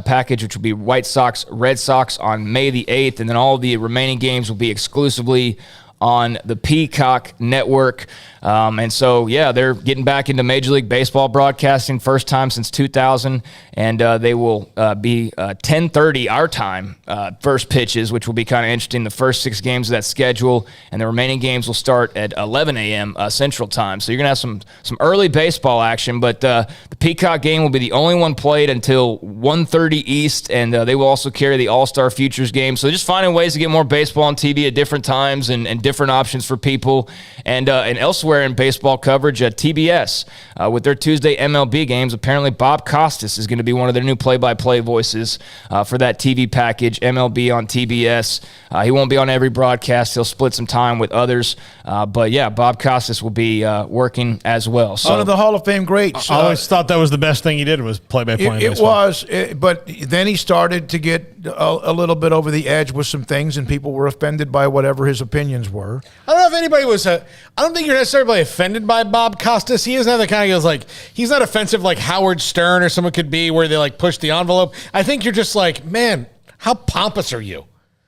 package, which will be White Sox, Red Sox on May the 8th, and then all the remaining games will be exclusively on the Peacock network. They're getting back into Major League Baseball broadcasting, first time since 2000, and they will be 10:30 our time, first pitches, which will be kind of interesting, the first 6 games of that schedule, and the remaining games will start at 11 a.m. Central Time. So you're going to have some early baseball action, but the Peacock game will be the only one played until 1:30 East, and they will also carry the All-Star Futures game. So just finding ways to get more baseball on TV at different times and different options for people. And elsewhere in baseball coverage, TBS, with their Tuesday MLB games, apparently Bob Costas is going to be one of their new play-by-play voices for that TV package, MLB on TBS. He won't be on every broadcast. He'll split some time with others. Bob Costas will be working as well. So, one of the Hall of Fame greats. I always thought that was the best thing he did was play-by-play. It was, but then he started to get a little bit over the edge with some things, and people were offended by whatever his opinions were. I don't know if anybody was. I don't think you're necessarily offended by Bob Costas. He isn't the kind of guy like he's not offensive like Howard Stern or someone could be, where they like push the envelope. I think you're just like, man, how pompous are you?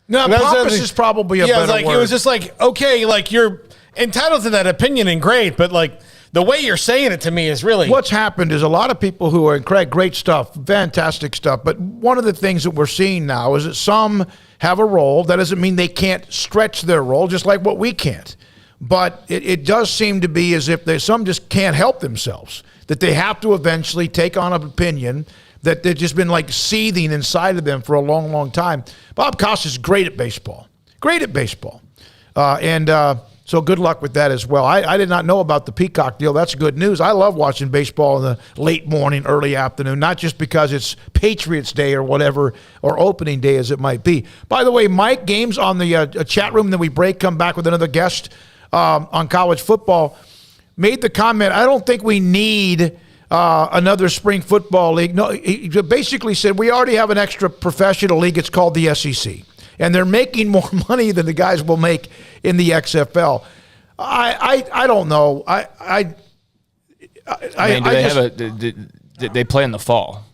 No, pompous is probably a better word. It was just like, okay, like you're entitled to that opinion and great, but like the way you're saying it to me is really... What's happened is a lot of people who are, and Craig, great stuff, fantastic stuff, but one of the things that we're seeing now is that some have a role. That doesn't mean they can't stretch their role, just like what we can't. But it does seem to be as if some just can't help themselves, that they have to eventually take on an opinion that they've just been like seething inside of them for a long, long time. Bob Costas is great at baseball. Great at baseball. So good luck with that as well. I did not know about the Peacock deal. That's good news. I love watching baseball in the late morning, early afternoon, not just because it's Patriots Day or whatever, or opening day as it might be. By the way, Mike, games on the chat room, then we break, come back with another guest on college football, made the comment, I don't think we need another spring football league. No, he basically said we already have an extra professional league. It's called the SEC. And they're making more money than the guys will make in the XFL. I don't know. They play in the fall.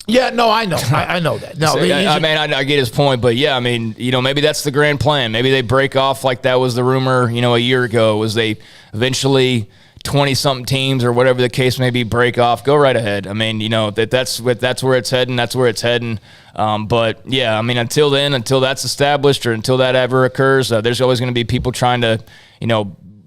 Yeah, no, I know. I know that. No, I get his point, but yeah, maybe that's the grand plan. Maybe they break off like that was the rumor, a year ago, was they eventually 20-something teams or whatever the case may be break off. Go right ahead. That's where it's heading. That's where it's heading. But yeah, until then, until that's established or until that ever occurs, there's always going to be people trying to,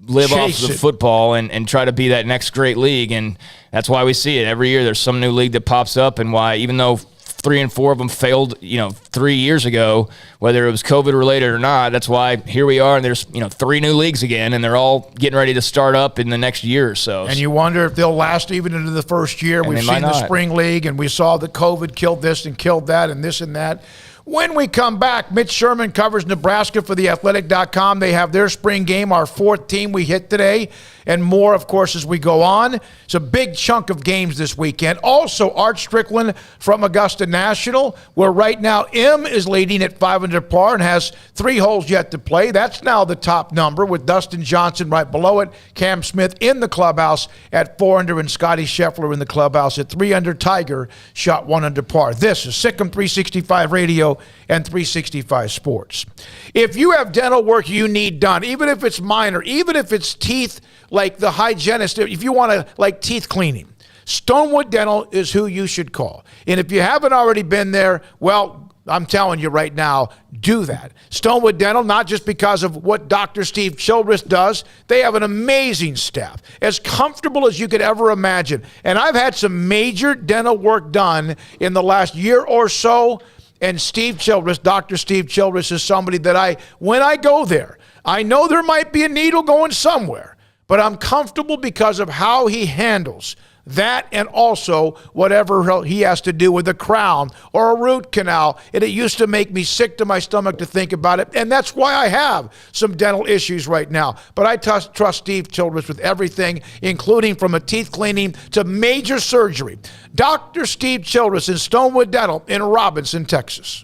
live off the football and try to be that next great league. And that's why we see it every year. There's some new league that pops up, and why, even though 3 and 4 of them failed, 3 years ago, whether it was COVID related or not. That's why here we are, and there's 3 new leagues again, and they're all getting ready to start up in the next year or so. And you wonder if they'll last even into the first year. We've seen the spring league, and we saw that COVID killed this and killed that and this and that. When we come back, Mitch Sherman covers Nebraska for theathletic.com. They have their spring game, our 4th team we hit today, and more, of course, as we go on. It's a big chunk of games this weekend. Also, Art Strickland from Augusta National, where right now M is leading at 5 under par and has 3 holes yet to play. That's now the top number with Dustin Johnson right below it. Cam Smith in the clubhouse at 4 under and Scotty Scheffler in the clubhouse at 3 under. Tiger shot 1 under par. This is Sikkim 365 Radio and 365 Sports. If you have dental work you need done, even if it's minor, even if it's teeth, like the hygienist, if you want to, like teeth cleaning, Stonewood Dental is who you should call. And if you haven't already been there, well, I'm telling you right now, do that. Stonewood Dental, not just because of what Dr. Steve Childress does, they have an amazing staff, as comfortable as you could ever imagine. And I've had some major dental work done in the last year or so, and Steve Childress, Dr. Steve Childress, is somebody that when I go there, I know there might be a needle going somewhere, but I'm comfortable because of how he handles that, and also whatever he has to do with a crown or a root canal. And it used to make me sick to my stomach to think about it. And that's why I have some dental issues right now. But I trust Steve Childress with everything, including from a teeth cleaning to major surgery. Dr. Steve Childress in Stonewood Dental in Robinson, Texas.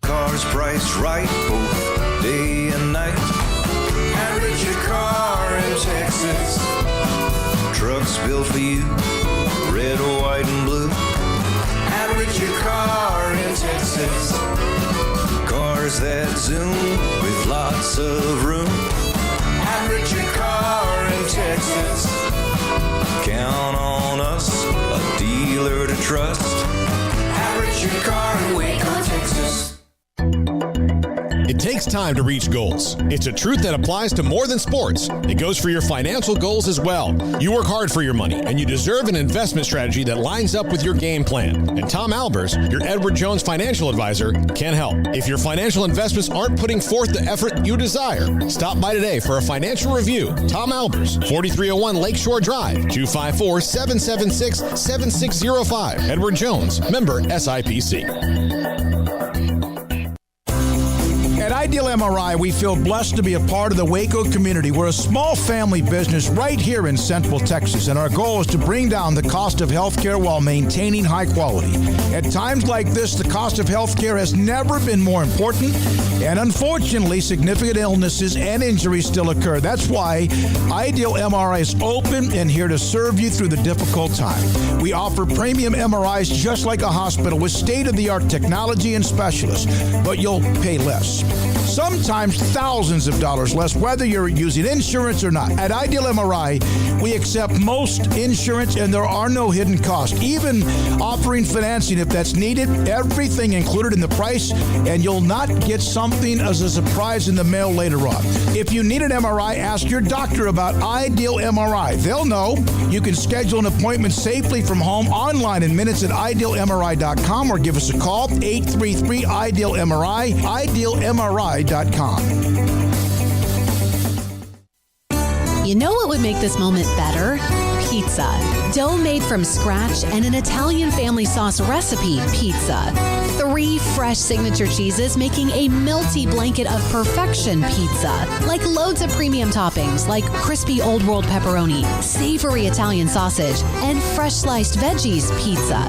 Cars priced right both day and night. Average your car in Texas. Trucks built for you, red, white, and blue. Average your car in Texas. Cars that zoom with lots of room. Average your car in Texas. Count on us, a dealer to trust. Average your car in Waco, Texas. It takes time to reach goals. It's a truth that applies to more than sports. It goes for your financial goals as well. You work hard for your money, and you deserve an investment strategy that lines up with your game plan. And Tom Albers, your Edward Jones financial advisor, can help. If your financial investments aren't putting forth the effort you desire, stop by today for a financial review. Tom Albers, 4301 Lakeshore Drive, 254-776-7605. Edward Jones, member SIPC. At Ideal MRI, we feel blessed to be a part of the Waco community. We're a small family business right here in Central Texas, and our goal is to bring down the cost of healthcare while maintaining high quality. At times like this, the cost of healthcare has never been more important, and unfortunately, significant illnesses and injuries still occur. That's why Ideal MRI is open and here to serve you through the difficult time. We offer premium MRIs just like a hospital with state-of-the-art technology and specialists, but you'll pay less. Sometimes thousands of dollars less, whether you're using insurance or not. At Ideal MRI, we accept most insurance and there are no hidden costs, even offering financing if that's needed. Everything included in the price, and you'll not get something as a surprise in the mail later on. If you need an MRI, ask your doctor about Ideal MRI. They'll know. You can schedule an appointment safely from home online in minutes at idealmri.com or give us a call, 833-IDEAL-MRI, idealmri.com. You know what would make this moment better? Pizza. Dough made from scratch and an Italian family sauce recipe pizza. 3 fresh signature cheeses making a melty blanket of perfection pizza. Like loads of premium toppings like crispy Old World pepperoni, savory Italian sausage, and fresh sliced veggies pizza.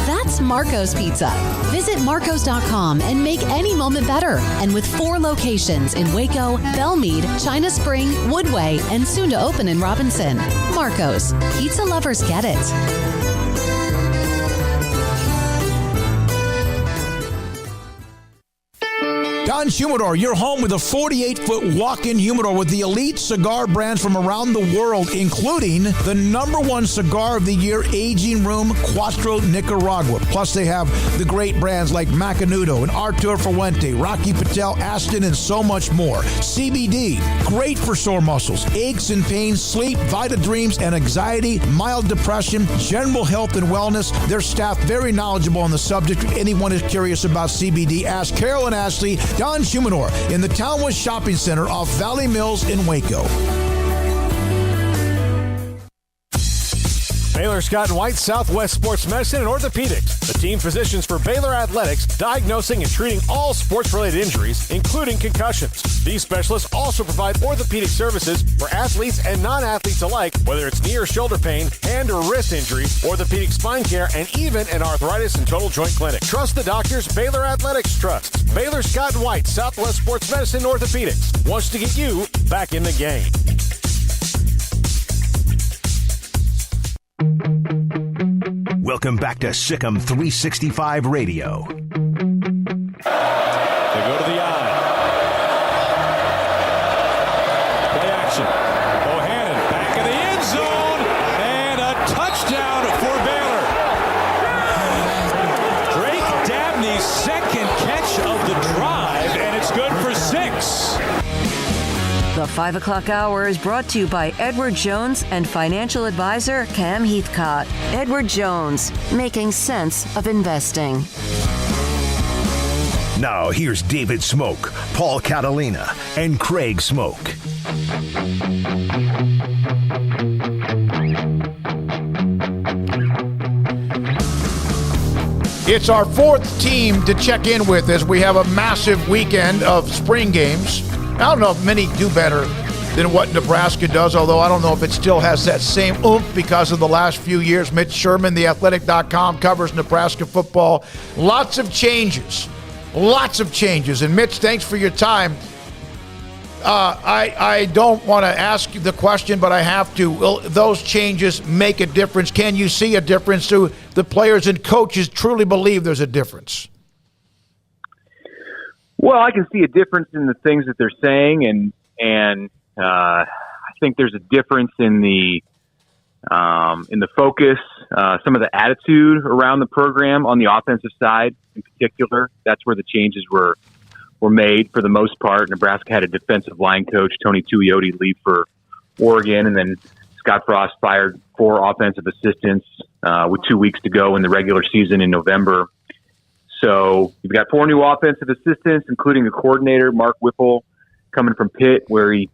That's Marco's Pizza. Visit marcos.com and make any moment better. And with 4 locations in Waco, Belmead, China Spring, Woodway, and soon to open in Robinson. Marco's. Pizza lovers get it. Don Humidor, your home with a 48-foot walk-in humidor with the elite cigar brands from around the world, including the #1 cigar of the year, Aging Room Cuatro Nicaragua. Plus, they have the great brands like Macanudo and Artur Fuente, Rocky Patel, Aston, and so much more. CBD, great for sore muscles, aches and pains, sleep, Vita Dreams, and anxiety, mild depression, general health and wellness. Their staff very knowledgeable on the subject. If anyone is curious about CBD, ask Carol and Ashley. Don Humidor in the Townwest Shopping Center off Valley Mills in Waco. Baylor Scott and White, Southwest Sports Medicine and Orthopedics, the team physicians for Baylor Athletics, diagnosing and treating all sports-related injuries, including concussions. These specialists also provide orthopedic services for athletes and non-athletes alike, whether it's knee or shoulder pain, hand or wrist injury, orthopedic spine care, and even an arthritis and total joint clinic. Trust the doctors Baylor Athletics trusts. Baylor Scott and White, Southwest Sports Medicine and Orthopedics wants to get you back in the game. Welcome back to Sikkim 365 Radio. They go to the eye. Play action. Bohannon back in the end zone. And a touchdown for Baylor. Drake Dabney's second catch of the drive, and it's good for 6. The 5 o'clock hour is brought to you by Edward Jones and financial advisor Cam Heathcott. Edward Jones, making sense of investing. Now here's David Smoak, Paul Catalina, and Craig Smoak. It's our 4th team to check in with as we have a massive weekend of spring games. I don't know if many do better than what Nebraska does, although I don't know if it still has that same oomph because of the last few years. Mitch Sherman, theathletic.com, covers Nebraska football. Lots of changes. And Mitch, thanks for your time. I don't want to ask you the question, but I have to. Will those changes make a difference? Can you see a difference? Do the players and coaches truly believe there's a difference? Well, I can see a difference in the things that they're saying, and I think there's a difference in the focus, some of the attitude around the program on the offensive side in particular. That's where the changes were made for the most part. Nebraska had a defensive line coach, Tony Tuioti, leave for Oregon, and then Scott Frost fired 4 offensive assistants with 2 weeks to go in the regular season in November. So you've got 4 new offensive assistants, including a coordinator, Mark Whipple, coming from Pitt, where he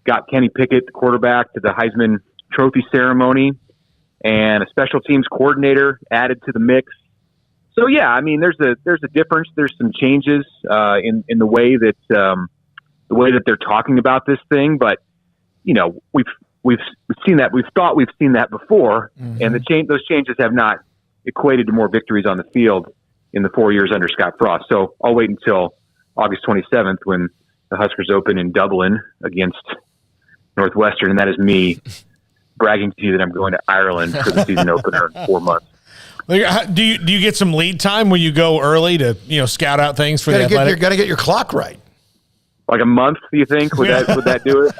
got Kenny Pickett, the quarterback, to the Heisman Trophy ceremony, and a special teams coordinator added to the mix. So yeah, I mean, there's a difference. There's some changes in the way that they're talking about this thing, but you know, we've seen that. We've thought we've seen that before, and those changes have not equated to more victories on the field in the 4 years under Scott Frost. So I'll wait until August 27th when the Huskers open in Dublin against Northwestern, and that is me bragging to you that I'm going to Ireland for the season opener in 4 months. Do you get some lead time when you go early to scout out things for the Athletic? You got to get your clock right. Like a month, do you think? Would that do it?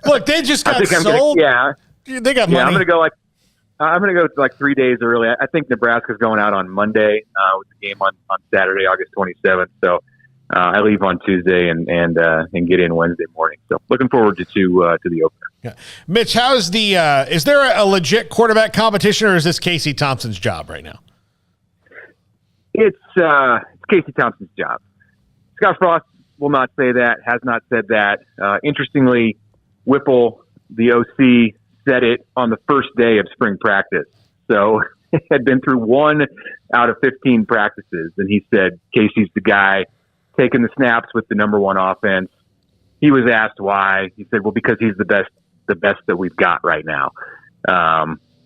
Look, they just got sold. They got money. I'm going to go like 3 days early. I think Nebraska's going out on Monday with the game on Saturday, August 27th. So I leave on Tuesday and get in Wednesday morning. So looking forward to the opener. Yeah. Mitch, how's is there a legit quarterback competition, or is this Casey Thompson's job right now? It's Casey Thompson's job. Scott Frost will not say that, has not said that. Interestingly, Whipple, the OC, said it on the first day of spring practice. So it had been through 1 out of 15 practices, and he said Casey's the guy taking the snaps with the #1 offense. He was asked why. He said, well, because he's the best that we've got right now.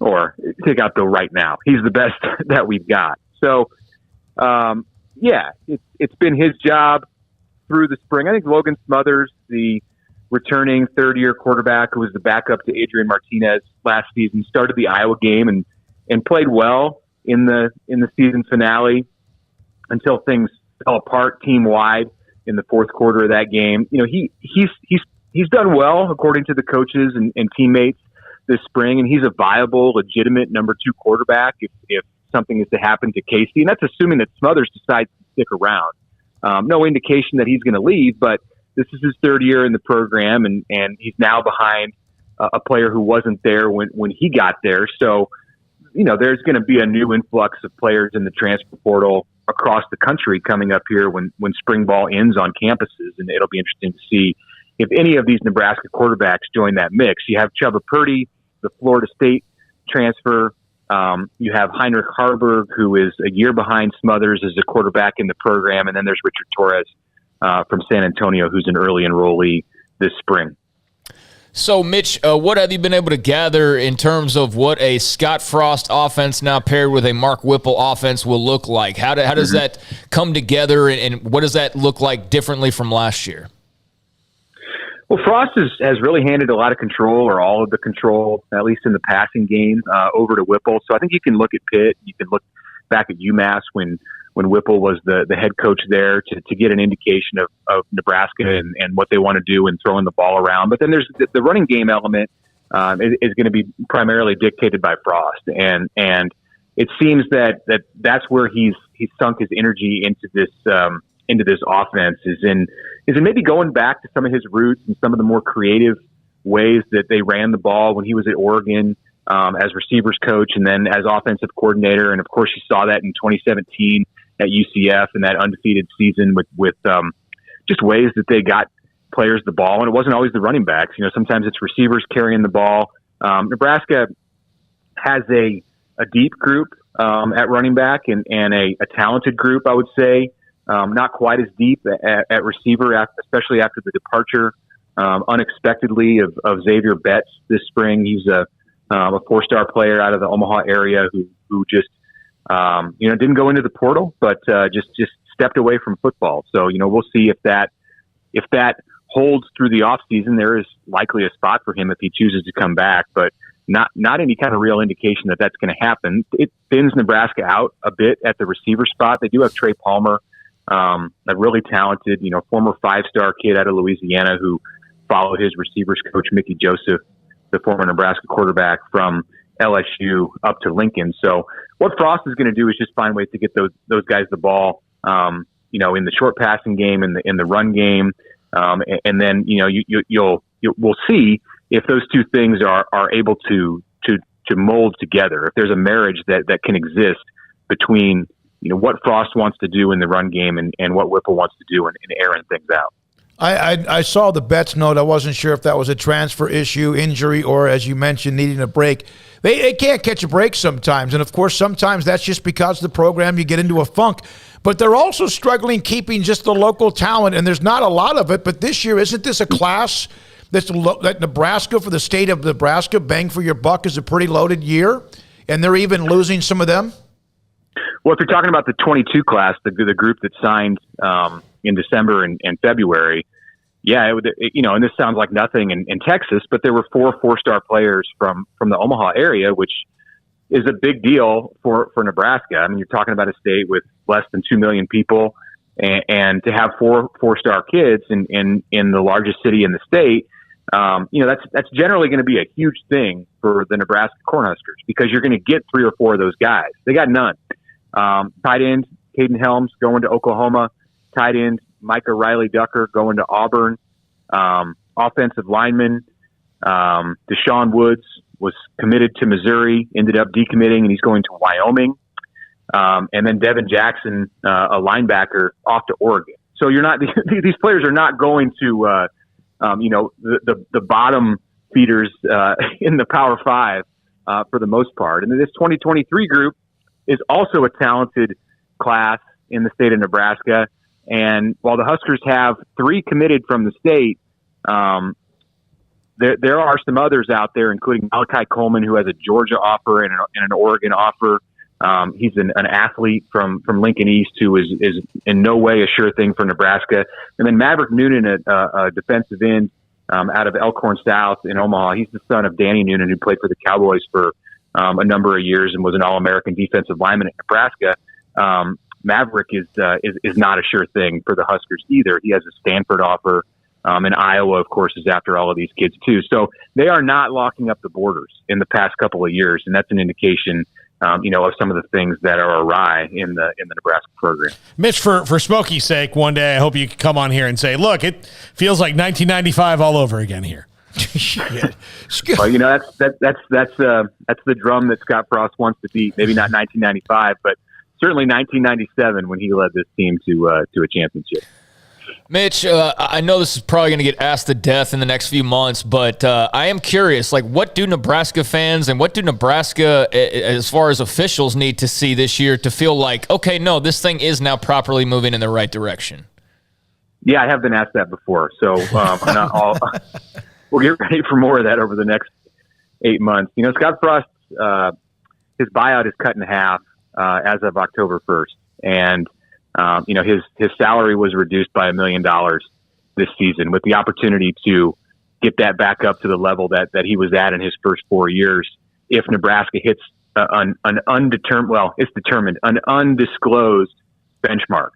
Or take out the right now. He's the best that we've got. So, it's been his job through the spring. I think Logan Smothers, the returning third-year quarterback who was the backup to Adrian Martinez last season, started the Iowa game and played well in the season finale until things fell apart team-wide in the fourth quarter of that game. He's done well according to the coaches and teammates this spring, and he's a viable, legitimate number 2 quarterback if something is to happen to Casey, and that's assuming that Smothers decides to stick around. No indication that he's going to leave, but this is his 3rd year in the program, and he's now behind a player who wasn't there when he got there. So, there's going to be a new influx of players in the transfer portal across the country coming up here when spring ball ends on campuses, and it'll be interesting to see if any of these Nebraska quarterbacks join that mix. You have Chubba Purdy, the Florida State transfer. You have Heinrich Harburg, who is a year behind Smothers as a quarterback in the program. And then there's Richard Torres from San Antonio, who's an early enrollee this spring. So, Mitch, what have you been able to gather in terms of what a Scott Frost offense now paired with a Mark Whipple offense will look like? How does that come together, and what does that look like differently from last year? Well, Frost has really handed a lot of control, or all of the control, at least in the passing game, over to Whipple. So I think you can look at Pitt, you can look back at UMass when Whipple was the head coach there to get an indication of Nebraska and what they want to do in throwing the ball around. But then there's the running game element is going to be primarily dictated by Frost, and it seems that's where he's sunk his energy into this offense is in maybe going back to some of his roots and some of the more creative ways that they ran the ball when he was at Oregon as receivers coach and then as offensive coordinator. And of course you saw that in 2017 at UCF and that undefeated season with just ways that they got players the ball. And it wasn't always the running backs. Sometimes it's receivers carrying the ball. Nebraska has a deep group at running back and a talented group, I would say. Not quite as deep at receiver, especially after the departure unexpectedly of Xavier Betts this spring. He's a 4-star player out of the Omaha area who just didn't go into the portal, but just stepped away from football. So we'll see if that holds through the off season. There is likely a spot for him if he chooses to come back, but not any kind of real indication that that's going to happen. It thins Nebraska out a bit at the receiver spot. They do have Trey Palmer. A really talented, former 5-star kid out of Louisiana who followed his receivers coach, Mickey Joseph, the former Nebraska quarterback from LSU, up to Lincoln. So what Frost is going to do is just find ways to get those guys the ball, in the short passing game, in the run game. And then, we'll see if those two things are able to mold together. If there's a marriage that can exist between what Frost wants to do in the run game and what Whipple wants to do in airing things out. I saw the Betts note. I wasn't sure if that was a transfer issue, injury, or, as you mentioned, needing a break. They can't catch a break sometimes. And, of course, sometimes that's just because the program, you get into a funk. But they're also struggling keeping just the local talent, and there's not a lot of it. But this year, isn't this a class that Nebraska, for the state of Nebraska, bang for your buck, is a pretty loaded year? And they're even losing some of them? Well, if you're talking about the 22 class, the group that signed in December and February, yeah, and this sounds like nothing in Texas, but there were 4-star players from the Omaha area, which is a big deal for Nebraska. I mean, you're talking about a state with less than 2 million people, and to have 4-star kids in the largest city in the state, that's generally going to be a huge thing for the Nebraska Cornhuskers because you're going to get 3 or 4 of those guys. They got none. Tight end Caden Helms going to Oklahoma. Tight end Micah Riley Ducker going to Auburn. Offensive lineman Deshaun Woods was committed to Missouri, ended up decommitting, and he's going to Wyoming. And then Devin Jackson, a linebacker, off to Oregon. So you're not; these players are not going to the bottom feeders in the Power 5 for the most part. And then this 2023 group is also a talented class in the state of Nebraska. And while the Huskers have 3 committed from the state, there are some others out there, including Malachi Coleman, who has a Georgia offer and an Oregon offer. He's an athlete from Lincoln East who is in no way a sure thing for Nebraska. And then Maverick Noonan, a defensive end out of Elkhorn South in Omaha. He's the son of Danny Noonan, who played for the Cowboys for a number of years and was an All-American defensive lineman at Nebraska. Maverick is not a sure thing for the Huskers either. He has a Stanford offer, and Iowa, of course, is after all of these kids too. So they are not locking up the borders in the past couple of years, and that's an indication, of some of the things that are awry in the Nebraska program. Mitch, for Smokey's sake, one day I hope you can come on here and say, look, it feels like 1995 all over again here. Well, that's the drum that Scott Frost wants to beat. Maybe not 1995, but certainly 1997 when he led this team to a championship. Mitch, I know this is probably going to get asked to death in the next few months, but I am curious, what do Nebraska fans and what do Nebraska, as far as officials, need to see this year to feel like, okay, no, this thing is now properly moving in the right direction? Yeah, I have been asked that before, so we'll get ready for more of that over the next 8 months. Scott Frost, his buyout is cut in half as of October 1st, and his salary was reduced by $1 million this season, with the opportunity to get that back up to the level that he was at in his first 4 years if Nebraska hits an undisclosed benchmark.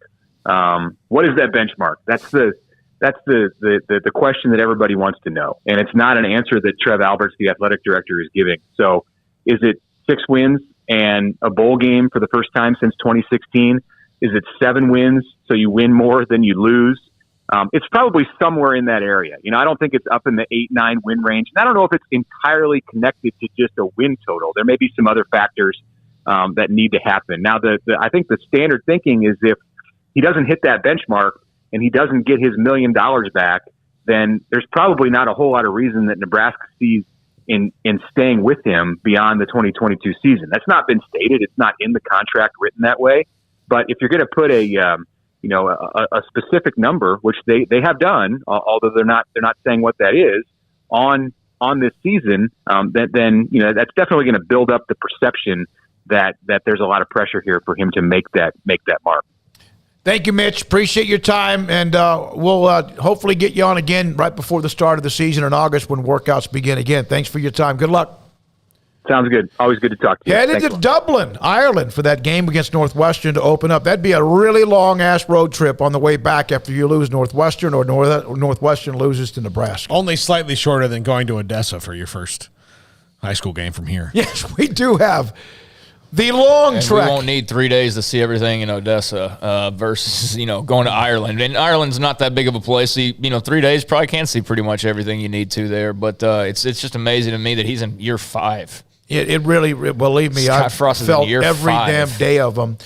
What is that benchmark? That's the question that everybody wants to know, and it's not an answer that Trev Alberts, the athletic director, is giving. So, is it 6 wins and a bowl game for the first time since 2016? Is it 7 wins, so you win more than you lose? It's probably somewhere in that area. I don't think it's up in the 8-9 win range. And I don't know if it's entirely connected to just a win total. There may be some other factors that need to happen. Now, I think the standard thinking is if he doesn't hit that benchmark and he doesn't get his $1 million back, then there's probably not a whole lot of reason that Nebraska sees in staying with him beyond the 2022 season. That's not been stated. It's not in the contract written that way. But if you're going to put a specific number, which they have done, although they're not saying what that is on this season, then that's definitely going to build up the perception that there's a lot of pressure here for him to make that mark. Thank you, Mitch. Appreciate your time, and we'll hopefully get you on again right before the start of the season in August when workouts begin again. Thanks for your time. Good luck. Sounds good. Always good to talk to you. Headed to Dublin, Ireland for that game against Northwestern to open up. That'd be a really long-ass road trip on the way back after you lose Northwestern or Northwestern loses to Nebraska. Only slightly shorter than going to Odessa for your first high school game from here. Yes, we do have the long trek. We won't need 3 days to see everything in Odessa versus, going to Ireland. And Ireland's not that big of a place. So 3 days probably can see pretty much everything you need to there. But it's just amazing to me that he's in year 5. It really, believe me, I felt every 5. damn day of them.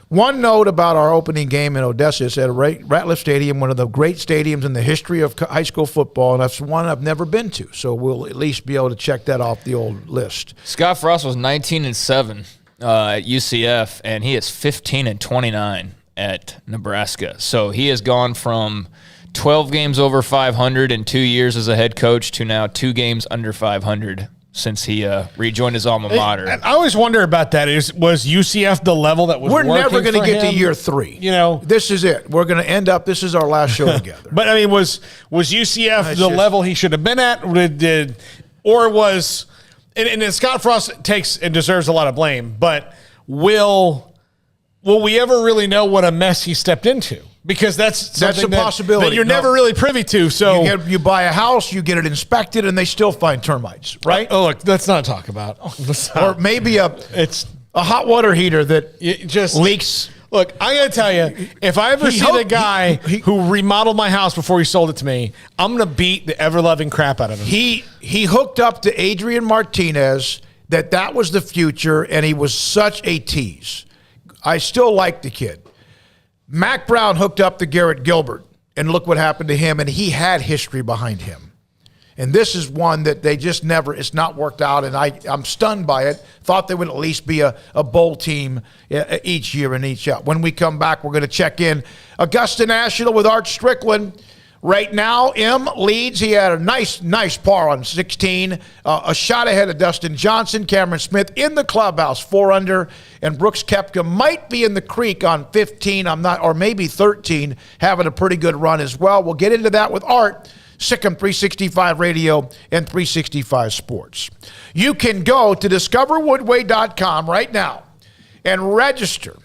One note about our opening game in Odessa is at Ratliff Stadium, one of the great stadiums in the history of high school football, and that's one I've never been to. So we'll at least be able to check that off the old list. Scott Frost was 19-7 at UCF, and he is 15-29 at Nebraska. So he has gone from 12 games over 500 in 2 years as a head coach to now 2 games under 500 since he rejoined his alma mater. And I always wonder about that. Was UCF the level that was We're working never going to for get him? to year 3. This is it. We're going to end up, this is our last show together. But, I mean, was UCF the level he should have been at? Or was – and Scott Frost takes and deserves a lot of blame, but will we ever really know what a mess he stepped into? Because that's a possibility that you're never really privy to. So you buy a house, you get it inspected, and they still find termites, right? Oh, look, let's not talk about. Or maybe it's a hot water heater that just leaks. Look, I got to tell you, if I ever see the guy who remodeled my house before he sold it to me, I'm going to beat the ever-loving crap out of him. He hooked up to Adrian Martinez, that was the future, and he was such a tease. I still like the kid. Mac Brown hooked up to Garrett Gilbert, and look what happened to him, and he had history behind him. And this is one that they just never, it's not worked out, and I'm stunned by it. Thought there would at least be a bowl team each year and each out. When we come back, we're going to check in Augusta National with Art Strickland. Right now, M leads. He had a nice par on 16. A shot ahead of Dustin Johnson. Cameron Smith in the clubhouse, 4 under. And Brooks Koepka might be in the creek on 15. Or maybe 13, having a pretty good run as well. We'll get into that with Art. Sikkim 365 Radio and 365 Sports. You can go to discoverwoodway.com right now and register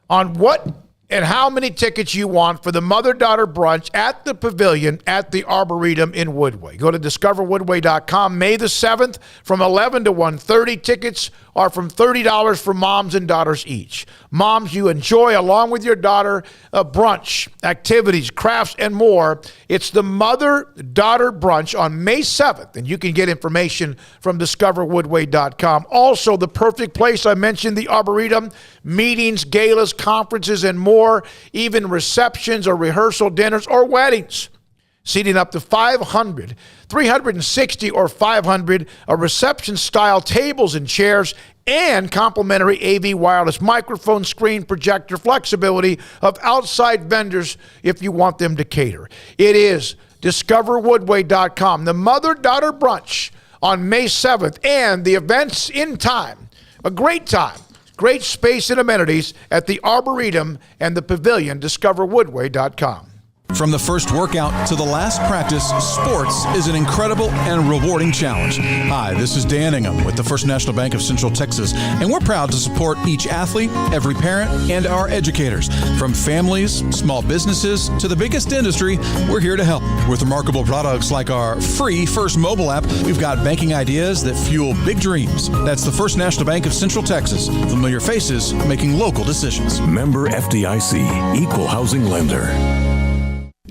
on what and how many tickets you want for the mother-daughter brunch at the Pavilion at the Arboretum in Woodway. Go to discoverwoodway.com May the 7th from 11 to 1:30. Tickets are from $30 for moms and daughters each. Moms, you enjoy, along with your daughter, a brunch, activities, crafts, and more. It's the mother-daughter brunch on May 7th, and you can get information from discoverwoodway.com. Also, the perfect place, I mentioned the Arboretum, meetings, galas, conferences, and more, even receptions or rehearsal dinners or weddings. Seating up to 500, 360 or 500 reception-style tables and chairs, and complimentary AV wireless microphone, screen, projector, flexibility of outside vendors if you want them to cater. It is discoverwoodway.com, the mother-daughter brunch on May 7th, and the events in time. A great time, great space and amenities at the Arboretum and the Pavilion, discoverwoodway.com. From the first workout to the last practice, sports is an incredible and rewarding challenge. Hi, this is Dan Ingham with the First National Bank of Central Texas, and we're proud to support each athlete, every parent, and our educators. From families, small businesses, to the biggest industry, we're here to help. With remarkable products like our free First mobile app, we've got banking ideas that fuel big dreams. That's the First National Bank of Central Texas. Familiar faces making local decisions. Member FDIC, Equal Housing Lender.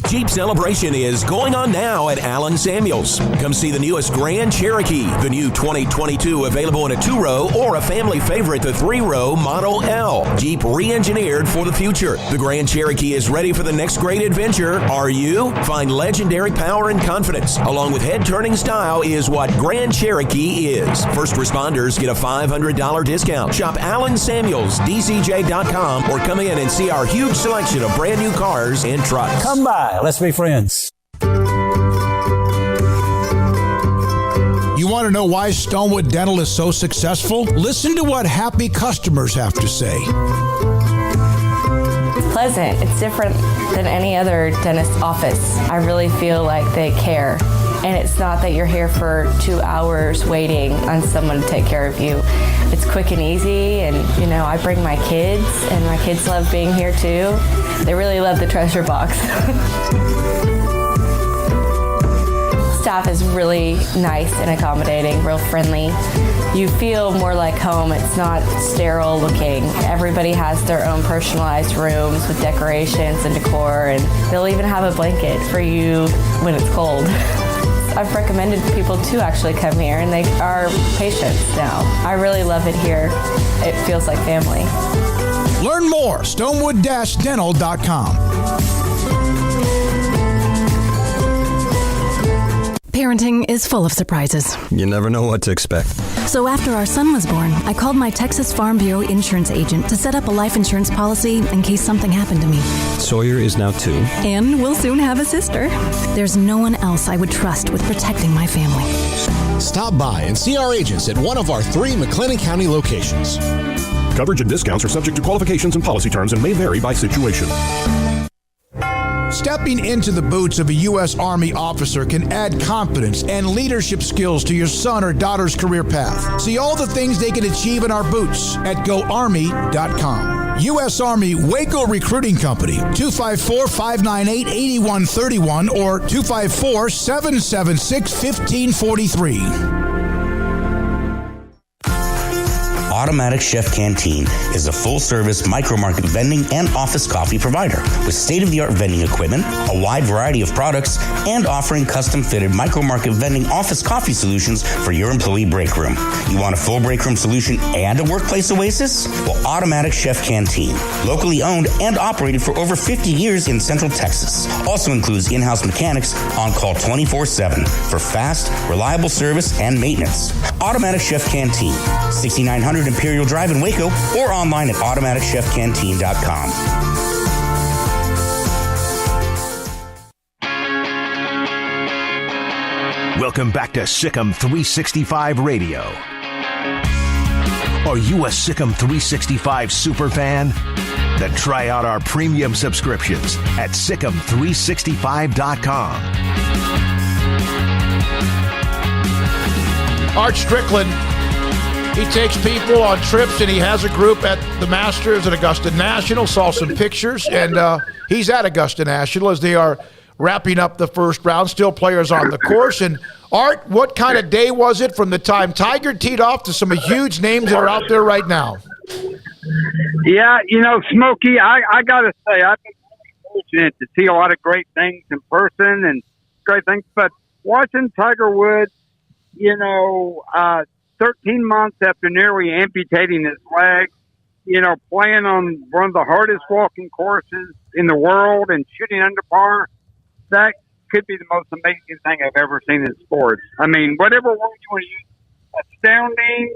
Jeep Celebration is going on now at Allen Samuels. Come see the newest Grand Cherokee, the new 2022, available in a 2-row or a family favorite, the 3-row Model L. Jeep re-engineered for the future. The Grand Cherokee is ready for the next great adventure. Are you? Find legendary power and confidence, along with head-turning style, is what Grand Cherokee is. First responders get a $500 discount. Shop Allen Samuels, DCJ.com, or come in and see our huge selection of brand new cars and trucks. Come by. Let's be friends. You want to know why Stonewood Dental is so successful? Listen to what happy customers have to say. It's pleasant. It's different than any other dentist office. I really feel like they care. And it's not that you're here for 2 hours waiting on someone to take care of you. It's quick and easy, and I bring my kids, and my kids love being here too. They really love the treasure box. Staff is really nice and accommodating, real friendly. You feel more like home. It's not sterile looking. Everybody has their own personalized rooms with decorations and decor, and they'll even have a blanket for you when it's cold. I've recommended people to actually come here, and they are patients now. I really love it here. It feels like family. Learn more, stonewood-dental.com. Parenting is full of surprises. You never know what to expect. So after our son was born, I called my Texas Farm Bureau insurance agent to set up a life insurance policy in case something happened to me. Sawyer is now 2. And we'll soon have a sister. There's no one else I would trust with protecting my family. Stop by and see our agents at one of our 3 McLennan County locations. Coverage and discounts are subject to qualifications and policy terms and may vary by situation. Stepping into the boots of a U.S. Army officer can add confidence and leadership skills to your son or daughter's career path. See all the things they can achieve in our boots at GoArmy.com. U.S. Army Waco Recruiting Company, 254-598-8131 or 254-776-1543. Automatic Chef Canteen is a full-service micro-market vending and office coffee provider with state-of-the-art vending equipment, a wide variety of products, and offering custom-fitted micro-market vending office coffee solutions for your employee break room. You want a full break room solution and a workplace oasis? Well, Automatic Chef Canteen, locally owned and operated for over 50 years in Central Texas, also includes in-house mechanics on call 24/7 for fast, reliable service and maintenance. Automatic Chef Canteen, 6900 Imperial Drive in Waco, or online at automaticchefcanteen.com. Welcome back to Sikkim 365 Radio. Are you a Sikkim 365 superfan? Then try out our premium subscriptions at Sikkim365.com. Art Strickland He takes people on trips, and he has a group at the Masters at Augusta National. Saw some pictures, and he's at Augusta National as they are wrapping up the first round. Still players on the course. And Art, what kind of day was it from the time Tiger teed off to some huge names that are out there right now? Yeah, Smokey, I got to say, I've been fortunate to see a lot of great things in person and great things. But watching Tiger Woods, 13 months after nearly amputating his leg, playing on one of the hardest walking courses in the world and shooting under par, that could be the most amazing thing I've ever seen in sports. I mean, whatever word you want to use, astounding,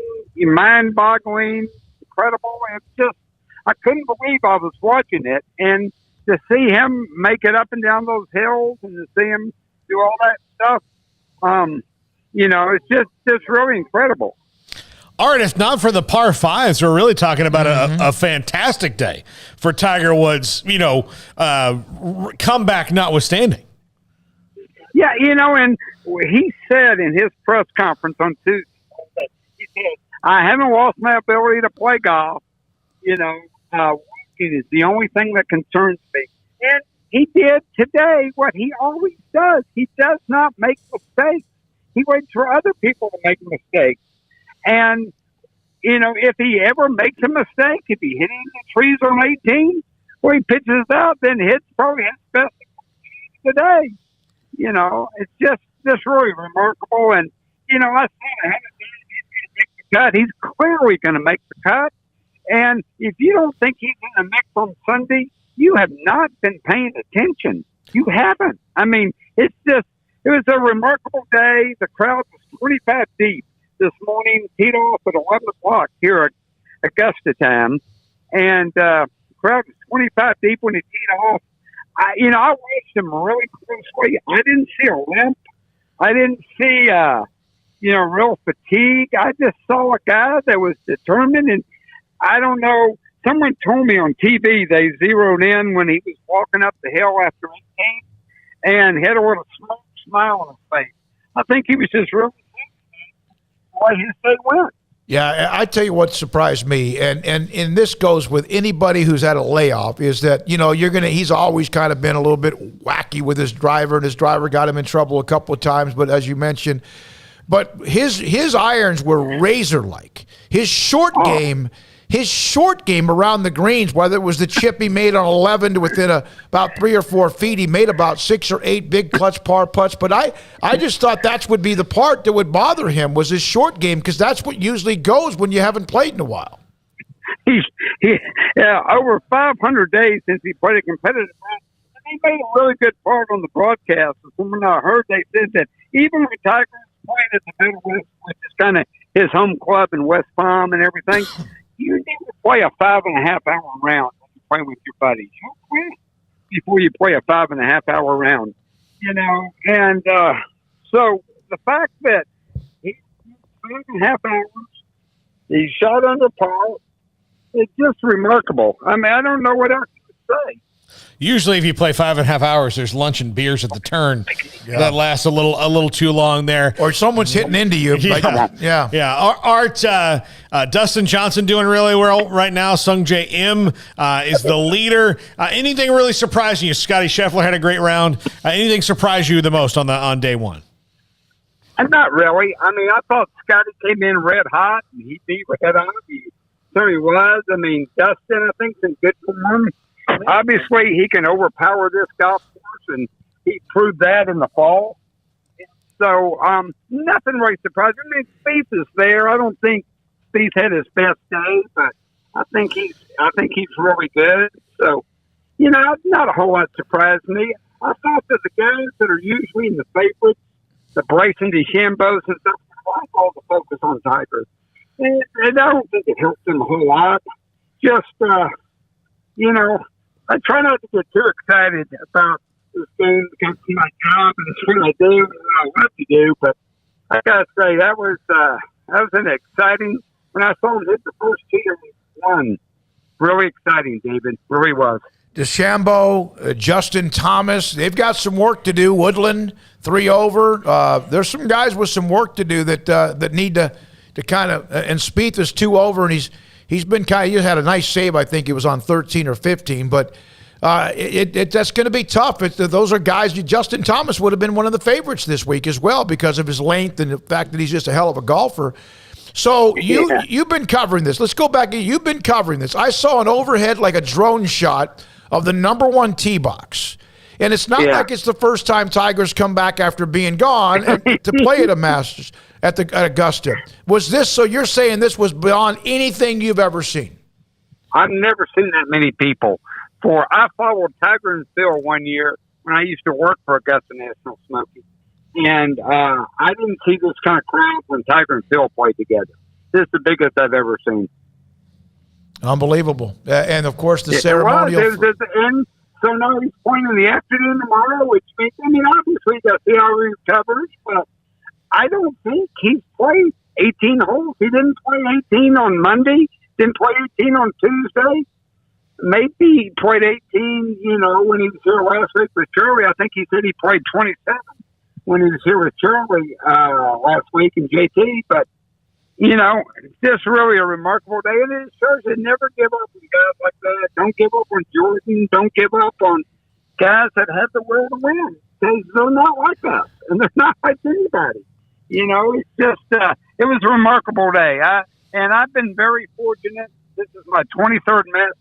mind-boggling, incredible. It's just, I couldn't believe I was watching it. And to see him make it up and down those hills and to see him do all that stuff, it's just really incredible. Art, if not for the par fives, we're really talking about a fantastic day for Tiger Woods, comeback notwithstanding. Yeah, and he said in his press conference on Tuesday, he said, I haven't lost my ability to play golf. Walking is the only thing that concerns me. And he did today what he always does. He does not make mistakes. He waits for other people to make mistakes. And, if he ever makes a mistake, if he hits the trees on 18, or he pitches out, then hits probably his best today. It's just really remarkable. And, I said I haven't he's going to make the cut. He's clearly going to make the cut. And if you don't think he's in the mix on Sunday, you have not been paying attention. You haven't. I mean, it was a remarkable day. The crowd was 25 deep this morning, teed off at 11 o'clock here at Augusta time. And the crowd was 25 deep when he teed off. I watched him really closely. I didn't see a limp. I didn't see, real fatigue. I just saw a guy that was determined. And I don't know, someone told me on TV they zeroed in when he was walking up the hill after 18 and had a little smile on his face. I think he was just really the way his day went. Yeah, I tell you what surprised me, and this goes with anybody who's had a layoff, is that, he's always kind of been a little bit wacky with his driver, and his driver got him in trouble a couple of times, but as you mentioned, but his irons were razor-like. His short game around the greens, whether it was the chip he made on 11 to within about 3 or 4 feet, he made about 6 or 8 big clutch par putts. But I just thought that would be the part that would bother him, was his short game, because that's what usually goes when you haven't played in a while. He's over 500 days since he played a competitive match. And he made a really good part on the broadcast. When I heard, they said that even when Tiger's playing at the Midwest, which is kind of his home club in West Palm and everything, you need to play a 5.5 hour round when you play with your buddies. You quit before you play a 5.5 hour round, And so the fact that he's 5.5 hours, he shot under par, it's just remarkable. I mean, I don't know what else to say. Usually, if you play 5.5 hours, there's lunch and beers at the turn that lasts a little too long there, or someone's hitting into you. Art, Dustin Johnson doing really well right now. Sung J M is the leader. Anything really surprising you? Scotty Scheffler had a great round. Anything surprise you the most on day one? Not really. I mean, I thought Scotty came in red hot, and he beat red hot. So he was. I mean, Dustin, I think, is in good form. Obviously, he can overpower this golf course, and he proved that in the fall. So, nothing really surprising. I mean, Spieth is there. I don't think Spieth had his best day, but I think he's really good. So, not a whole lot surprised me. I thought that the guys that are usually in the favorites, the Bryson DeChambeaus and stuff, I like all the focus on Tiger. And I don't think it helped them a whole lot. Just, I try not to get too excited about this game because it's my job and it's what I do and what I love to do. But I gotta say that was an exciting. When I saw him hit the first tee and won, really exciting, David. Really was. DeChambeau, Justin Thomas, they've got some work to do. Woodland, 3 over. There's some guys with some work to do that need to kind of, and Spieth is 2 over, and he's been he had a nice save. I think he was on 13 or 15, but that's going to be tough. Those are guys. Justin Thomas would have been one of the favorites this week as well because of his length and the fact that he's just a hell of a golfer. So you've been covering this. Let's go back. You've been covering this. I saw an overhead, like a drone shot of the number 1 tee box. And it's not like it's the first time Tiger's come back after being gone to play at a Masters at Augusta. Was this, so you're saying this was beyond anything you've ever seen? I've never seen that many people. I followed Tiger and Phil one year when I used to work for Augusta National Smoky. And I didn't see this kind of crowd when Tiger and Phil played together. This is the biggest I've ever seen. Unbelievable. And, of course, the ceremonial. And so now he's playing in the afternoon tomorrow, which means, obviously you got to see how he recovers, but I don't think he's played 18 holes. He didn't play 18 on Monday, didn't play 18 on Tuesday. Maybe he played 18, when he was here last week with Charlie. I think he said he played 27 when he was here with Charlie last week and JT. But, it's just really a remarkable day. And it shows you never give up on guys like that. Don't give up on Jordan. Don't give up on guys that have the will to win. Because they're not like us. And they're not like anybody. It's just, it was a remarkable day. I've been very fortunate. This is my 23rd Masters.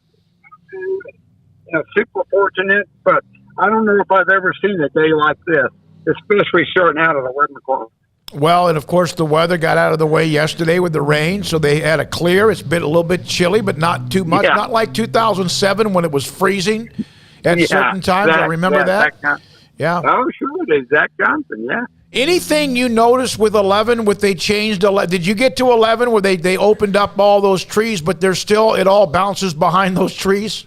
Super fortunate. But I don't know if I've ever seen a day like this, especially starting out at 11 o'clock. Well, and of course the weather got out of the way yesterday with the rain, so they had a clear. It's been a little bit chilly, but not too much. Yeah. Not like 2007 when it was freezing at certain times. I remember that. Yeah. Oh, sure. It is. Zach Johnson, yeah. Anything you noticed with 11, they changed 11? Did you get to 11 where they opened up all those trees, but there's still, it all bounces behind those trees?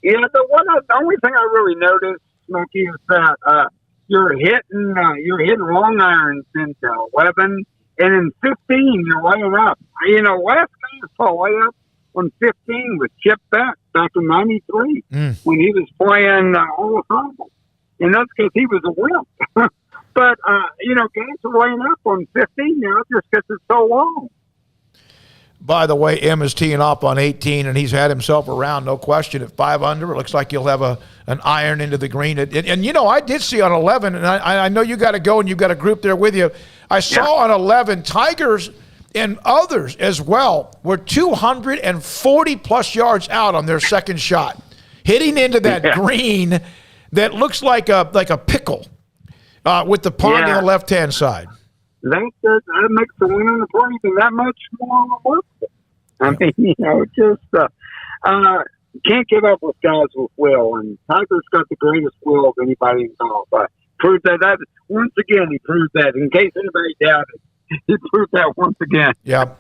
Yeah, the only thing I really noticed, Smokey, is that you're hitting long irons into 11, and in 15 you're laying up. Last guy saw layup on 15 was Chip back in '93 when he was playing all the time, and that's because he was a wimp. But guys are laying up on 15 now just because it's so long. By the way, M is teeing off on 18, and he's had himself around, no question, at 5 under. It looks like he'll have an iron into the green. And I did see on 11, and I know you got to go, and you've got a group there with you. I saw on 11, Tigers and others as well were 240-plus yards out on their second shot, hitting into that green that looks like a pickle with the pond on the left-hand side. That makes the win on the play even that much more worthwhile. I mean, can't give up with guys with will, and Tiger's got the greatest will of anybody in golf. Proved that once again. He proved that. In case anybody doubted, he proved that once again. Yeah.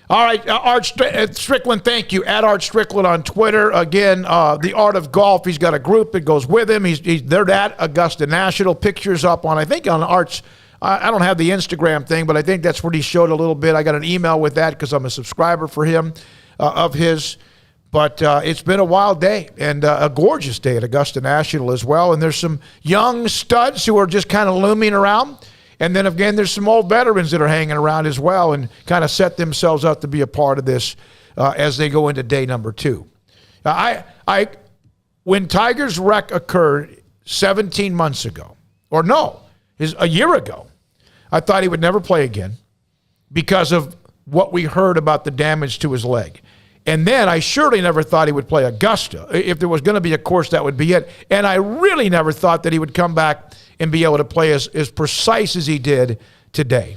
All right, Art Strickland, thank you. At Art Strickland on Twitter. Again, The Art of Golf. He's got a group that goes with him. They're at Augusta National. Pictures up on Art's. I don't have the Instagram thing, but I think that's where he showed a little bit. I got an email with that because I'm a subscriber for him of his. But it's been a wild day and a gorgeous day at Augusta National as well. And there's some young studs who are just kind of looming around. And then, again, there's some old veterans that are hanging around as well and kind of set themselves up to be a part of this as they go into day number 2. When Tiger's wreck occurred 17 months ago, or no, a year ago, I thought he would never play again because of what we heard about the damage to his leg. And then I surely never thought he would play Augusta. If there was going to be a course, that would be it. And I really never thought that he would come back and be able to play as precise as he did today.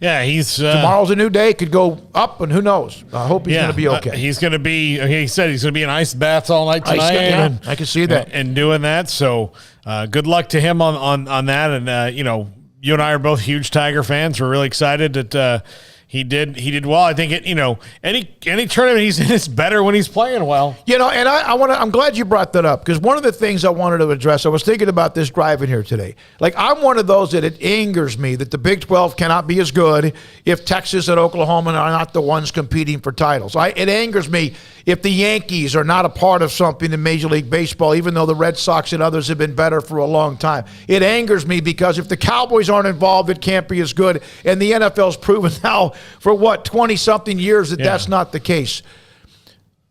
Yeah, tomorrow's a new day. Could go up, and who knows? I hope he's going to be okay. He's going to be. He said he's going to be in ice baths all night tonight. I can see that and doing that. So good luck to him on that. And you and I are both huge Tiger fans. We're really excited that he did well. I think any tournament he's in, it's better when he's playing well. And I'm glad you brought that up because one of the things I wanted to address, I was thinking about this driving here today. Like, I'm one of those that it angers me that the Big 12 cannot be as good if Texas and Oklahoma are not the ones competing for titles. It angers me if the Yankees are not a part of something in Major League Baseball, even though the Red Sox and others have been better for a long time. It angers me because if the Cowboys aren't involved, it can't be as good. And the NFL's proven now for 20-something years that that's not the case.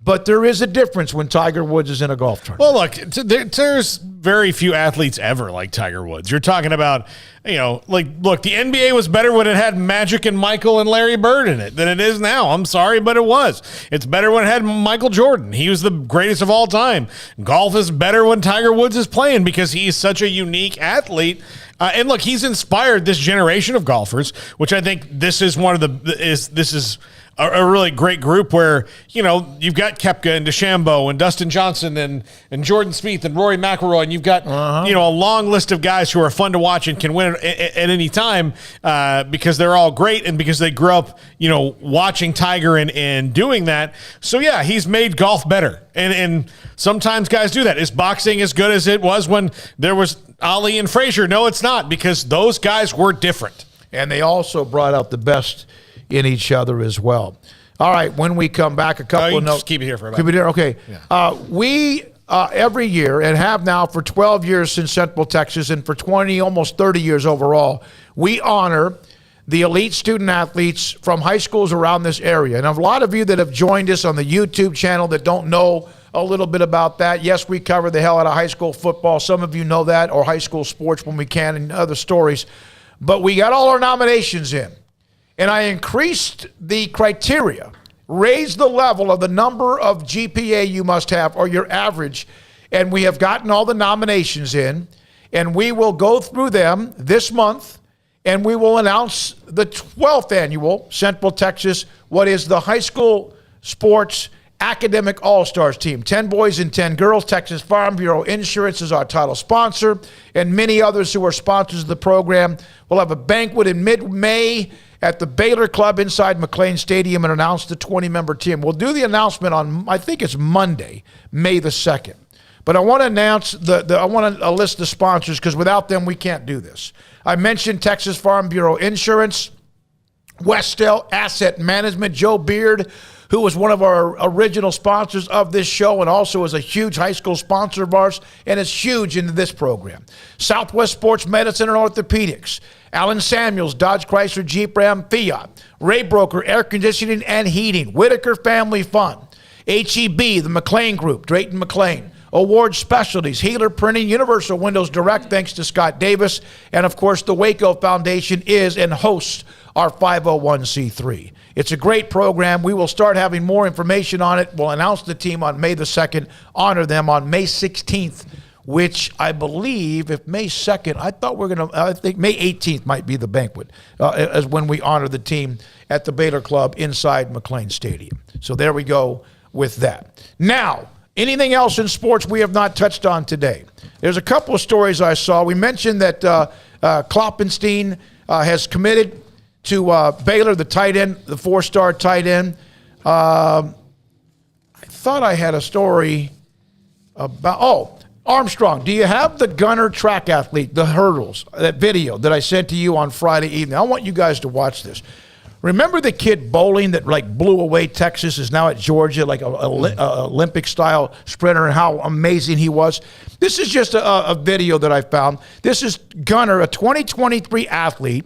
But there is a difference when Tiger Woods is in a golf tournament. Well, look, there's very few athletes ever like Tiger Woods. You're talking about, look, the NBA was better when it had Magic and Michael and Larry Bird in it than it is now. I'm sorry, but it was. It's better when it had Michael Jordan. He was the greatest of all time. Golf is better when Tiger Woods is playing because he's such a unique athlete. And look, he's inspired this generation of golfers, which I think this is this is a really great group where, you've got Koepka and DeChambeau and Dustin Johnson and Jordan Spieth and Rory McIlroy, and you've got, a long list of guys who are fun to watch and can win at any time because they're all great and because they grew up, watching Tiger and doing that. So, yeah, he's made golf better. And sometimes guys do that. Is boxing as good as it was when there was Ali and Frazier? No, it's not, because those guys were different. And they also brought out the best in each other as well. All right, when we come back, a couple of notes. Just keep it here for a minute. Keep it here, okay. Yeah. We every year, and have now for 12 years since Central Texas, and for 20, almost 30 years overall, we honor the elite student athletes from high schools around this area. And a lot of you that have joined us on the YouTube channel that don't know a little bit about that, yes, we cover the hell out of high school football. Some of you know that, or high school sports when we can, and other stories. But we got all our nominations in. And I increased the criteria, raised the level of the number of GPA you must have, or your average, and we have gotten all the nominations in, and we will go through them this month, and we will announce the 12th annual Central Texas, what is the high school sports academic all-stars team. 10 boys and 10 girls. Texas Farm Bureau Insurance is our title sponsor, and many others who are sponsors of the program. We'll have a banquet in mid-May at the Baylor Club inside McLean Stadium and announce the 20-member team. We'll do the announcement on, I think it's Monday, May the 2nd. But I want to announce, I want to list the sponsors because without them we can't do this. I mentioned Texas Farm Bureau Insurance, Westel Asset Management, Joe Beard, who was one of our original sponsors of this show and also is a huge high school sponsor of ours and is huge into this program. Southwest Sports Medicine and Orthopedics, Alan Samuels, Dodge Chrysler Jeep Ram Fiat, Ray Broker Air Conditioning and Heating, Whitaker Family Fun, HEB, the McLean Group, Drayton McLean, Award Specialties, Healer Printing, Universal Windows Direct, thanks to Scott Davis, and of course the Waco Foundation is and hosts our 501c3. It's a great program. We will start having more information on it. We'll announce the team on May the 2nd, honor them on May 16th, which I believe, if May 2nd, I think May 18th might be the banquet, as when we honor the team at the Baylor Club inside McLean Stadium. So there we go with that. Now, anything else in sports we have not touched on today? There's a couple of stories I saw. We mentioned that Kloppenstein has committed to Baylor, the tight end, the 4-star tight end. I thought I had a story about, Armstrong. Do you have the gunner track athlete, the hurdles, that video that I sent to you on Friday evening? I want you guys to watch this. Remember the kid bowling that blew away Texas, is now at Georgia, like a Olympic-style sprinter, and how amazing he was? This is just a video that I found. This is Gunner, a 2023 athlete.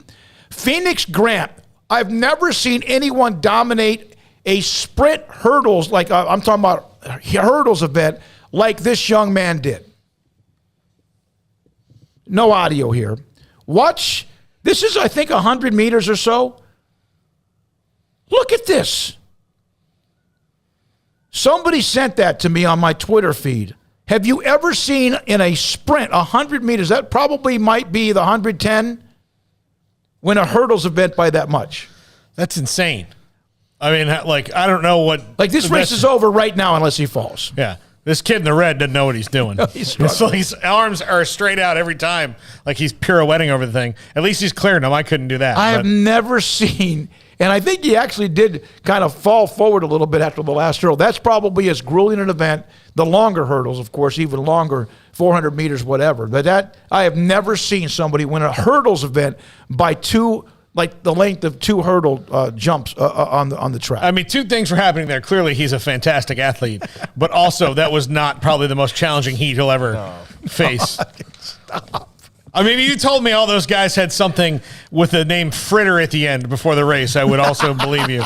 Phoenix Grant. I've never seen anyone dominate a sprint hurdles, I'm talking about hurdles event, like this young man did. No audio here. Watch. This is, I think, 100 meters or so. Look at this. Somebody sent that to me on my Twitter feed. Have you ever seen in a sprint 100 meters? That probably might be the 110. Win a hurdles event by that much. That's insane. I mean, I don't know what... this race is over right now unless he falls. Yeah. This kid in the red doesn't know what he's doing. No, he's struggling. His arms are straight out every time, like he's pirouetting over the thing. At least he's clearing them. I couldn't do that. I have never seen... And I think he actually did kind of fall forward a little bit after the last hurdle. That's probably as grueling an event. The longer hurdles, of course, even longer, 400 meters, whatever. But I have never seen somebody win a hurdles event by 2 like the length of 2 hurdle jumps on the track. I mean, 2 things were happening there. Clearly, he's a fantastic athlete, but also that was not probably the most challenging heat he'll ever face. Stop. I mean, if you told me all those guys had something with the name Fritter at the end before the race, I would also believe you.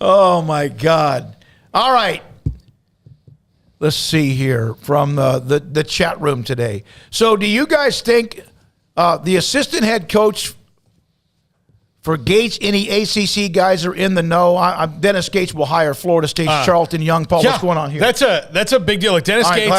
Oh, my God. All right. Let's see here from the chat room today. So do you guys think the assistant head coach for Gates, any ACC guys are in the know? Dennis Gates will hire Florida State's Charlton Young. Paul, what's going on here? That's a big deal. Like Dennis Gates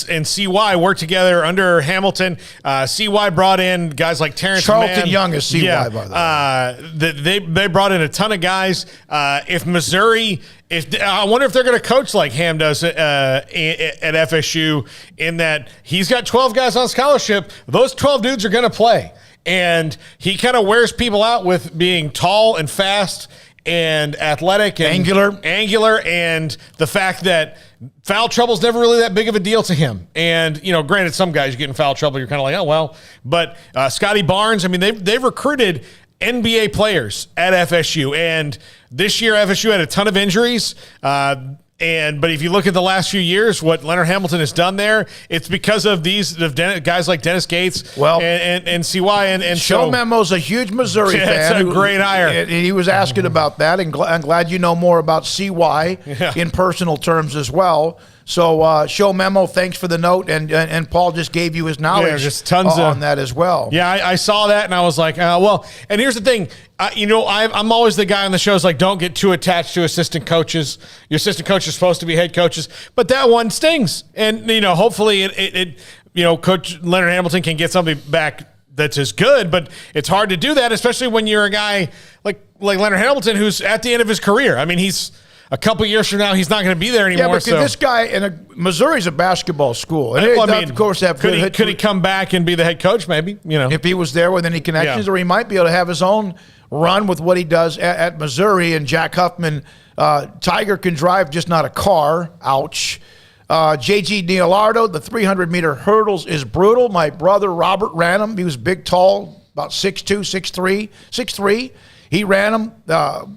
and CY worked together under Hamilton. CY brought in guys like Terrence Charlton Mann. Young is CY, by the way. They brought in a ton of guys. If Missouri, I wonder if they're going to coach like Ham does at FSU, in that he's got 12 guys on scholarship. Those 12 dudes are going to play. And he kind of wears people out with being tall and fast and athletic and angular, and the fact that foul trouble is never really that big of a deal to him. And, granted, some guys you get in foul trouble, you're kind of like, oh, well. But Scotty Barnes, I mean, they've recruited NBA players at FSU. And this year FSU had a ton of injuries. But if you look at the last few years, what Leonard Hamilton has done there, it's because of guys like Dennis Gates and CY. And Joe Memo's a huge Missouri fan. That's a great hire. And he was asking about that, and I'm glad you know more about CY in personal terms as well. So, Show Memo, thanks for the note, and Paul just gave you his knowledge just tons on that as well. Yeah, I saw that, and I was like, well, and here's the thing. I'm always the guy on the shows like, don't get too attached to assistant coaches. Your assistant coach is supposed to be head coaches, but that one stings. And, hopefully Coach Leonard Hamilton can get something back that's as good, but it's hard to do that, especially when you're a guy like Leonard Hamilton who's at the end of his career. I mean, he's a couple years from now, he's not going to be there anymore. Yeah, but this guy Missouri's a basketball school, and of course, could he come back and be the head coach? Maybe if he was there with any connections, or he might be able to have his own run with what he does at Missouri. And Jack Huffman, Tiger can drive, just not a car. Ouch. JG Nealardo, the 300-meter hurdles is brutal. My brother Robert ran him. He was big, tall, about 6'2", 6'3". He ran him.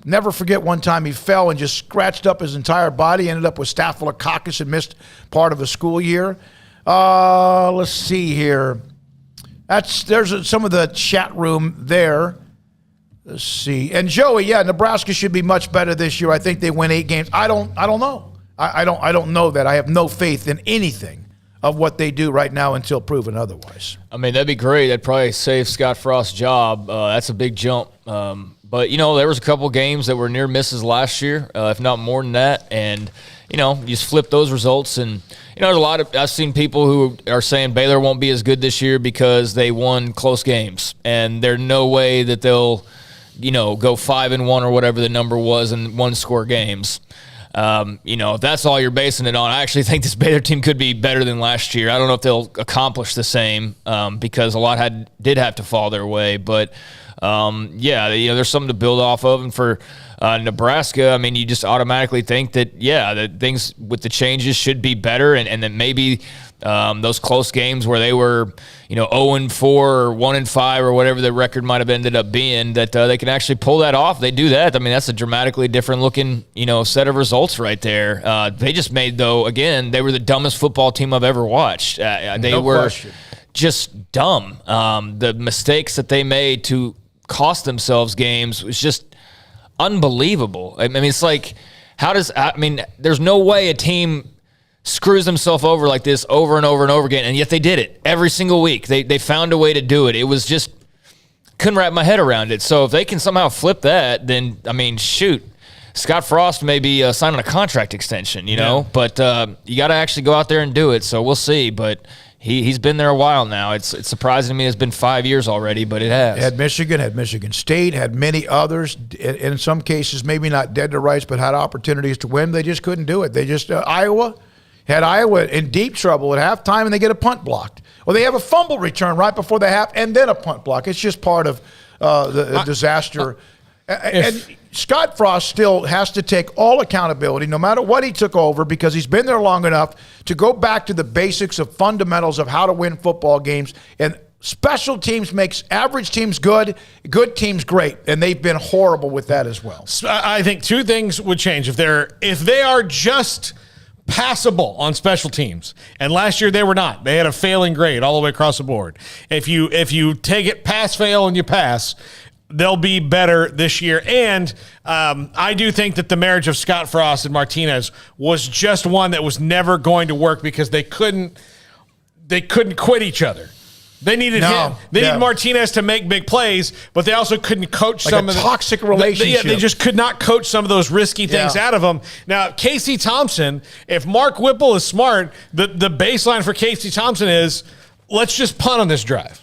Never forget one time he fell and just scratched up his entire body, ended up with staphylococcus and missed part of the school year. Let's see here. There's some of the chat room there. Let's see. And Joey, Nebraska should be much better this year. I think they win 8 games. I don't know. I don't know that. I have no faith in anything of what they do right now until proven otherwise. I mean, that'd be great. That'd probably save Scott Frost's job. That's a big jump. But, there was a couple games that were near misses last year, if not more than that. And, you just flip those results. And, there's a lot of – I've seen people who are saying Baylor won't be as good this year because they won close games. And there's no way that they'll, go 5-1 or whatever the number was in one-score games. If that's all you're basing it on, I actually think this Baylor team could be better than last year. I don't know if they'll accomplish the same because a lot did have to fall their way. But, there's something to build off of. And for Nebraska, I mean, you just automatically think that, that things with the changes should be better and that maybe those close games where they were, 0-4 or 1-5 or whatever the record might have ended up being, that they can actually pull that off. They do that. I mean, that's a dramatically different looking, set of results right there. They just made, though, again, they were the dumbest football team I've ever watched. They were just dumb. The mistakes that they made to cost themselves games was just unbelievable. I mean, it's like, there's no way a team screws themselves over like this over and over and over again, and yet they did it every single week. They found a way to do it. It was just, couldn't wrap my head around it. So if they can somehow flip that, then, shoot, Scott Frost may be signing a contract extension, but you got to actually go out there and do it. So we'll see, but he's been there a while now. It's surprising to me it's been 5 years already, but it has. Had Michigan State, had many others, in some cases maybe not dead to rights, but had opportunities to win. They just couldn't do it. They just, Iowa in deep trouble at halftime, and they get a punt blocked. Or they have a fumble return right before the half, and then a punt block. It's just part of the disaster. And Scott Frost still has to take all accountability, no matter what he took over, because he's been there long enough to go back to the basics of fundamentals of how to win football games. And special teams makes average teams good teams great, and they've been horrible with that as well. I think two things would change if they are just passable on special teams, and last year they were not. They had a failing grade all the way across the board. If you take it pass fail and you pass, they'll be better this year. And I do think that the marriage of Scott Frost and Martinez was just one that was never going to work because they couldn't quit each other. They needed him. They needed Martinez to make big plays, but they also couldn't coach some of the toxic relationship. They just could not coach some of those risky things out of them. Now, Casey Thompson, if Mark Whipple is smart, the baseline for Casey Thompson is let's just punt on this drive.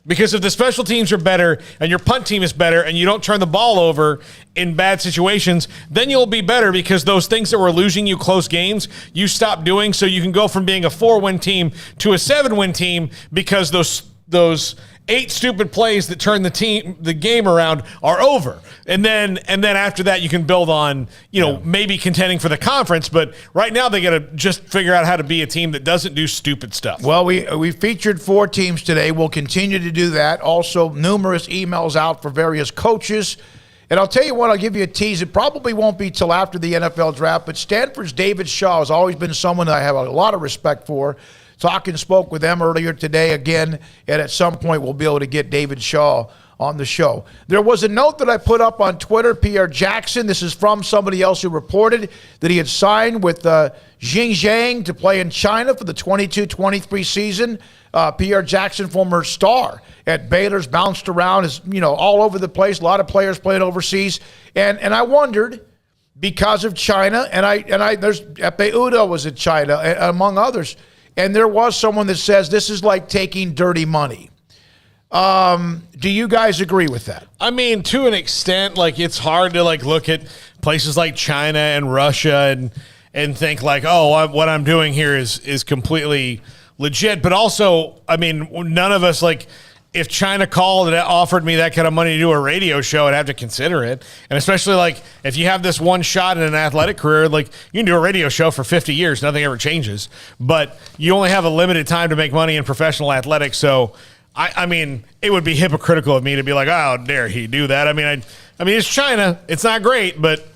Because if the special teams are better and your punt team is better and you don't turn the ball over in bad situations, then you'll be better because those things that were losing you close games, you stop doing so you can go from being a 4-win team to a 7-win team because those 8 stupid plays that turn the game around are over. And then after that you can build on, maybe contending for the conference, but right now they got to just figure out how to be a team that doesn't do stupid stuff. Well, we featured 4 teams today. We'll continue to do that. Also, numerous emails out for various coaches. And I'll tell you what, I'll give you a tease. It probably won't be till after the NFL draft, but Stanford's David Shaw has always been someone that I have a lot of respect for. Spoke with them earlier today again, and at some point we'll be able to get David Shaw on the show. There was a note that I put up on Twitter, Pierre Jackson. This is from somebody else who reported that he had signed with Xinjiang to play in China for the 22-23 season. Pierre Jackson, former star at Baylor's, bounced around, is all over the place. A lot of players playing overseas, and I wondered because of China, and there's Epe Udo was in China among others. And there was someone that says this is like taking dirty money. Do you guys agree with that? I mean, to an extent, it's hard to look at places like China and Russia and think what I'm doing here is completely legit. But also, I mean, none of us if China called and offered me that kind of money to do a radio show, I'd have to consider it. And especially if you have this one shot in an athletic career, you can do a radio show for 50 years, nothing ever changes. But you only have a limited time to make money in professional athletics. So, I mean, it would be hypocritical of me to be like, oh, dare he do that? I mean, it's China. It's not great, but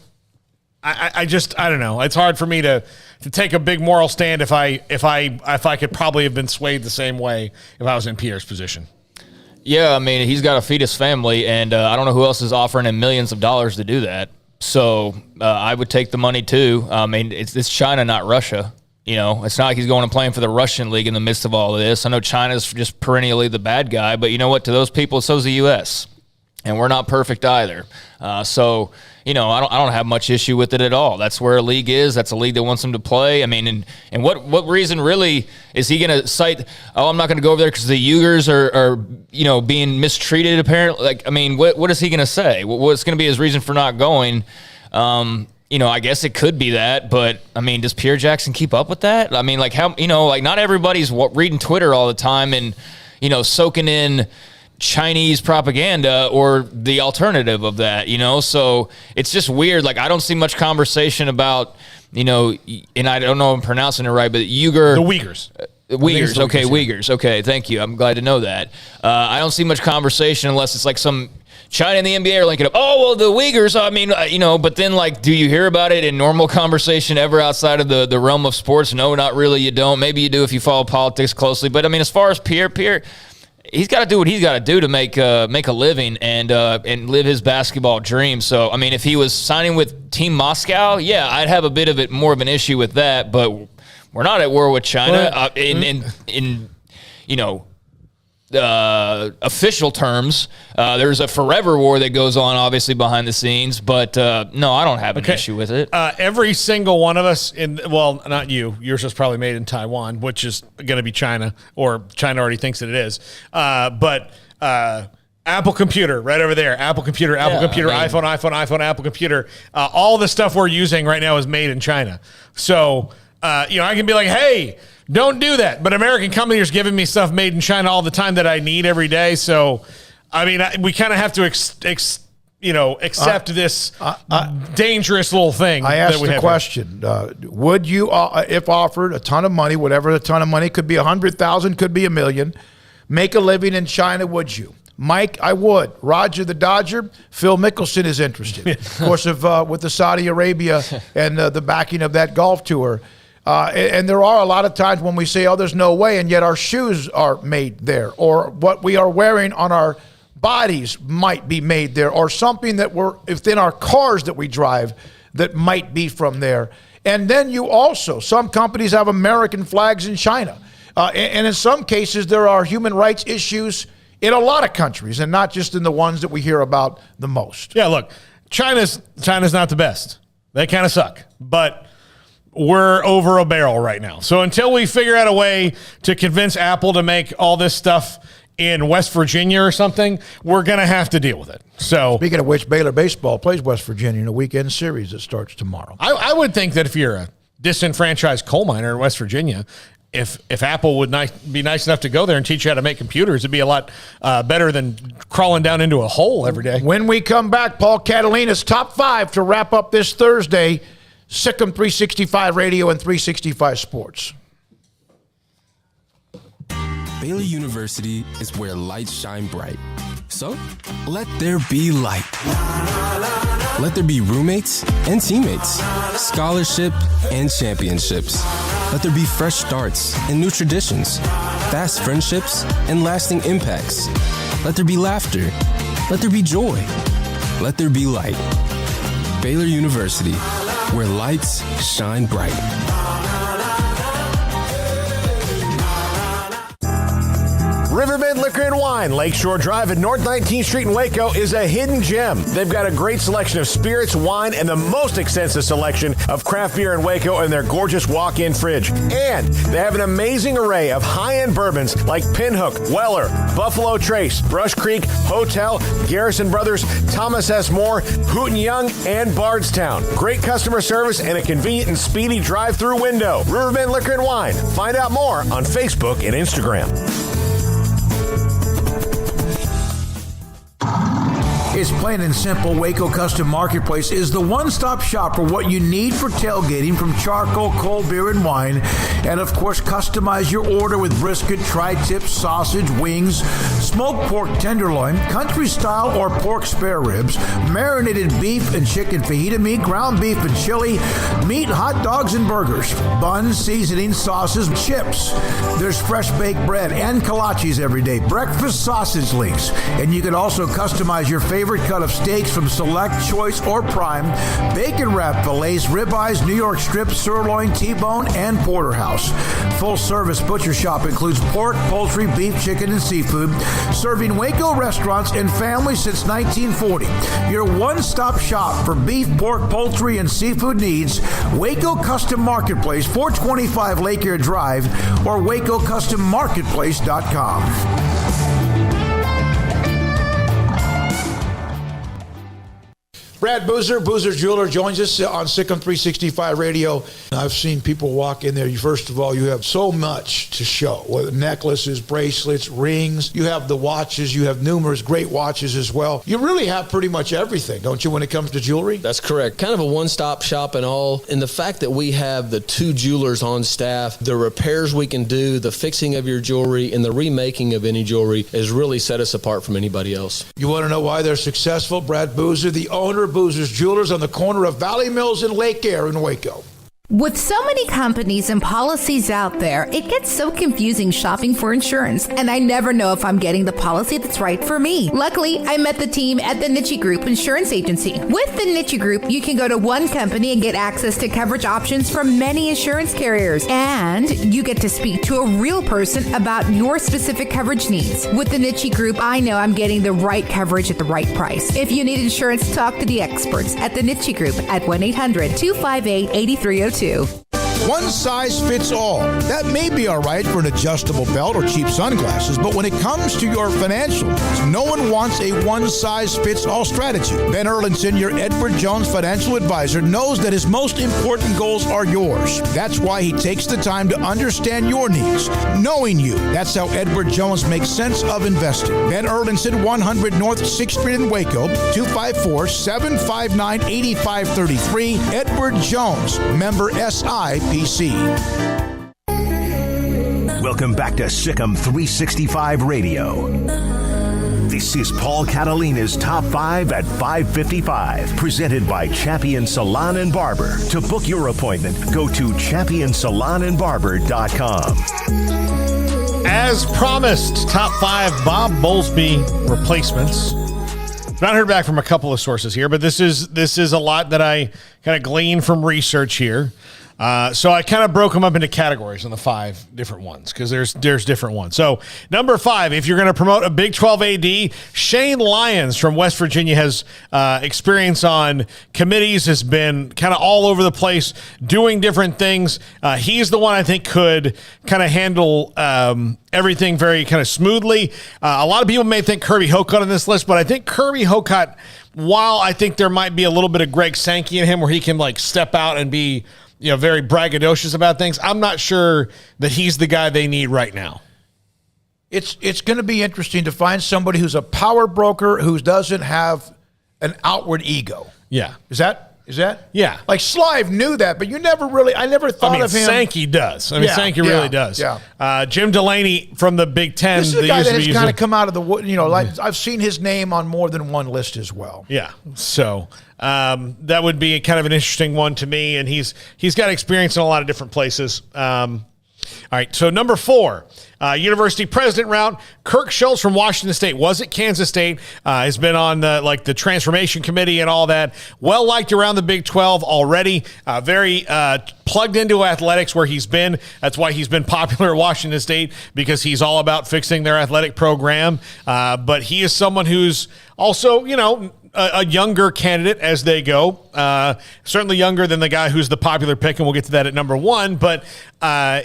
I don't know. It's hard for me to take a big moral stand if I could probably have been swayed the same way if I was in Pierre's position. Yeah, I mean, he's got to feed his family, and I don't know who else is offering him millions of dollars to do that. So I would take the money, too. I mean, it's China, not Russia. It's not like he's going and playing for the Russian league in the midst of all of this. I know China's just perennially the bad guy, but you know what? To those people, so's the U.S., and we're not perfect either. So I don't have much issue with it at all. That's where a league is. That's a league that wants him to play. I mean, and what reason really is he going to cite, I'm not going to go over there because the Uyghurs are being mistreated apparently? What is he going to say? What's going to be his reason for not going? I guess it could be that, but I mean, does Pierre Jackson keep up with that? I mean, not everybody's reading Twitter all the time and, soaking in Chinese propaganda or the alternative of that, so it's just weird. I don't see much conversation about, and I don't know if I'm pronouncing it right, but the Uyghurs. Uyghurs. Okay, Uyghurs. Okay, thank you. I'm glad to know that. I don't see much conversation unless it's some China and the NBA are linking up. Oh, well, the Uyghurs, I mean, but then, do you hear about it in normal conversation ever outside of the realm of sports? No, not really, you don't. Maybe you do if you follow politics closely. But, I mean, as far as Pierre, he's got to do what he's got to do to make a living and live his basketball dream. So, I mean, if he was signing with Team Moscow, yeah, I'd have a bit of more of an issue with that. But we're not at war with China in official terms. There's a forever war that goes on, obviously, behind the scenes. But, no, I don't have an issue with it. Every single one of us not you. Yours was probably made in Taiwan, which is going to be China, or China already thinks that it is. But Apple computer right over there. Apple computer, iPhone, Apple computer. All the stuff we're using right now is made in China. So, I can be like, hey, don't do that. But American companies are giving me stuff made in China all the time that I need every day. So, I mean, we kind of have to accept this dangerous little thing. I asked the question, would you, if offered a ton of money, whatever the ton of money, could be 100,000, could be $1 million, make a living in China, would you? Mike, I would. Roger the Dodger, Phil Mickelson is interested. Of course, with the Saudi Arabia and the backing of that golf tour. And there are a lot of times when we say, oh, there's no way, and yet our shoes are made there, or what we are wearing on our bodies might be made there, or something that we're within our cars that we drive that might be from there. And then some companies have American flags in China. And in some cases, there are human rights issues in a lot of countries, and not just in the ones that we hear about the most. Yeah, look, China's not the best. They kind of suck. But we're over a barrel right now. So until we figure out a way to convince Apple to make all this stuff in West Virginia or something, we're going to have to deal with it. So, speaking of which, Baylor baseball plays West Virginia in a weekend series that starts tomorrow. I would think that if you're a disenfranchised coal miner in West Virginia, if Apple would be nice enough to go there and teach you how to make computers, it'd be a lot better than crawling down into a hole every day. When we come back, Paul Catalina's top 5 to wrap up this Thursday, Sikkim 365 Radio and 365 Sports. Baylor University is where lights shine bright. So, let there be light. Let there be roommates and teammates, scholarship and championships. Let there be fresh starts and new traditions, fast friendships and lasting impacts. Let there be laughter. Let there be joy. Let there be light. Baylor University, where lights shine bright. Riverbend Liquor and Wine, Lakeshore Drive at North 19th Street in Waco is a hidden gem. They've got a great selection of spirits, wine, and the most extensive selection of craft beer in Waco in their gorgeous walk-in fridge. And they have an amazing array of high-end bourbons like Pinhook, Weller, Buffalo Trace, Brush Creek, Hotel, Garrison Brothers, Thomas S. Moore, Hooten Young, and Bardstown. Great customer service and a convenient and speedy drive-through window. Riverbend Liquor and Wine. Find out more on Facebook and Instagram. It's plain and simple. Waco Custom Marketplace is the one-stop shop for what you need for tailgating, from charcoal, cold beer, and wine. And, of course, customize your order with brisket, tri-tip, sausage, wings, smoked pork tenderloin, country-style or pork spare ribs, marinated beef and chicken fajita meat, ground beef and chili, meat, hot dogs, and burgers, buns, seasoning, sauces, chips. There's fresh baked bread and kolaches every day, breakfast sausage links. And you can also customize your favorite cut of steaks from Select, Choice, or Prime, bacon wrap fillets, ribeyes, New York strip, sirloin, T-bone, and porterhouse. Full service butcher shop includes pork, poultry, beef, chicken, and seafood, serving Waco restaurants and families since 1940. Your one-stop shop for beef, pork, poultry, and seafood needs. Waco Custom Marketplace, 425 Lake Air Drive, or WacoCustomMarketplace.com. Brad Boozer, Boozer's Jeweler, joins us on Sikkim 365 Radio. I've seen people walk in there. First of all, you have so much to show, whether necklaces, bracelets, rings. You have the watches. You have numerous great watches as well. You really have pretty much everything, don't you, when it comes to jewelry? That's correct. Kind of a one-stop shop and all. And the fact that we have the 2 jewelers on staff, the repairs we can do, the fixing of your jewelry, and the remaking of any jewelry has really set us apart from anybody else. You want to know why they're successful? Brad Boozer, the owner of Boozer's Jewelers on the corner of Valley Mills and Lake Air in Waco. With so many companies and policies out there, it gets so confusing shopping for insurance, and I never know if I'm getting the policy that's right for me. Luckily, I met the team at the Niche Group Insurance Agency. With the Niche Group, you can go to one company and get access to coverage options from many insurance carriers, and you get to speak to a real person about your specific coverage needs. With the Niche Group, I know I'm getting the right coverage at the right price. If you need insurance, talk to the experts at the Niche Group at 1-800-258-8302. One size fits all. That may be all right for an adjustable belt or cheap sunglasses, but when it comes to your financial needs, no one wants a one-size-fits-all strategy. Ben Erlinson, your Edward Jones financial advisor, knows that his most important goals are yours. That's why he takes the time to understand your needs, knowing you. That's how Edward Jones makes sense of investing. Ben Erlinson, 100 North 6th Street in Waco, 254-759-8533. Edward Jones, member SIPC. Welcome back to Sikkim 365 Radio. This is Paul Catalina's Top 5 at 5:55, presented by Champion Salon and Barber. To book your appointment, go to championsalonandbarber.com. As promised, Top 5 Bob Bowlesby replacements. Not heard back from a couple of sources here, but this is a lot that I kind of gleaned from research here. So I kind of broke them up into categories on the 5 different ones because there's different ones. So number 5, if you're going to promote a Big 12 AD, Shane Lyons from West Virginia has experience on committees, has been kind of all over the place doing different things. He's the one I think could kind of handle everything very kind of smoothly. A lot of people may think Kirby Hocutt on this list, but I think Kirby Hocutt, while I think there might be a little bit of Greg Sankey in him where he can like step out and be very braggadocious about things, I'm not sure that he's the guy they need right now. It's going to be interesting to find somebody who's a power broker who doesn't have an outward ego. Yeah. Is that? Yeah. Like Slive knew that, but I never thought of him. Sankey does. Sankey really does. Yeah. Jim Delaney from the Big Ten. This is a guy that has kind of come out of the wood. Like I've seen his name on more than one list as well. Yeah. So that would be kind of an interesting one to me, and he's got experience in a lot of different places. All right, so number 4, university president route. Kirk Schultz from Washington State was at Kansas State. Has been on the transformation committee and all that. Well liked around the Big 12 already. Very plugged into athletics where he's been. That's why he's been popular at Washington State, because he's all about fixing their athletic program. But he is someone who's also, a younger candidate as they go. Certainly younger than the guy who's the popular pick, and we'll get to that at number 1. But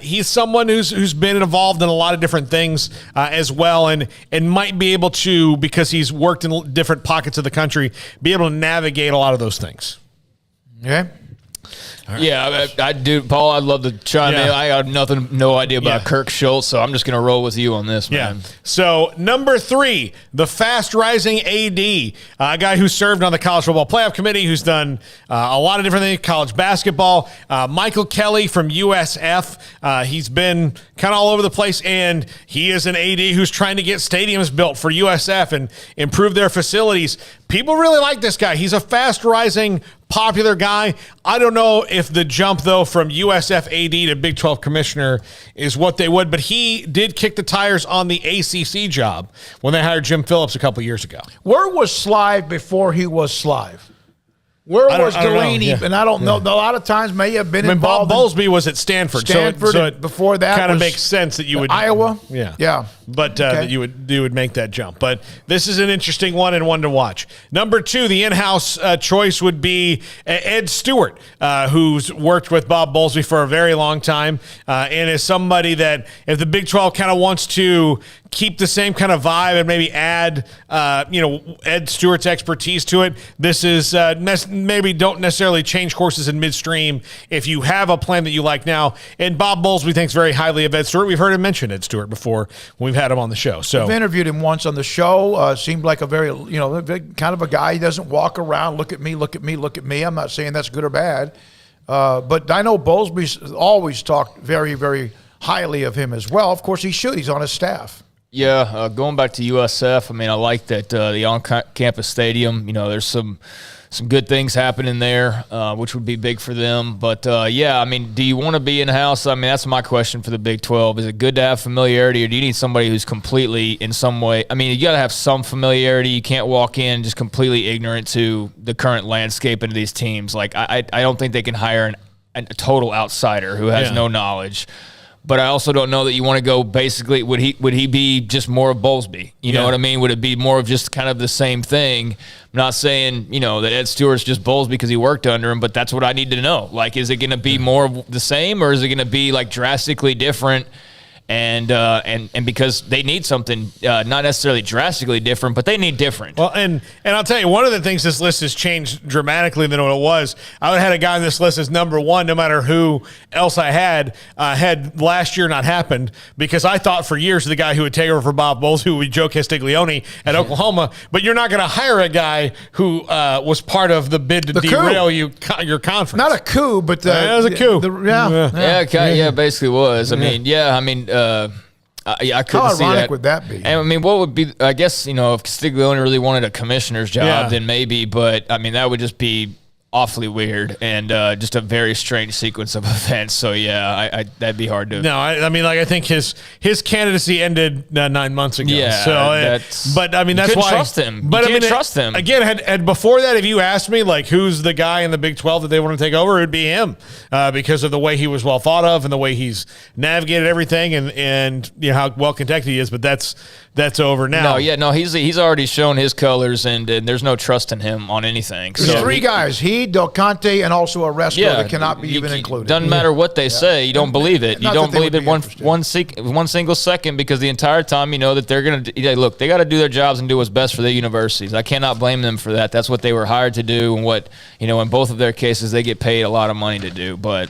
he's someone who's been involved in a lot of different things as well, and might be able to, because he's worked in different pockets of the country, be able to navigate a lot of those things. Okay. Right. Yeah, I do, Paul. I'd love to chime in. I have no idea about Kirk Schultz, so I'm just going to roll with you on this, man. Yeah. So number 3, the fast-rising AD, a guy who served on the College Football Playoff Committee, who's done a lot of different things, college basketball. Michael Kelly from USF. He's been kind of all over the place, and he is an AD who's trying to get stadiums built for USF and improve their facilities. People really like this guy. He's a fast-rising, popular guy. I don't know if the jump, though, from USF AD to Big 12 commissioner is what they would, but he did kick the tires on the ACC job when they hired Jim Phillips a couple years ago. Where was Slive before he was Slive? Where was Delaney? And I don't know. A lot of times may have been involved. Bob Bowlesby was at Stanford. So it before that kind of makes sense that you would Iowa. Yeah. But that you would make that jump. But this is an interesting one and one to watch. Number 2, the in-house choice would be Ed Stewart, who's worked with Bob Bowlesby for a very long time, and is somebody that if the Big 12 kind of wants to keep the same kind of vibe and maybe add, Ed Stewart's expertise to it, this is maybe don't necessarily change courses in midstream if you have a plan that you like now. And Bob Bowlesby thinks very highly of Ed Stewart. We've heard him mention Ed Stewart before when we've had him on the show. So I've interviewed him once on the show. Seemed like a very, kind of a guy. He doesn't walk around, look at me, look at me, look at me. I'm not saying that's good or bad. But I know Bowlesby's always talked very, very highly of him as well. Of course, he should. He's on his staff. Yeah, going back to USF, I like that the on-campus stadium, there's some good things happening there, which would be big for them. But, do you want to be in-house? That's my question for the Big 12. Is it good to have familiarity, or do you need somebody who's completely in some way – you got to have some familiarity. You can't walk in just completely ignorant to the current landscape into these teams. I don't think they can hire a total outsider who has no knowledge. But I also don't know that you want to go basically, would he be just more of Bowlesby? You know what I mean? Would it be more of just kind of the same thing? I'm not saying, that Ed Stewart's just Bowlesby because he worked under him, but that's what I need to know. Is it going to be more of the same, or is it going to be drastically different? And because they need something not necessarily drastically different, but they need different. Well, and I'll tell you, one of the things this list has changed dramatically than what it was. I would have had a guy on this list as number 1, no matter who else I had last year not happened, because I thought for years the guy who would take over for Bob Bowles, who would be Joe Castiglione at Oklahoma. But you're not going to hire a guy who was part of the bid to derail your conference. Not a coup, but it was a coup. Basically was. I couldn't How see ironic that. would that be? And I mean, what would be? I guess if Castiglione really wanted a commissioner's job, then maybe. But I mean, that would just be awfully weird and just a very strange sequence of events. So yeah, that'd be hard to. No, I mean, I think his candidacy ended 9 months ago. Yeah, so but I mean, that's couldn't why trust him. But You can't trust him again. Had before that, if you asked me who's the guy in the Big 12 that they want to take over, it'd be him because of the way he was well thought of and the way he's navigated everything and how well connected he is. But that's over now. No, he's already shown his colors and there's no trust in him on anything. There's three guys: he, Del Conte, and also a wrestler that cannot be even included. Doesn't matter what they say, you don't believe it. You don't believe it one single second because the entire time you know that they're going to look. They got to do their jobs and do what's best for their universities. I cannot blame them for that. That's what they were hired to do, and what in both of their cases they get paid a lot of money to do. But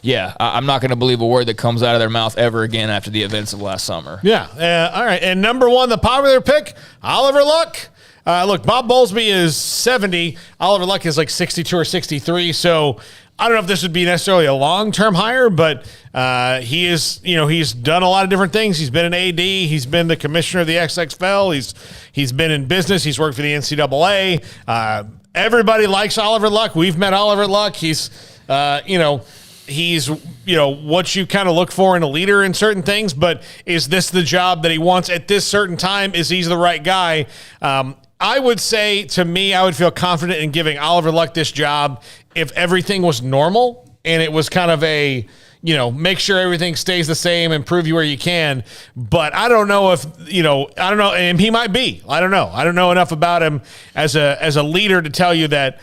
yeah, I'm not going to believe a word that comes out of their mouth ever again after the events of last summer. Yeah. All right. And number one, the popular pick, Oliver Luck. Look, Bob Bowlesby is 70. Oliver Luck is 62 or 63. So I don't know if this would be necessarily a long-term hire, but he is, he's done a lot of different things. He's been an AD. He's been the commissioner of the XFL. He's been in business. He's worked for the NCAA. Everybody likes Oliver Luck. We've met Oliver Luck. He's, he's, what you kind of look for in a leader in certain things, but is this the job that he wants at this certain time? Is he the right guy? I would say, to me, I would feel confident in giving Oliver Luck this job if everything was normal and it was kind of a, make sure everything stays the same and prove you where you can. But I don't know if, I don't know, and he might be. I don't know. I don't know enough about him as a leader to tell you that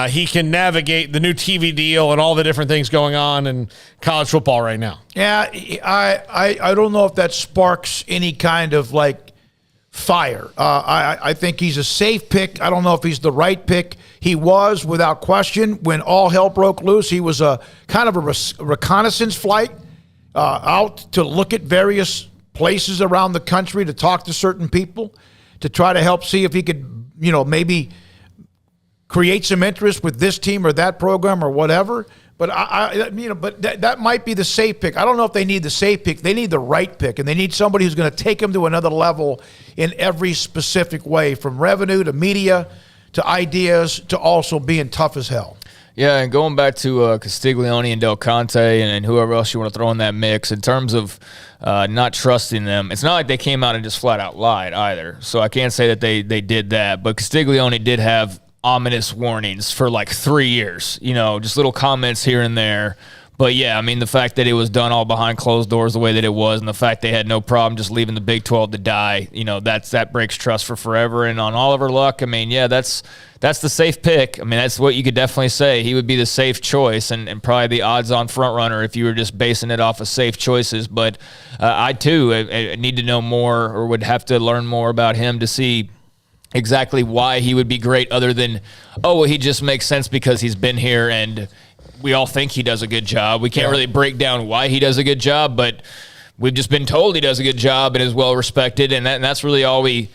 he can navigate the new TV deal and all the different things going on in college football right now. Yeah, I don't know if that sparks any kind of fire. I think he's a safe pick. I don't know if he's the right pick. He was, without question, when all hell broke loose. He was a kind of a reconnaissance flight out to look at various places around the country to talk to certain people to try to help see if he could, maybe create some interest with this team or that program or whatever. But that might be the safe pick. I don't know if they need the safe pick. They need the right pick, and they need somebody who's going to take them to another level in every specific way, from revenue to media to ideas to also being tough as hell. Yeah, and going back to Castiglione and Del Conte and whoever else you want to throw in that mix, in terms of not trusting them, it's not like they came out and just flat out lied either. So I can't say that they did that. But Castiglione did have ominous warnings for 3 years, just little comments here and there. But yeah, I mean, the fact that it was done all behind closed doors the way that it was, and the fact they had no problem just leaving the Big 12 to die, that breaks trust for forever. And on Oliver Luck, I mean, yeah, that's the safe pick. I mean, that's what you could definitely say. He would be the safe choice and probably the odds-on front runner if you were just basing it off of safe choices. But I need to know more, or would have to learn more about him to see exactly why he would be great, other than, he just makes sense because he's been here and we all think he does a good job. We can't really break down why he does a good job, but we've just been told he does a good job and is well respected, and that's really all we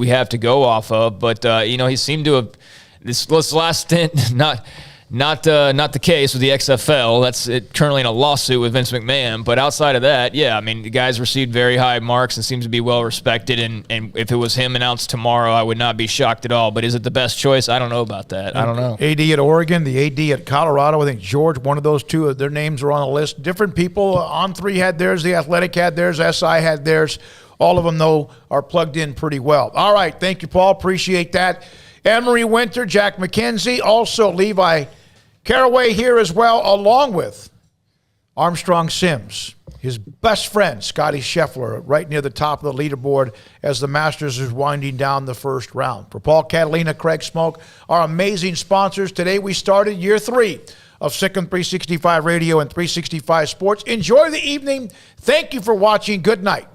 have to go off of. But he seemed to have this last stint not the case with the XFL. That's currently in a lawsuit with Vince McMahon. But outside of that, yeah, I mean, the guy's received very high marks and seems to be well respected. And if it was him announced tomorrow, I would not be shocked at all. But is it the best choice? I don't know about that. I don't know. AD at Oregon, the AD at Colorado. I think George, one of those two, their names are on the list. Different people. On3 had theirs. The Athletic had theirs. SI had theirs. All of them, though, are plugged in pretty well. All right. Thank you, Paul. Appreciate that. Anne-Marie Winter, Jack McKenzie, also Levi Caraway here as well, along with Armstrong Sims, his best friend, Scotty Scheffler, right near the top of the leaderboard as the Masters is winding down the first round. For Paul, Catalina, Craig Smoak, our amazing sponsors. Today we started year 3 of Sikkim 365 Radio and 365 Sports. Enjoy the evening. Thank you for watching. Good night.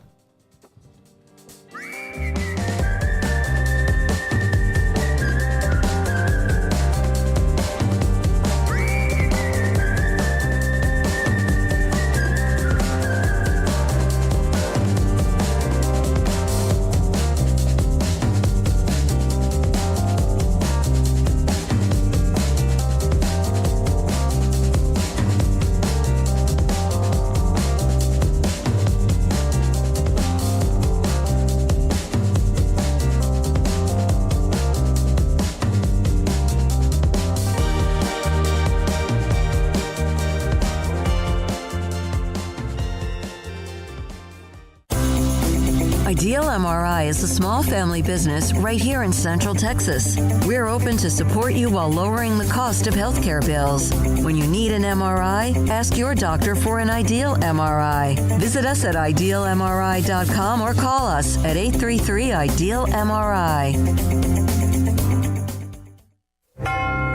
Ideal MRI is a small family business right here in Central Texas. We're open to support you while lowering the cost of healthcare bills. When you need an MRI, ask your doctor for an Ideal MRI. Visit us at idealmri.com or call us at 833-IDEAL-MRI.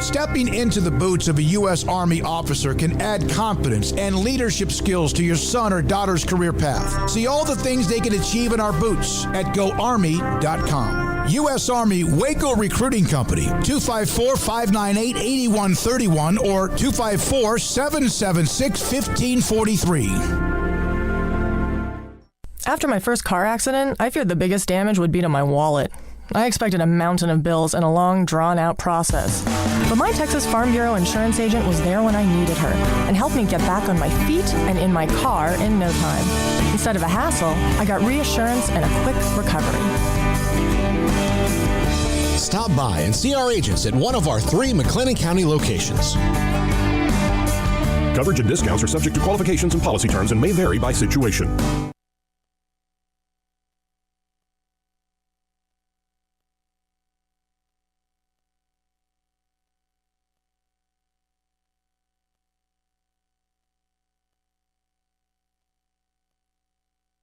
Stepping into the boots of a U.S. Army officer can add confidence and leadership skills to your son or daughter's career path. See all the things they can achieve in our boots at GoArmy.com. U.S. Army Waco Recruiting Company, 254-598-8131 or 254-776-1543. After my first car accident, I feared the biggest damage would be to my wallet. I expected a mountain of bills and a long, drawn-out process. But my Texas Farm Bureau insurance agent was there when I needed her and helped me get back on my feet and in my car in no time. Instead of a hassle, I got reassurance and a quick recovery. Stop by and see our agents at one of our 3 McLennan County locations. Coverage and discounts are subject to qualifications and policy terms and may vary by situation.